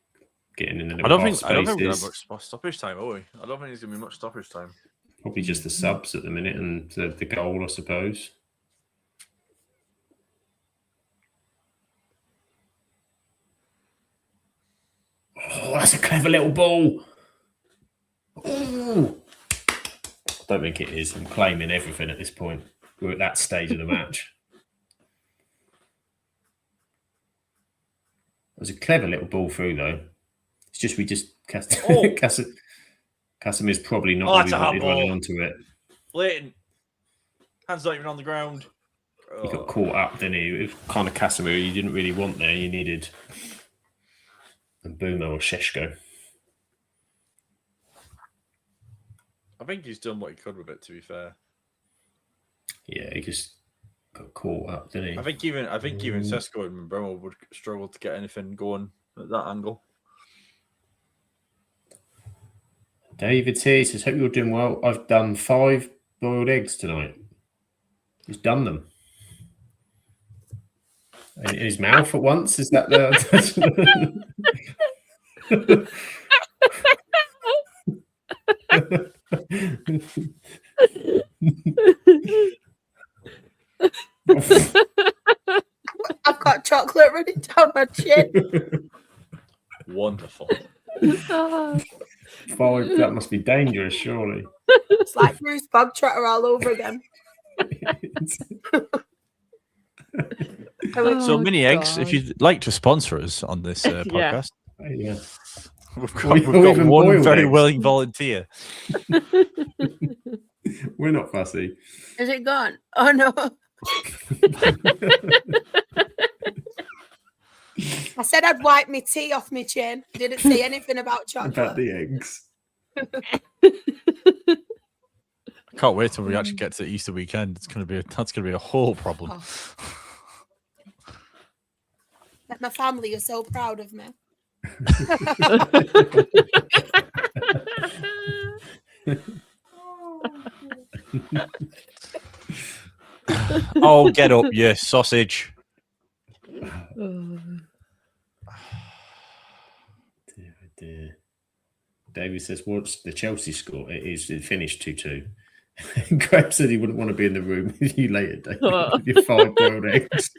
Getting in the
I don't think
spaces.
we're going to have much stoppage time, are we? I don't think there's going to be much stoppage time.
Probably just the subs at the minute and the goal, I suppose. Oh, that's a clever little ball. Ooh. I don't think it is. I'm claiming everything at this point. We're at that stage of the match. It was a clever little ball through, though. It's just Casimir's probably not really wanted running onto it.
Blatant. Hand's not even on the ground.
He got caught up, didn't he? It was kind of Casemiro you didn't really want there. You needed Mbeumo or Šeško.
I think he's done what he could with it, to be fair.
Yeah, he just got caught up, didn't he?
I think even Sesko and Mbeumo would struggle to get anything going at that angle.
David's here. He says, hope you're doing well. I've done 5 boiled eggs tonight. He's done them. In his mouth at once? Is that the...
I've got chocolate running down my chin.
Wonderful.
5, that must be dangerous, surely.
It's like Bruce Bogtrotter all over again.
So, Mini Eggs, if you'd like to sponsor us on this podcast,
Yeah.
we've got one very willing volunteer.
We're not fussy.
Is it gone? Oh no. I said I'd wipe my tea off my chin. Didn't say anything about chocolate.
About the eggs.
I can't wait till we actually get to Easter weekend. That's gonna be a whole problem.
Like my family are so proud of me.
Oh, get up, you sausage.
Dear. David says, what's the Chelsea score? It finished 2-2. Graham said he wouldn't want to be in the room with you later, David, with your 5 boiled eggs.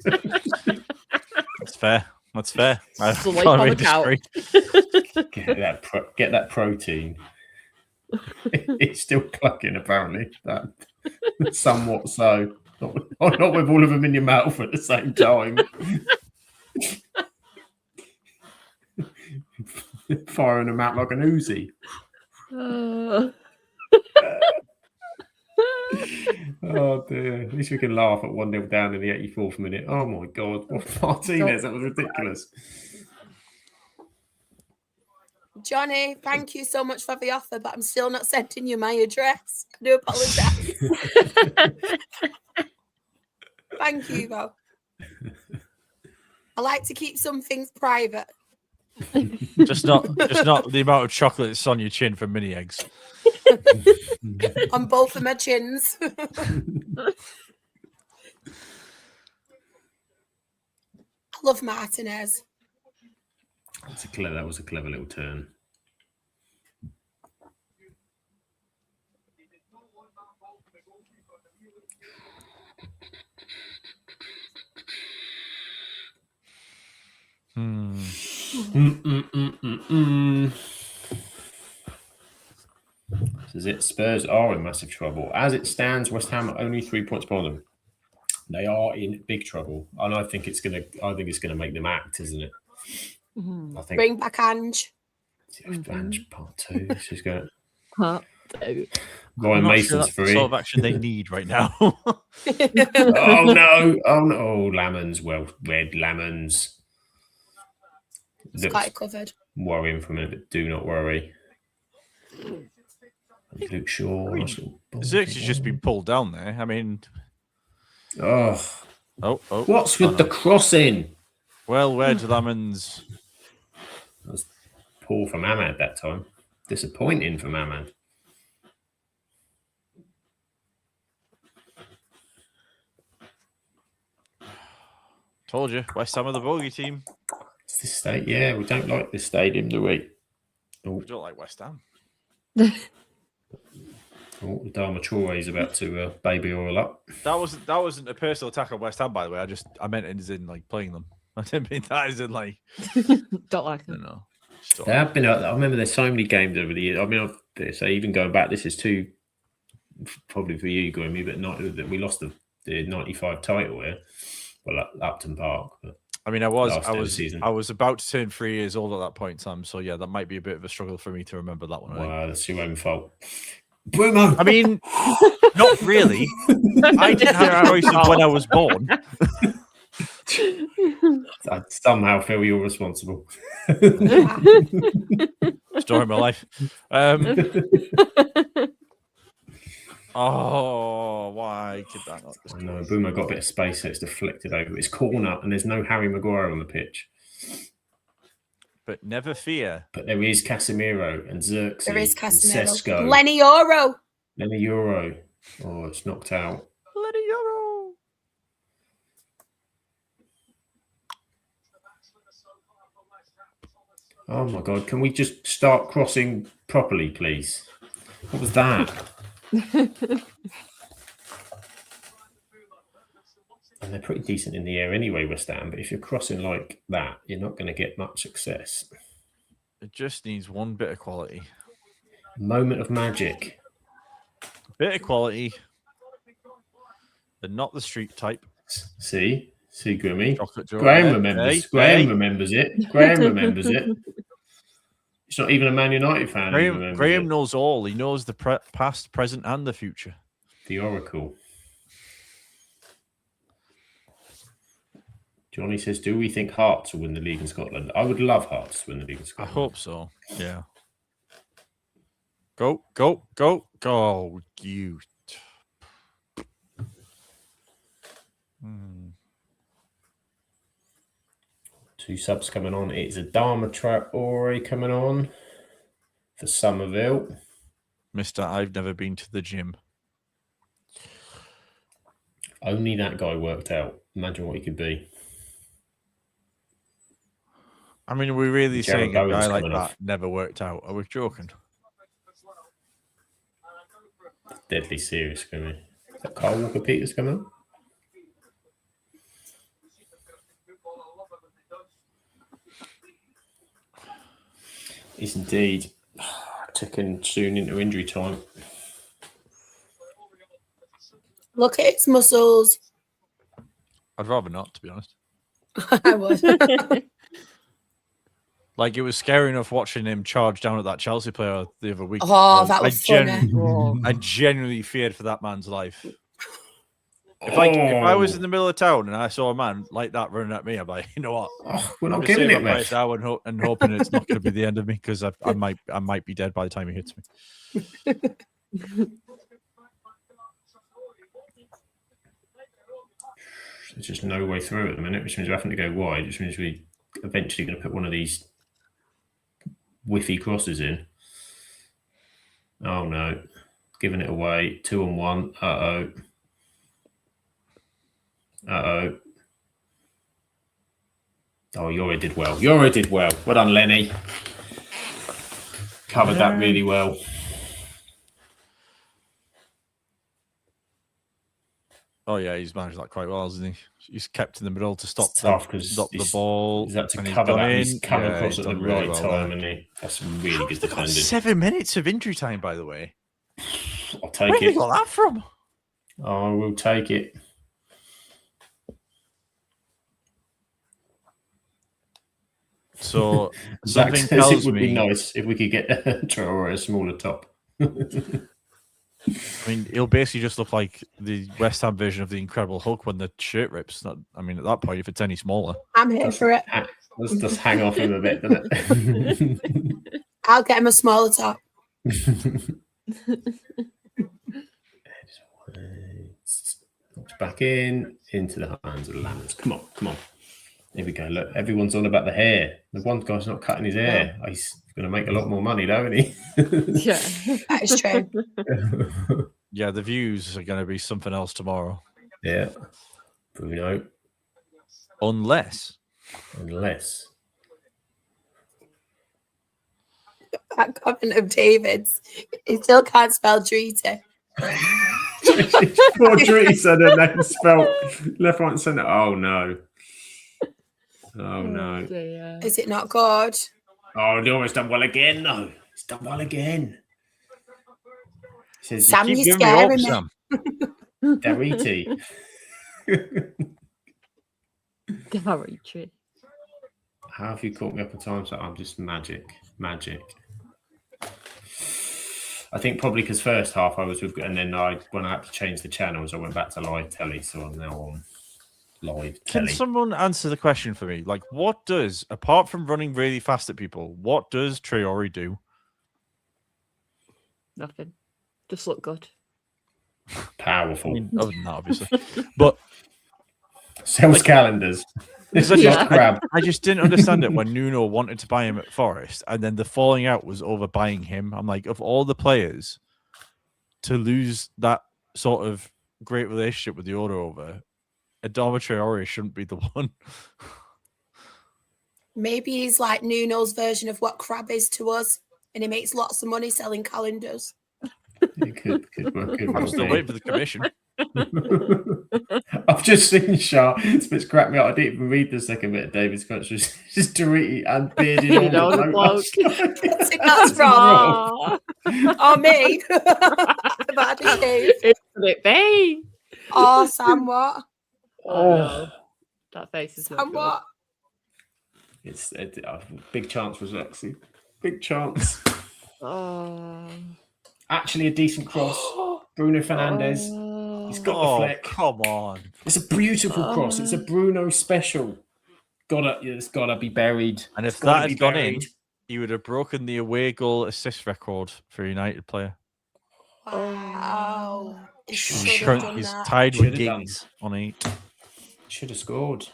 That's fair. That's fair. I
Sleep
can't
on
really
the couch.
disagree.
Get that protein. It's still clucking, apparently. That somewhat so. Not with all of them in your mouth at the same time. Firing them out like an Uzi. Oh dear. At least we can laugh at 1-0 down in the 84th minute. Oh my God. What Martinez, that was ridiculous.
Johnny, thank you so much for the offer, but I'm still not sending you my address. I do apologise. Thank you, though. I like to keep some things private.
Just not the amount of chocolate that's on your chin for mini eggs.
On both of my chins. I love Martinez.
That was a clever little turn. This is it. Spurs are in massive trouble. As it stands, West Ham are only 3 points behind them. They are in big trouble, and I think it's gonna make them act, isn't it? I think
Bring back Ange.
Ange part 2. She's going.
Part 2.
Ryan Mason's
that's
free.
the sort of action they need right now.
Oh no! Oh no! Lemons. Well, red lemons.
It's quite covered.
Worrying for a minute, but do not worry. Luke Shaw.
Zirk's has just been pulled down there. I mean,
oh, what's with the crossing?
Well, where's Lemons?
That was poor from Ahmad that time. Disappointing from Ahmad.
Told you, West Ham are the bogey team.
It's this state, yeah. We don't like this stadium, do we?
We don't like West Ham.
Oh, Dharma Traore is about to baby oil up.
That wasn't a personal attack on West Ham, by the way. I meant it as in like playing them. I didn't mean that as in like
Don't like them.
No.
There have been. I remember there's so many games over the years. I mean, even going back, this is two, probably for you, Grimmy, but not that we lost the 95 title here. Well, at Upton Park. But
I mean, I was about to turn 3 years old at that point in time. So yeah, that might be a bit of a struggle for me to remember that one.
Wow, that's your own fault. Bruno.
I mean, not really. I didn't have a choice of when I was born.
I somehow feel you're responsible.
Story of my life. Oh, why could that not?
I know, Boomer got a bit of space, so it's deflected over its corner, and there's no Harry Maguire on the pitch.
But never fear.
But there is Casemiro and Xerxes.
There is Casemiro.
Sesko.
Lenny Euro.
Oh, it's knocked out.
Lenny Euro.
Oh my God! Can we just start crossing properly, please? What was that? And they're pretty decent in the air anyway, West Ham. But if you're crossing like that, you're not going to get much success.
It just needs one bit of quality.
Moment of magic.
Bit of quality. But not the street type.
See, Grimmy.
Graham
remembers. Graham remembers it. Graham remembers it. He's not even a Man United fan.
Graham knows all. He knows the past, present, and the future.
The Oracle. Johnny says, do we think Hearts will win the league in Scotland? I would love Hearts to win the league in Scotland.
I hope so. Yeah. Go, go, go, go, you.
2 subs coming on. It's Adama Traore coming on for Somerville.
Mr. I've never been to the gym.
Only that guy worked out. Imagine what he could be.
I mean, are we really
Jared
saying a guy
Bowen's
like
coming
that
off.
never worked out? Are we joking?
Deadly serious, can we? Is that Carl Walker Peters coming on? Is indeed ticking soon into injury time.
Look at its muscles.
I'd rather not, to be honest.
I would.
Like, it was scary enough watching him charge down at that Chelsea player the other week.
Oh, that was funny.
I genuinely feared for that man's life. If I was in the middle of town and I saw a man like that running at me, I'm like, you know what?
We're not
I'm just
giving
saving
it,
my
mate.
price now and hoping it's not going to be the end of me, because I might be dead by the time he hits me.
There's just no way through at the minute, which means we're having to go wide, which means we're eventually going to put one of these whiffy crosses in. Oh no, giving it away. 2-on-1. Uh-oh. Oh, Yori did well. Well done, Lenny. Covered that really well.
Oh yeah, he's managed that quite well, hasn't he? He's kept in the middle to stop
the
ball.
He's had to
and
cover that.
gone
He's come
in.
across
he's
at the
done really
right
well
time,
there.
and he that's really
How
good
have they got
defending.
7 minutes of injury time, by the way?
I'll take
Where have
it.
they got that from?
I will take it.
So
Zach
something
says it
tells
would be
me.
nice if we could get Traore a smaller top.
I mean, he'll basically just look like the West Ham version of the Incredible Hulk when the shirt rips. I mean, at that point, if it's any smaller,
I'm here for it.
Let's just hang off him a bit, doesn't it?
I'll get him a smaller top.
Back into the hands of the Lammers. Come on. Here we go. Look, everyone's on about the hair. The one guy's not cutting his hair. Oh, he's going to make a lot more money, though, isn't he?
Yeah,
That is true.
yeah, the views are going to be something else tomorrow.
Yeah. Bruno.
Unless.
That comment of David's, he still can't spell Drita.
Poor Dree said her name spelled left, right, and centre. Oh no.
dear.
Is it not good?
Oh, Laura's done well again, though. He's done well again. He says,
Sam,
Keep
you're
giving me
scaring
hope,
me.
Sam.
Dariti.
Darity.
How have you caught me up at times? I'm just magic. I think probably because first half I was with, and then when I had to change the channels, I went back to live telly, so I'm now on live
Can
telly.
someone answer the question for me? Like, what does, apart from running really fast at people, what does Traore do?
Nothing. Just look good.
Powerful.
I mean, other than that, obviously. But
Sells calendars.
because
Yeah.
I just didn't understand it when Nuno wanted to buy him at Forest, and then the falling out was over buying him. I'm like, of all the players to lose that sort of great relationship with the owner over, Adama Traore shouldn't be the one.
Maybe he's like Nuno's version of what Crab is to us, and he makes lots of money selling calendars.
It could work.
I'm still waiting for the commission.
I've just seen Shah. It's cracked me up. I didn't even read the second bit of David's country. Just Doriti and bearded
You
on
know
with
the
no
bloke.
I think that's wrong. Oh, me. Bad shave.
It's it be.
Oh, Sam, what?
Oh, no. That face is not
Sam,
good.
what?
It's big chance was Lexi. Big chance.
Oh.
Actually, a decent cross. Bruno Fernandes. He's got the flick.
Come on.
It's a beautiful cross. It's a Bruno special. It's gotta be buried.
And if
It's gotta
that
be
had gone
buried.
in, he would have broken the away goal assist record for a United player.
Wow. He
He's
should have done
He's
that.
tied
Should
with
have done.
Giggs on 8.
Should have scored.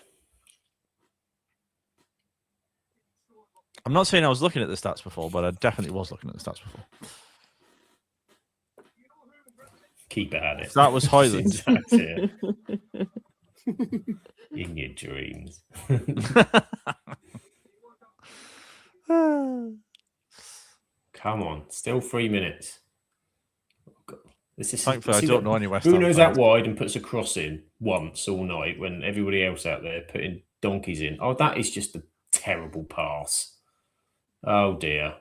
I'm not saying I was looking at the stats before, but I definitely was looking at the stats before.
Keep it at it.
That was Hoyland.
That's it. In your dreams. Come on, still 3 minutes. This is
Thankfully, I don't know any West Ham
Bruno's
fans.
out wide and puts a cross in once all night when everybody else out there putting donkeys in. Oh, that is just a terrible pass. Oh dear.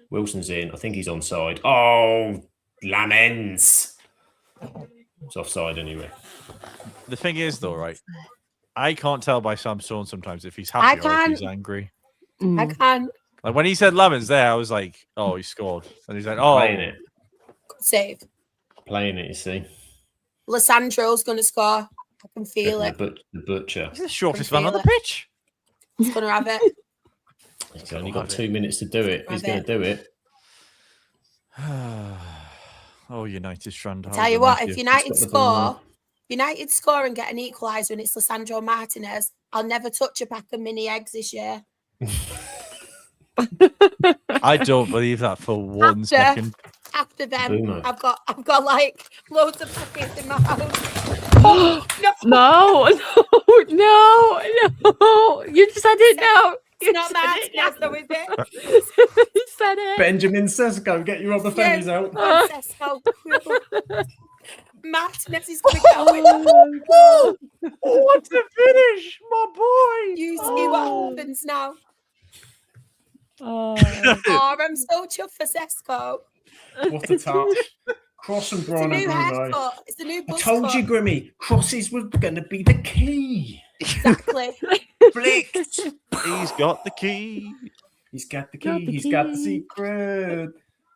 Wilson's in. I think he's onside. Oh, Lamens. It's offside anyway.
The thing is, though, right? I can't tell by Sam Stone sometimes if he's happy or if he's angry.
I can't.
Like when he said Lamens there, I was like, "Oh, he scored," and he's like, "Oh,
Playing it.
Good save.
Playing it, you see.
Lissandro's going to score. I can feel it.
The butcher.
he's the shortest
Can
man on the
feel
pitch."
He's going to have it.
He's only got 2 minutes to do it. He's going to do it.
Oh, United strand.
Tell you what, if United score and get an equaliser and it's Lissandro Martinez, I'll never touch a pack of mini eggs this year.
I don't believe that for one second.
After them,
Boomer.
I've got like loads of packets in my house.
No, no, no. You said it now.
It's not Martinez, though, is it?
You said it.
Benjamin Sesko, get your other Fennies out.
Martinez is going to go.
Oh,
What a finish, my boy!
You see what happens now.
oh.
Oh, I'm so chuffed for Sesko.
What a touch. Cross and
It's a
Bruno.
new haircut. It's a new
I
buzz
told
cut.
you, Grimmy, crosses were going to be the key.
Exactly.
Flicked.
He's got the key.
He's got the
Got
key.
the
He's got the
key.
secret.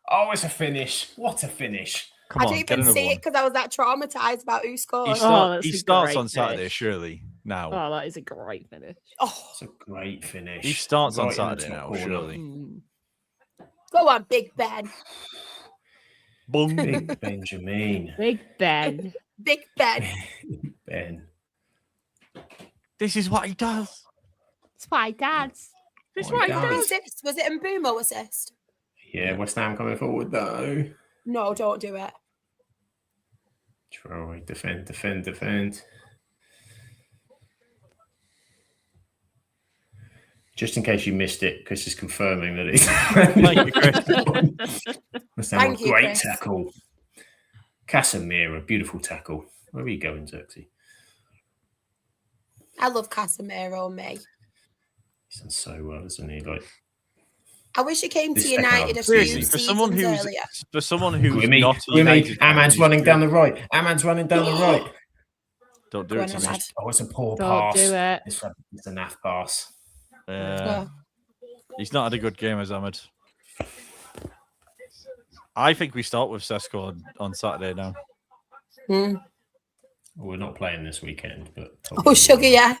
Oh, it's a finish. What a finish.
Come
I
on,
didn't
get
even
another
see
one.
it because I was that traumatized about who scored.
that's
He
a
starts
great
on Saturday,
finish.
surely. Now
Oh, that is a great finish.
Oh,
It's a great finish.
he starts on
Right in the
Saturday
top
now,
corner.
surely.
Mm.
go on, Big Ben.
Boom.
Big Benjamin.
Big Ben.
Big Ben.
Ben.
This is what he does.
It's my dad's.
This is
What
what
he
he
does.
does.
Assist. Was it Mbumo assist?
Yeah, West Ham coming forward though.
No, don't do it.
Troy, defend. Just in case you missed it, Chris is confirming that he's.
Thank you, Chris.
West Ham,
Thank you,
great
Chris.
tackle. Casemiro, beautiful tackle. Where are you going, Xerxes?
I love Casemiro, me.
He's done so well, hasn't he? Like,
I wish he came to
This
United a few
Seriously,
seasons
for someone who's
Grimmy,
not a United fan,
Ahmad's
he's
running
good.
down the right. Ahmad's running down the right.
Don't do
Go
it
on,
to me.
Ahmad.
Oh, it's a poor
Don't
pass.
do it.
It's a naff pass.
Oh.
He's not had a good game, as Ahmed. I think we start with Sesko on Saturday now.
Hmm.
We're not playing this weekend, but
Oh, sugar, yeah.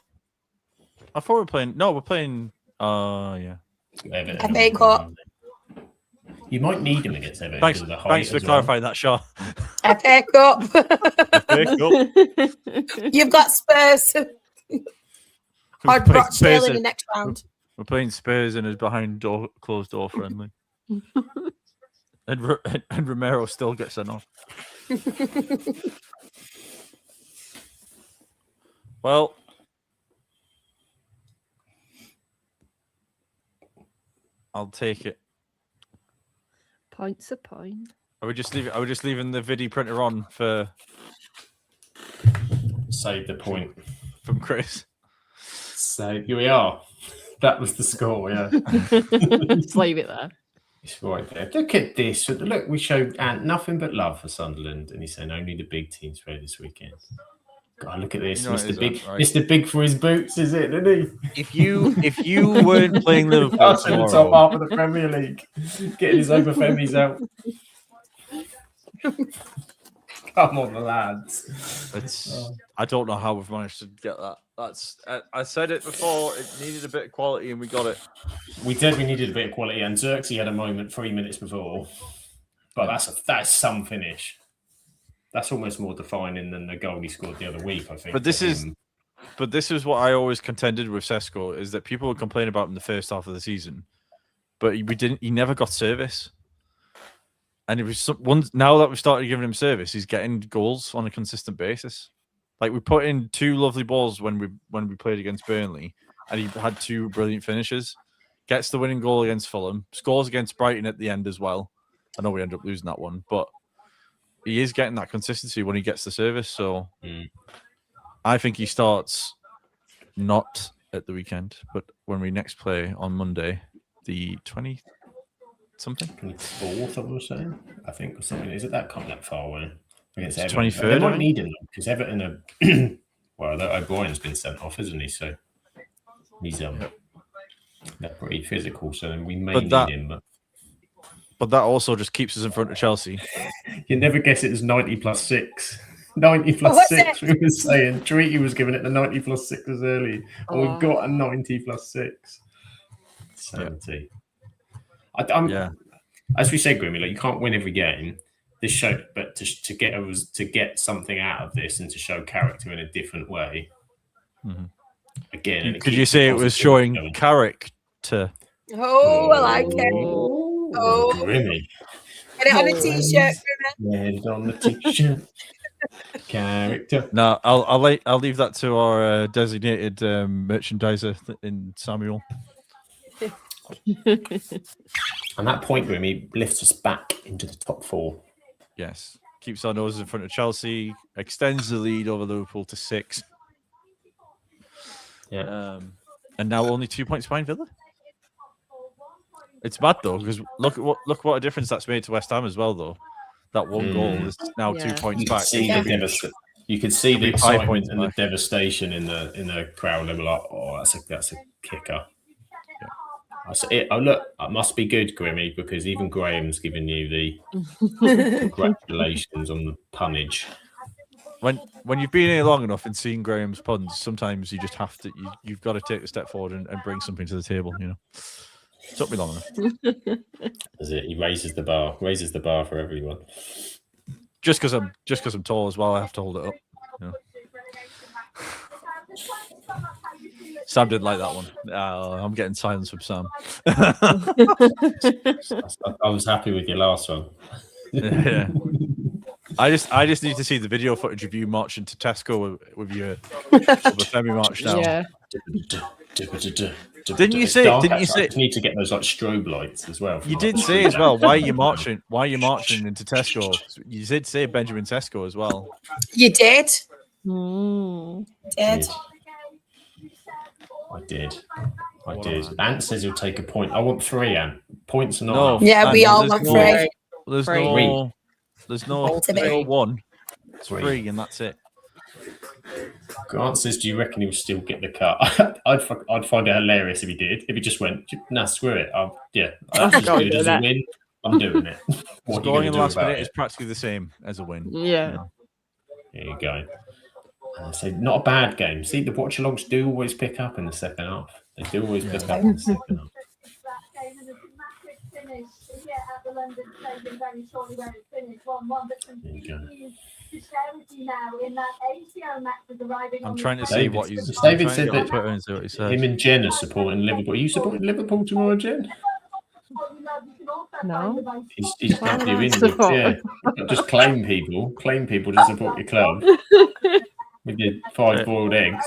I thought we were playing. No, we're playing. Yeah.
Everton.
FA Cup.
You might need him against Everton.
Thanks,
because of the height
thanks for
as well.
clarifying that, Shaw.
FA Cup.
FA Cup.
You've got Spurs. Or
We're playing
Rochdale
Spurs
in the
in-
next round.
We're playing Spurs and is behind door, closed door friendly. and Romero still gets sent off. Well, I'll take it.
Points a point.
Are we just leaving the video printer on for
Save the point.
from Chris?
So here we are. That was the score, yeah.
Just leave it there.
It's right there. Look at this. Look, we showed Ant nothing but love for Sunderland, and he's saying only the big teams play this weekend. God, look at this.
You know it
Mr.
is,
Big,
Ant, right?
Mr. Big for his boots, is it? Isn't he?
If you weren't playing Liverpool
Us in the top
tomorrow,
half of the Premier League, getting his Obafemis out. Come on, the lads.
it's I don't know how we've managed to get that. That's I said it before. It needed a bit of quality, and we got it.
We did. We needed a bit of quality, and Xerxes had a moment 3 minutes before, but that's some finish. That's almost more defining than the goal he scored the other week, I think.
But this
for
is-
him.
But this is what I always contended with Sesko, is that people would complain about him the first half of the season, but he never got service. And it was now that we've started giving him service, he's getting goals on a consistent basis. Like, we put in 2 lovely balls when we played against Burnley, and he had 2 brilliant finishes. Gets the winning goal against Fulham, scores against Brighton at the end as well. I know we ended up losing that one, but he is getting that consistency when he gets the service. So I think he starts not at the weekend, but when we next play on Monday, the 20 something,
24th, I was saying, I think, or something. Is it that come that far away? Against
It's
Everton.
23rd,
They
I
might need him because Everton are well, O'Brien's been sent off, isn't he? So he's they're pretty physical, so we may need him.
But that also just keeps us in front of Chelsea.
You never guess it was 90 plus 6. 90 plus 6, we were saying. Treaty was giving it the 90 plus 6 as early. And we've got a 90 plus 6. 70. Yeah. As we said, Grimmy, like, you can't win every game. This show, but to get something out of this and to show character in a different way. Mm-hmm. Again,
could you say it was showing character?
Oh, I like it. Oh,
Grimmy.
Get it on a t-shirt, Grimmy.
Get it on the t-shirt. Character.
No, I'll leave that to our designated merchandiser in Samuel.
And that point, Grimmy, lifts us back into the top 4.
Yes. Keeps our noses in front of Chelsea, extends the lead over Liverpool to 6.
Yeah.
And now only 2 points behind Villa. It's mad though, because look what a difference that's made to West Ham as well, though. That one goal is now 2 points back.
You could see the excitement and the devastation in the crowd. They were like, "Oh, that's a kicker." Yeah. Look, it must be good, Grimmy, because even Graham's giving you the congratulations on the punnage.
When you've been here long enough and seen Graham's puns, sometimes you just have to. You've got to take a step forward and bring something to the table. You know, it took me long enough.
Is it? He raises the bar for everyone.
Just because I'm tall as well, I have to hold it up. You know? Sam didn't like that one. I'm getting silence from Sam.
I was happy with your last one.
Yeah. I just need to see the video footage of you marching to Tesco with your Femi march now. Yeah. Didn't you say?
I need to get those like strobe lights as well.
You did say as well. Why are you marching into Tesco? You did say Benjamin Tesco as well.
You did.
I did. Ant says he'll take a point. I want 3, Ant. Points are not.
No,
yeah, we all want 3.
There's no 1. It's 3, and that's it.
Grant says, "Do you reckon he'll still get the cut?" I'd find it hilarious if he did. If he just went, "Nah, screw it." That's as good as a win. I'm doing it.
Scoring in the last minute is practically the same as a win.
Yeah.
There you go. So not a bad game. See, the watch-alongs do always pick up in the second half. They do always pick up in the second half.
I'm trying to see what he's.
David said that him and Jen are supporting Liverpool. Are you supporting Liverpool tomorrow, Jen?
No.
He's got you in. Just claim people to support your club. With your 5 boiled eggs.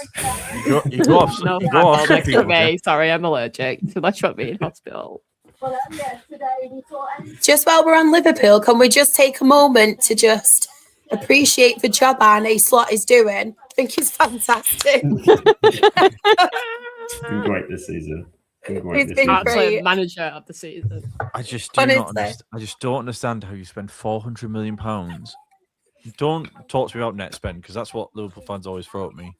You go off.
No,
you go off
next to me. Sorry, I'm allergic. So that's what me in hospital.
Just while we're on Liverpool, can we just take a moment to just appreciate the job Arne Slot is doing? I think he's fantastic.
He's been great this season.
He's been great.
Manager of the season.
I just don't understand how you spend £400 million. Don't talk to me about net spend, because that's what Liverpool fans always throw at me.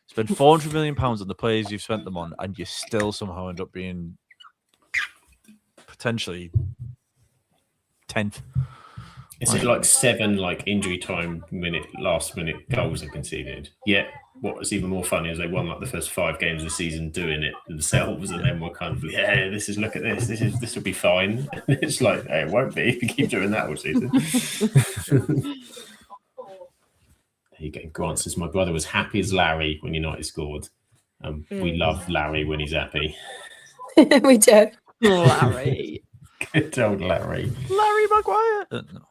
Spend £400 million on the players you've spent them on, and you still somehow end up being potentially 10th.
Is it like 7 injury time last minute goals they conceded? Yeah. What was even more funny is they won the first 5 games of the season doing it themselves, and then we're kind of look at this. This will be fine. It's like, hey, it won't be if you keep doing that all season. Grant says, my brother was happy as Larry when United scored. We love Larry when he's happy.
We do.
Larry.
Good old Larry.
Larry Maguire. No.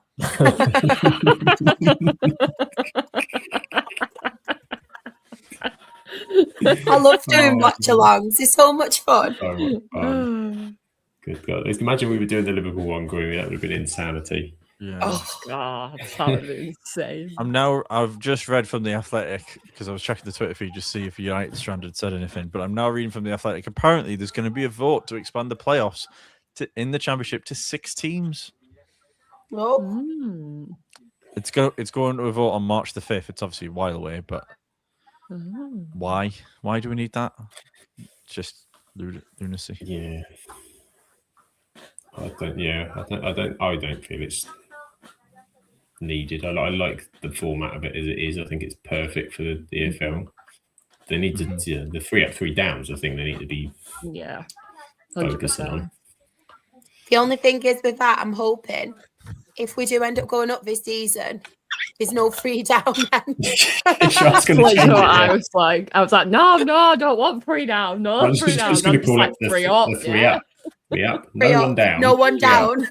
I love doing watch-alongs. It's so much fun.
So much fun. Good God. Imagine we were doing the Liverpool one, Groovy. That would have been insanity.
Yeah.
Oh God, that would be insane.
I've just read from The Athletic, because I was checking the Twitter feed just to see if United Stranded said anything, but I'm now reading from The Athletic. Apparently, there's going to be a vote to expand the playoffs in the Championship to 6 teams.
Oh.
It's going to a vote on March the 5th. It's obviously a while away, but why? Why do we need that? Just lunacy.
Yeah. I don't feel it's needed. I like the format of it as it is. I think it's perfect for the EFL. They need to the 3 up, 3 downs. I think they need to be focusing on.
The only thing is with that, I'm hoping if we do end up going up this season, there's no 3 down then.
I was like, no, I don't want 3 down. No, 3 down.
Just going to call it the 3 up. 3 up. 3 up. No one down.
No one down.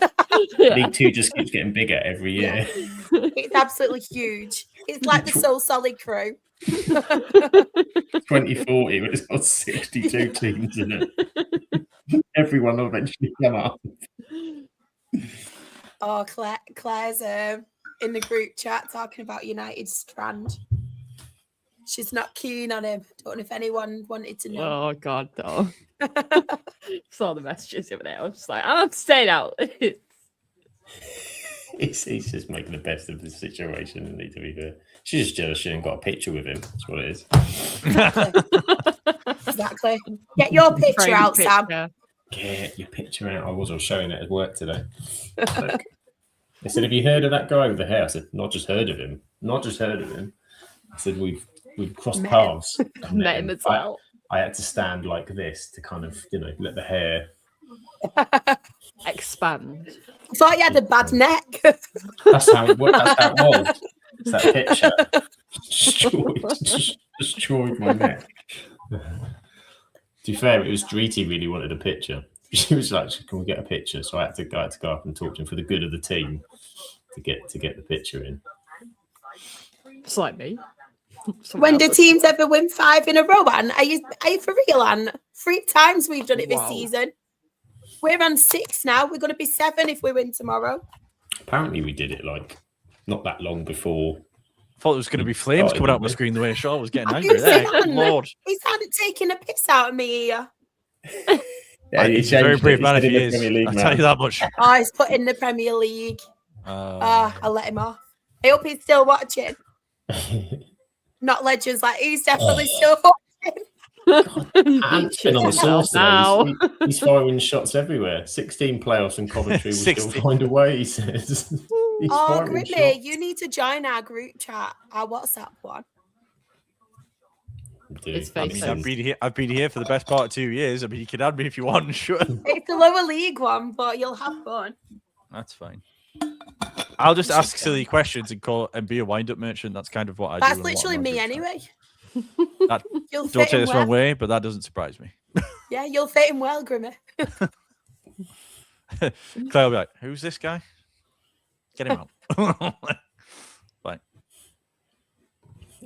League 2 just keeps getting bigger every year.
It's absolutely huge. It's like the So Solid crew.
2040, but it's got 62 teams in it. Everyone will eventually come up.
Oh, Claire's in the group chat talking about United Strand. She's not keen on him. Don't know if anyone wanted to know.
Oh God, no. Saw the messages over there. I was just like, I'm staying out.
He's just making the best of the situation, and need to be fair. She's just jealous she ain't got a picture with him. That's what it is.
Exactly. Get your picture out, Sam.
Get your picture out. I was showing it at work today. Look. They said, have you heard of that guy with the hair? I said, not just heard of him. Not just heard of him. I said, we've crossed paths.
Met him as well.
I had to stand like this to kind of, let the hair
expand.
I thought you had a bad neck.
That's how it was. It's that picture. Destroyed my neck. To be fair, it was Dreety really wanted a picture. She was like, can we get a picture? So I had to go up and talk to him for the good of the team to get the picture in.
It's like me.
When do teams ever win 5 in a row, Anne? Are you for real, Anne? 3 times we've done it this season. We're on 6 now. We're going to be 7 if we win tomorrow.
Apparently we did it not that long before.
I thought it was going to be flames coming out my screen the way Shaw was getting angry there. Lord.
He's had it taking a piss out of me here.
Yeah,
he's a very brave man if he is. I'll tell you that much.
Oh, he's put in the Premier League. I'll let him off. I hope he's still watching. Not legends, he's definitely still watching.
Ant's been on the source now. He's firing shots everywhere. 16 playoffs and Coventry will still find a way, he says.
Gridley, you need to join our group chat, our WhatsApp one.
I've been here for the best part of 2 years. I mean, you can add me if you want, sure.
It's a lower league one, but you'll have fun.
That's fine. I'll just ask silly questions and be a wind-up merchant. That's kind of what I do.
That's literally me anyway.
Don't take this wrong way, but that doesn't surprise me.
Yeah, you'll fit in well, Grimmy.
Claire will be like, who's this guy? Get him out. Bye.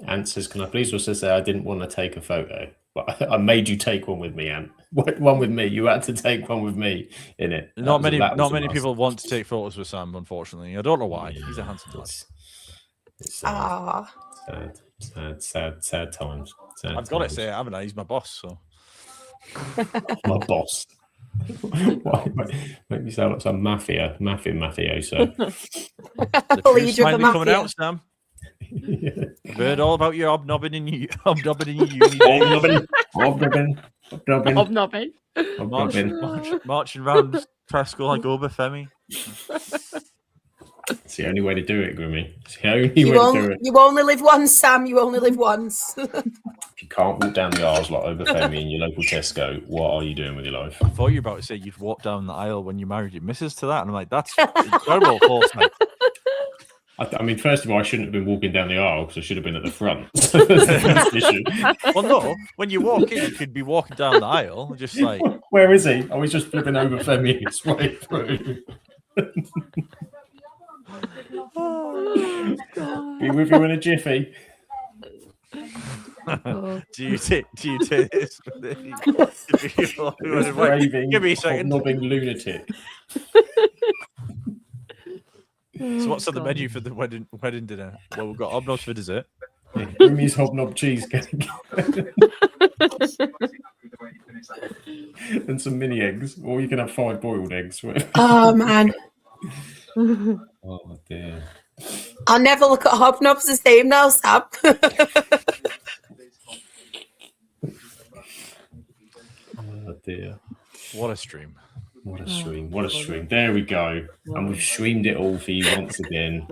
Ant says, can I please also say I didn't want to take a photo, but I made you take one with me, Ant. One with me. You had to take one with me in it.
Not many people want to take photos with Sam, unfortunately. I don't know why. He's a handsome lad.
It's sad. Sad times.
I've got to say, haven't I? He's my boss, so.
My boss. Why make me sound like some mafioso?
The truth's finally coming out, Sam. Yeah. I've heard all about your hobnobbing in your uni.
Hobnobbing.
Marching around Prescott like Obafemi.
It's the only way to do it, Grimmy. It's the only way to do it.
You only live once, Sam. You only live once.
If you can't walk down the aisles like Obafemi in your local Tesco, what are you doing with your life?
I thought you were about to say you'd walk down the aisle when you married your missus to that, and I'm like, that's incredible foresight.
I mean, first of all, I shouldn't have been walking down the aisle because I should have been at the front. So that's the first issue.
Well, no, when you walk in, you could be walking down the aisle, just like.
Where is he? Oh, he's just flipping over Femi's way through. Be with you in a jiffy.
Do you take this? Give me a second.
Hobnobbing lunatic.
So what's on the menu for the wedding dinner? Well, we've got hobnobs for dessert.
Rumi's hobnob cheesecake. And some mini eggs. Or you can have 5 boiled eggs.
Oh, man.
Oh, dear.
I'll never look at hobnobs the same now, Sam.
Oh, dear.
What a stream.
What a stream. What a stream. There we go. And we've streamed it all for you once again.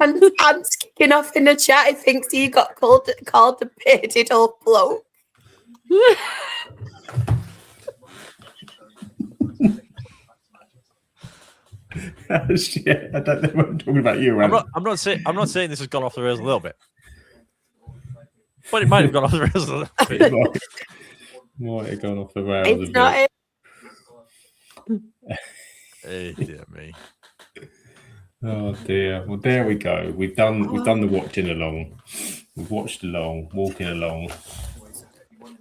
And Ant's kicking off in the chat. He thinks he got called the bearded old bloke.
Yeah, I don't know what I'm talking about you, Ant.
I'm not saying this has gone off the rails a little bit. But it might have gone off the rails a little bit.
Might have gone off the rails
It's
a
not
bit.
it.
Hey, dear me.
Oh dear. Well, there we go. We've done the watching along. We've watched along, walking along,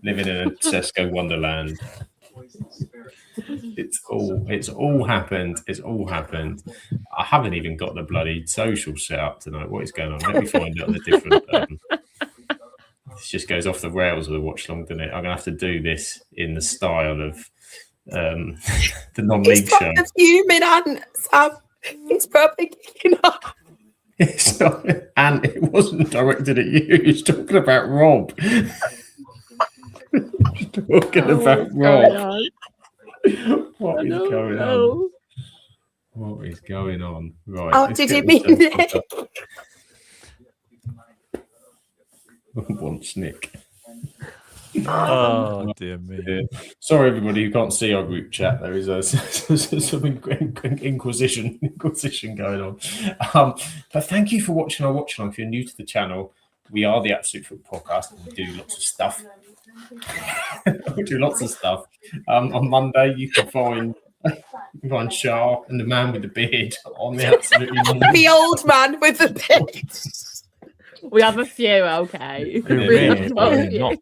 living in a Tesco wonderland. It's all happened. It's all happened. I haven't even got the bloody social set up tonight. What is going on? Let me find out the different. This just goes off the rails of the watch along, doesn't it? I'm gonna have to do this in the style of the non-league show.
He's fuming, Ant, Sam. He's probably kicking off.
It's not, and it wasn't directed at you. He's talking about Rob. Talking about Rob. What is going on? What is going on? Right.
Oh, did you mean Nick?
Once Nick.
Oh, dear me.
Sorry, everybody who can't see our group chat. There is some inquisition going on. But thank you for watching our watch along. If you're new to the channel, we are the Absolute Football Podcast. And we do lots of stuff. On Monday, you can find Shah and the man with the beard on the Absolutely
The old man with the beard.
We have a few, okay.
Who
We
may
have a few.
not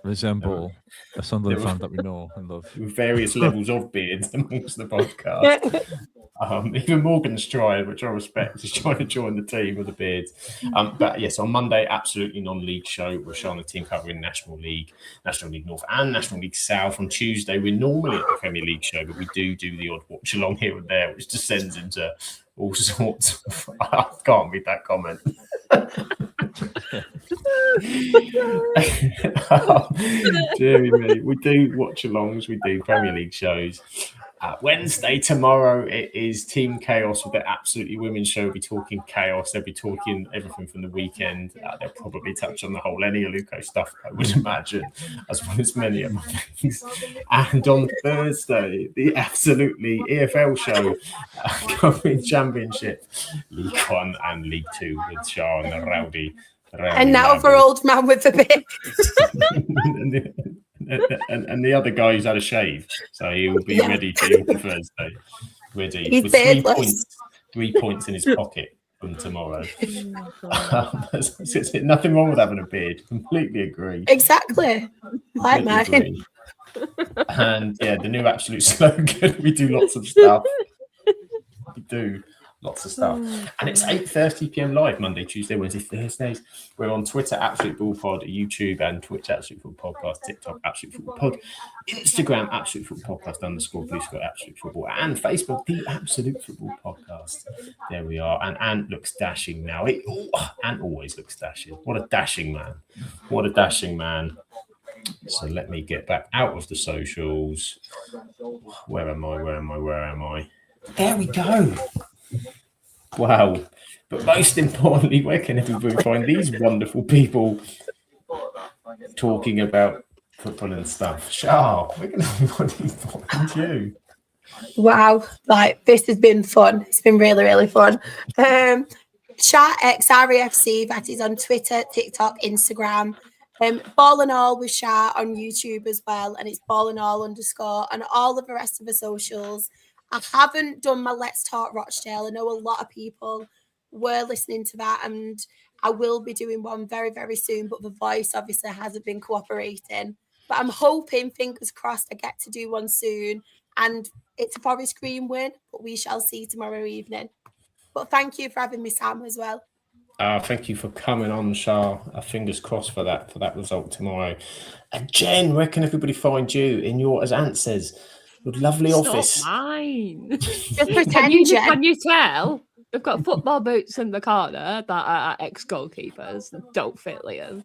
resemble a Sunderland fan that we know and love.
with various levels of beards amongst the podcast. Even Morgan's trying, which I respect, is trying to join the team with the beards. But yes, on Monday, absolutely non-league show. We're showing the team covering National League North and National League South. On Tuesday, we're normally at the Premier League show, but we do the odd watch along here and there, which descends into all sorts of... I can't read that comment. Dear me. We do watch alongs, we do Premier League shows. Wednesday, tomorrow, it is Team Chaos with the Absolutely Women's show. We'll be talking chaos. They'll be talking everything from the weekend. They'll probably touch on the whole Eni Aluko stuff, I would imagine, as well as many other things. And on Thursday, the Absolutely EFL show covering Championship, League One and League Two with Shah and the Rowdy.
And now for old man with the beard.
and the other guy who's had a shave, so he will be ready for you on Thursday. Ready
He's
with
beardless.
3 points in his pocket from tomorrow. Nothing wrong with having a beard. Completely agree.
Exactly. Like mine.
Agree. And yeah, the new absolute slogan. We do lots of stuff. We do. Lots of stuff. And it's 8:30 p.m. live Monday, Tuesday, Wednesday, Thursdays. We're on Twitter, Absolute Football Pod, YouTube and Twitch, Absolute Football Podcast, TikTok, Absolute Football Pod, Instagram, Absolute Football Podcast _ Blue Sky, Absolute Football, and Facebook, the Absolute Football Podcast. There we are. And Ant looks dashing now. Ant always looks dashing. What a dashing man. What a dashing man. So let me get back out of the socials. Where am I? There we go. Wow. But most importantly, where can everybody find these wonderful people talking about football and stuff? Shah, where can everybody find you?
Wow, like this has been fun. It's been really, really fun. Shah XREFC, that is on Twitter, TikTok, Instagram. Ball and All with Shah on YouTube as well, and it's Ball and All _ and all of the rest of the socials. I haven't done my Let's Talk Rochdale. I know a lot of people were listening to that, and I will be doing one very, very soon, but the voice obviously hasn't been cooperating. But I'm hoping, fingers crossed, I get to do one soon, and it's a Forest Green win, but we shall see tomorrow evening. But thank you for having me, Sam, as well.
Thank you for coming on, Shah. Fingers crossed for that result tomorrow. And Jen, where can everybody find you in your, as Ant says, your lovely office?
Not mine.
Just pretend, Jen.
Can you tell? They've got football boots in the corner that are ex-goalkeepers that don't fit Liam,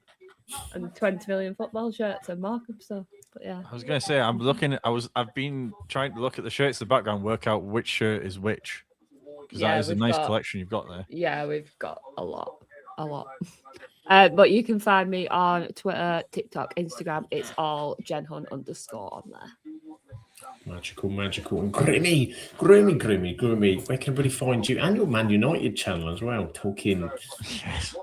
and 20 million football shirts and markup stuff. But yeah,
I was gonna say I've been trying to look at the shirts in the background, work out which shirt is which, because that is a nice collection you've got there.
Yeah, we've got a lot. But you can find me on Twitter, TikTok, Instagram. It's all Jen Hunt _ on there.
Magical, and Grimmy. Where can everybody find you? And your Man United channel as well. Talking.
Yes.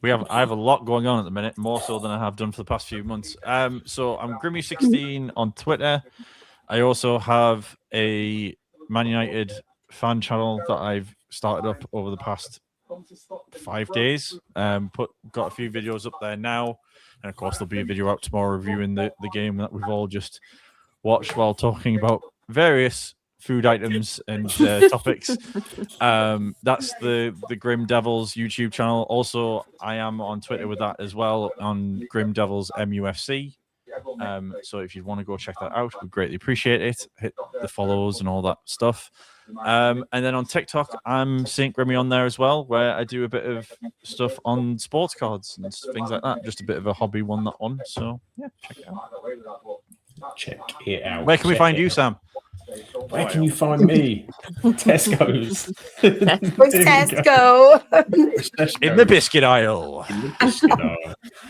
I have a lot going on at the minute, more so than I have done for the past few months. So I'm Grimmy16 on Twitter. I also have a Man United fan channel that I've started up over the past 5 days. Got a few videos up there now, and of course there'll be a video up tomorrow reviewing the game that we've all just watched while talking about various food items and topics. That's the Grim Devils YouTube channel. Also, I am on Twitter with that as well, on Grim Devils MUFC. So if you want to go check that out, we'd greatly appreciate it. Hit the follows and all that stuff. And then on TikTok, I'm St. Grimmy on there as well, where I do a bit of stuff on sports cards and things like that. Just a bit of a hobby one. So yeah, check it out. Where can we find you, Sam?
Where can you find me? Tesco's.
Tesco.
In the biscuit aisle.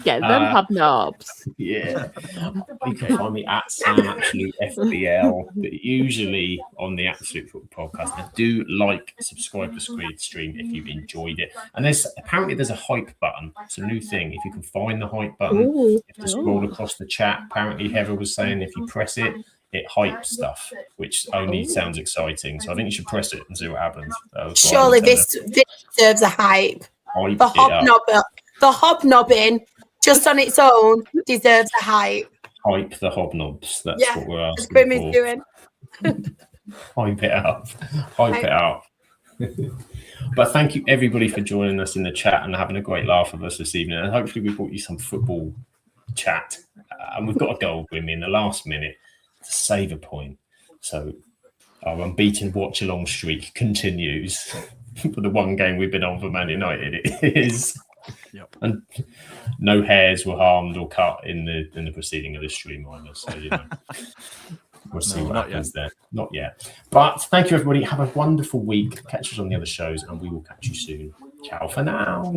Get them hobnobs.
Yeah. You can find me at Sam Absolute FBL, but usually on the Absolute Football Podcast. And do subscribe to Squid Stream if you've enjoyed it. And there's a hype button. It's a new thing. If you can find the hype button, you have to scroll across the chat. Apparently, Heather was saying if you press it, it hypes stuff, which only sounds exciting. So I think you should press it and see what happens.
Surely this deserves a hype. The hobnobbing, just on its own, deserves a hype.
Hype the hobnobs. That's what we're asking
for. That's doing.
Hype it up. But thank you everybody for joining us in the chat and having a great laugh with us this evening. And hopefully we brought you some football chat. And we've got a goal with me in the last minute to save a point. So our unbeaten watch-along streak continues for the one game we've been on for Man United. It is. Yep. And no hairs were harmed or cut in the proceeding of the stream either. So, we'll see what happens there. Not yet. But thank you, everybody. Have a wonderful week. Catch us on the other shows, and we will catch you soon. Ciao for now.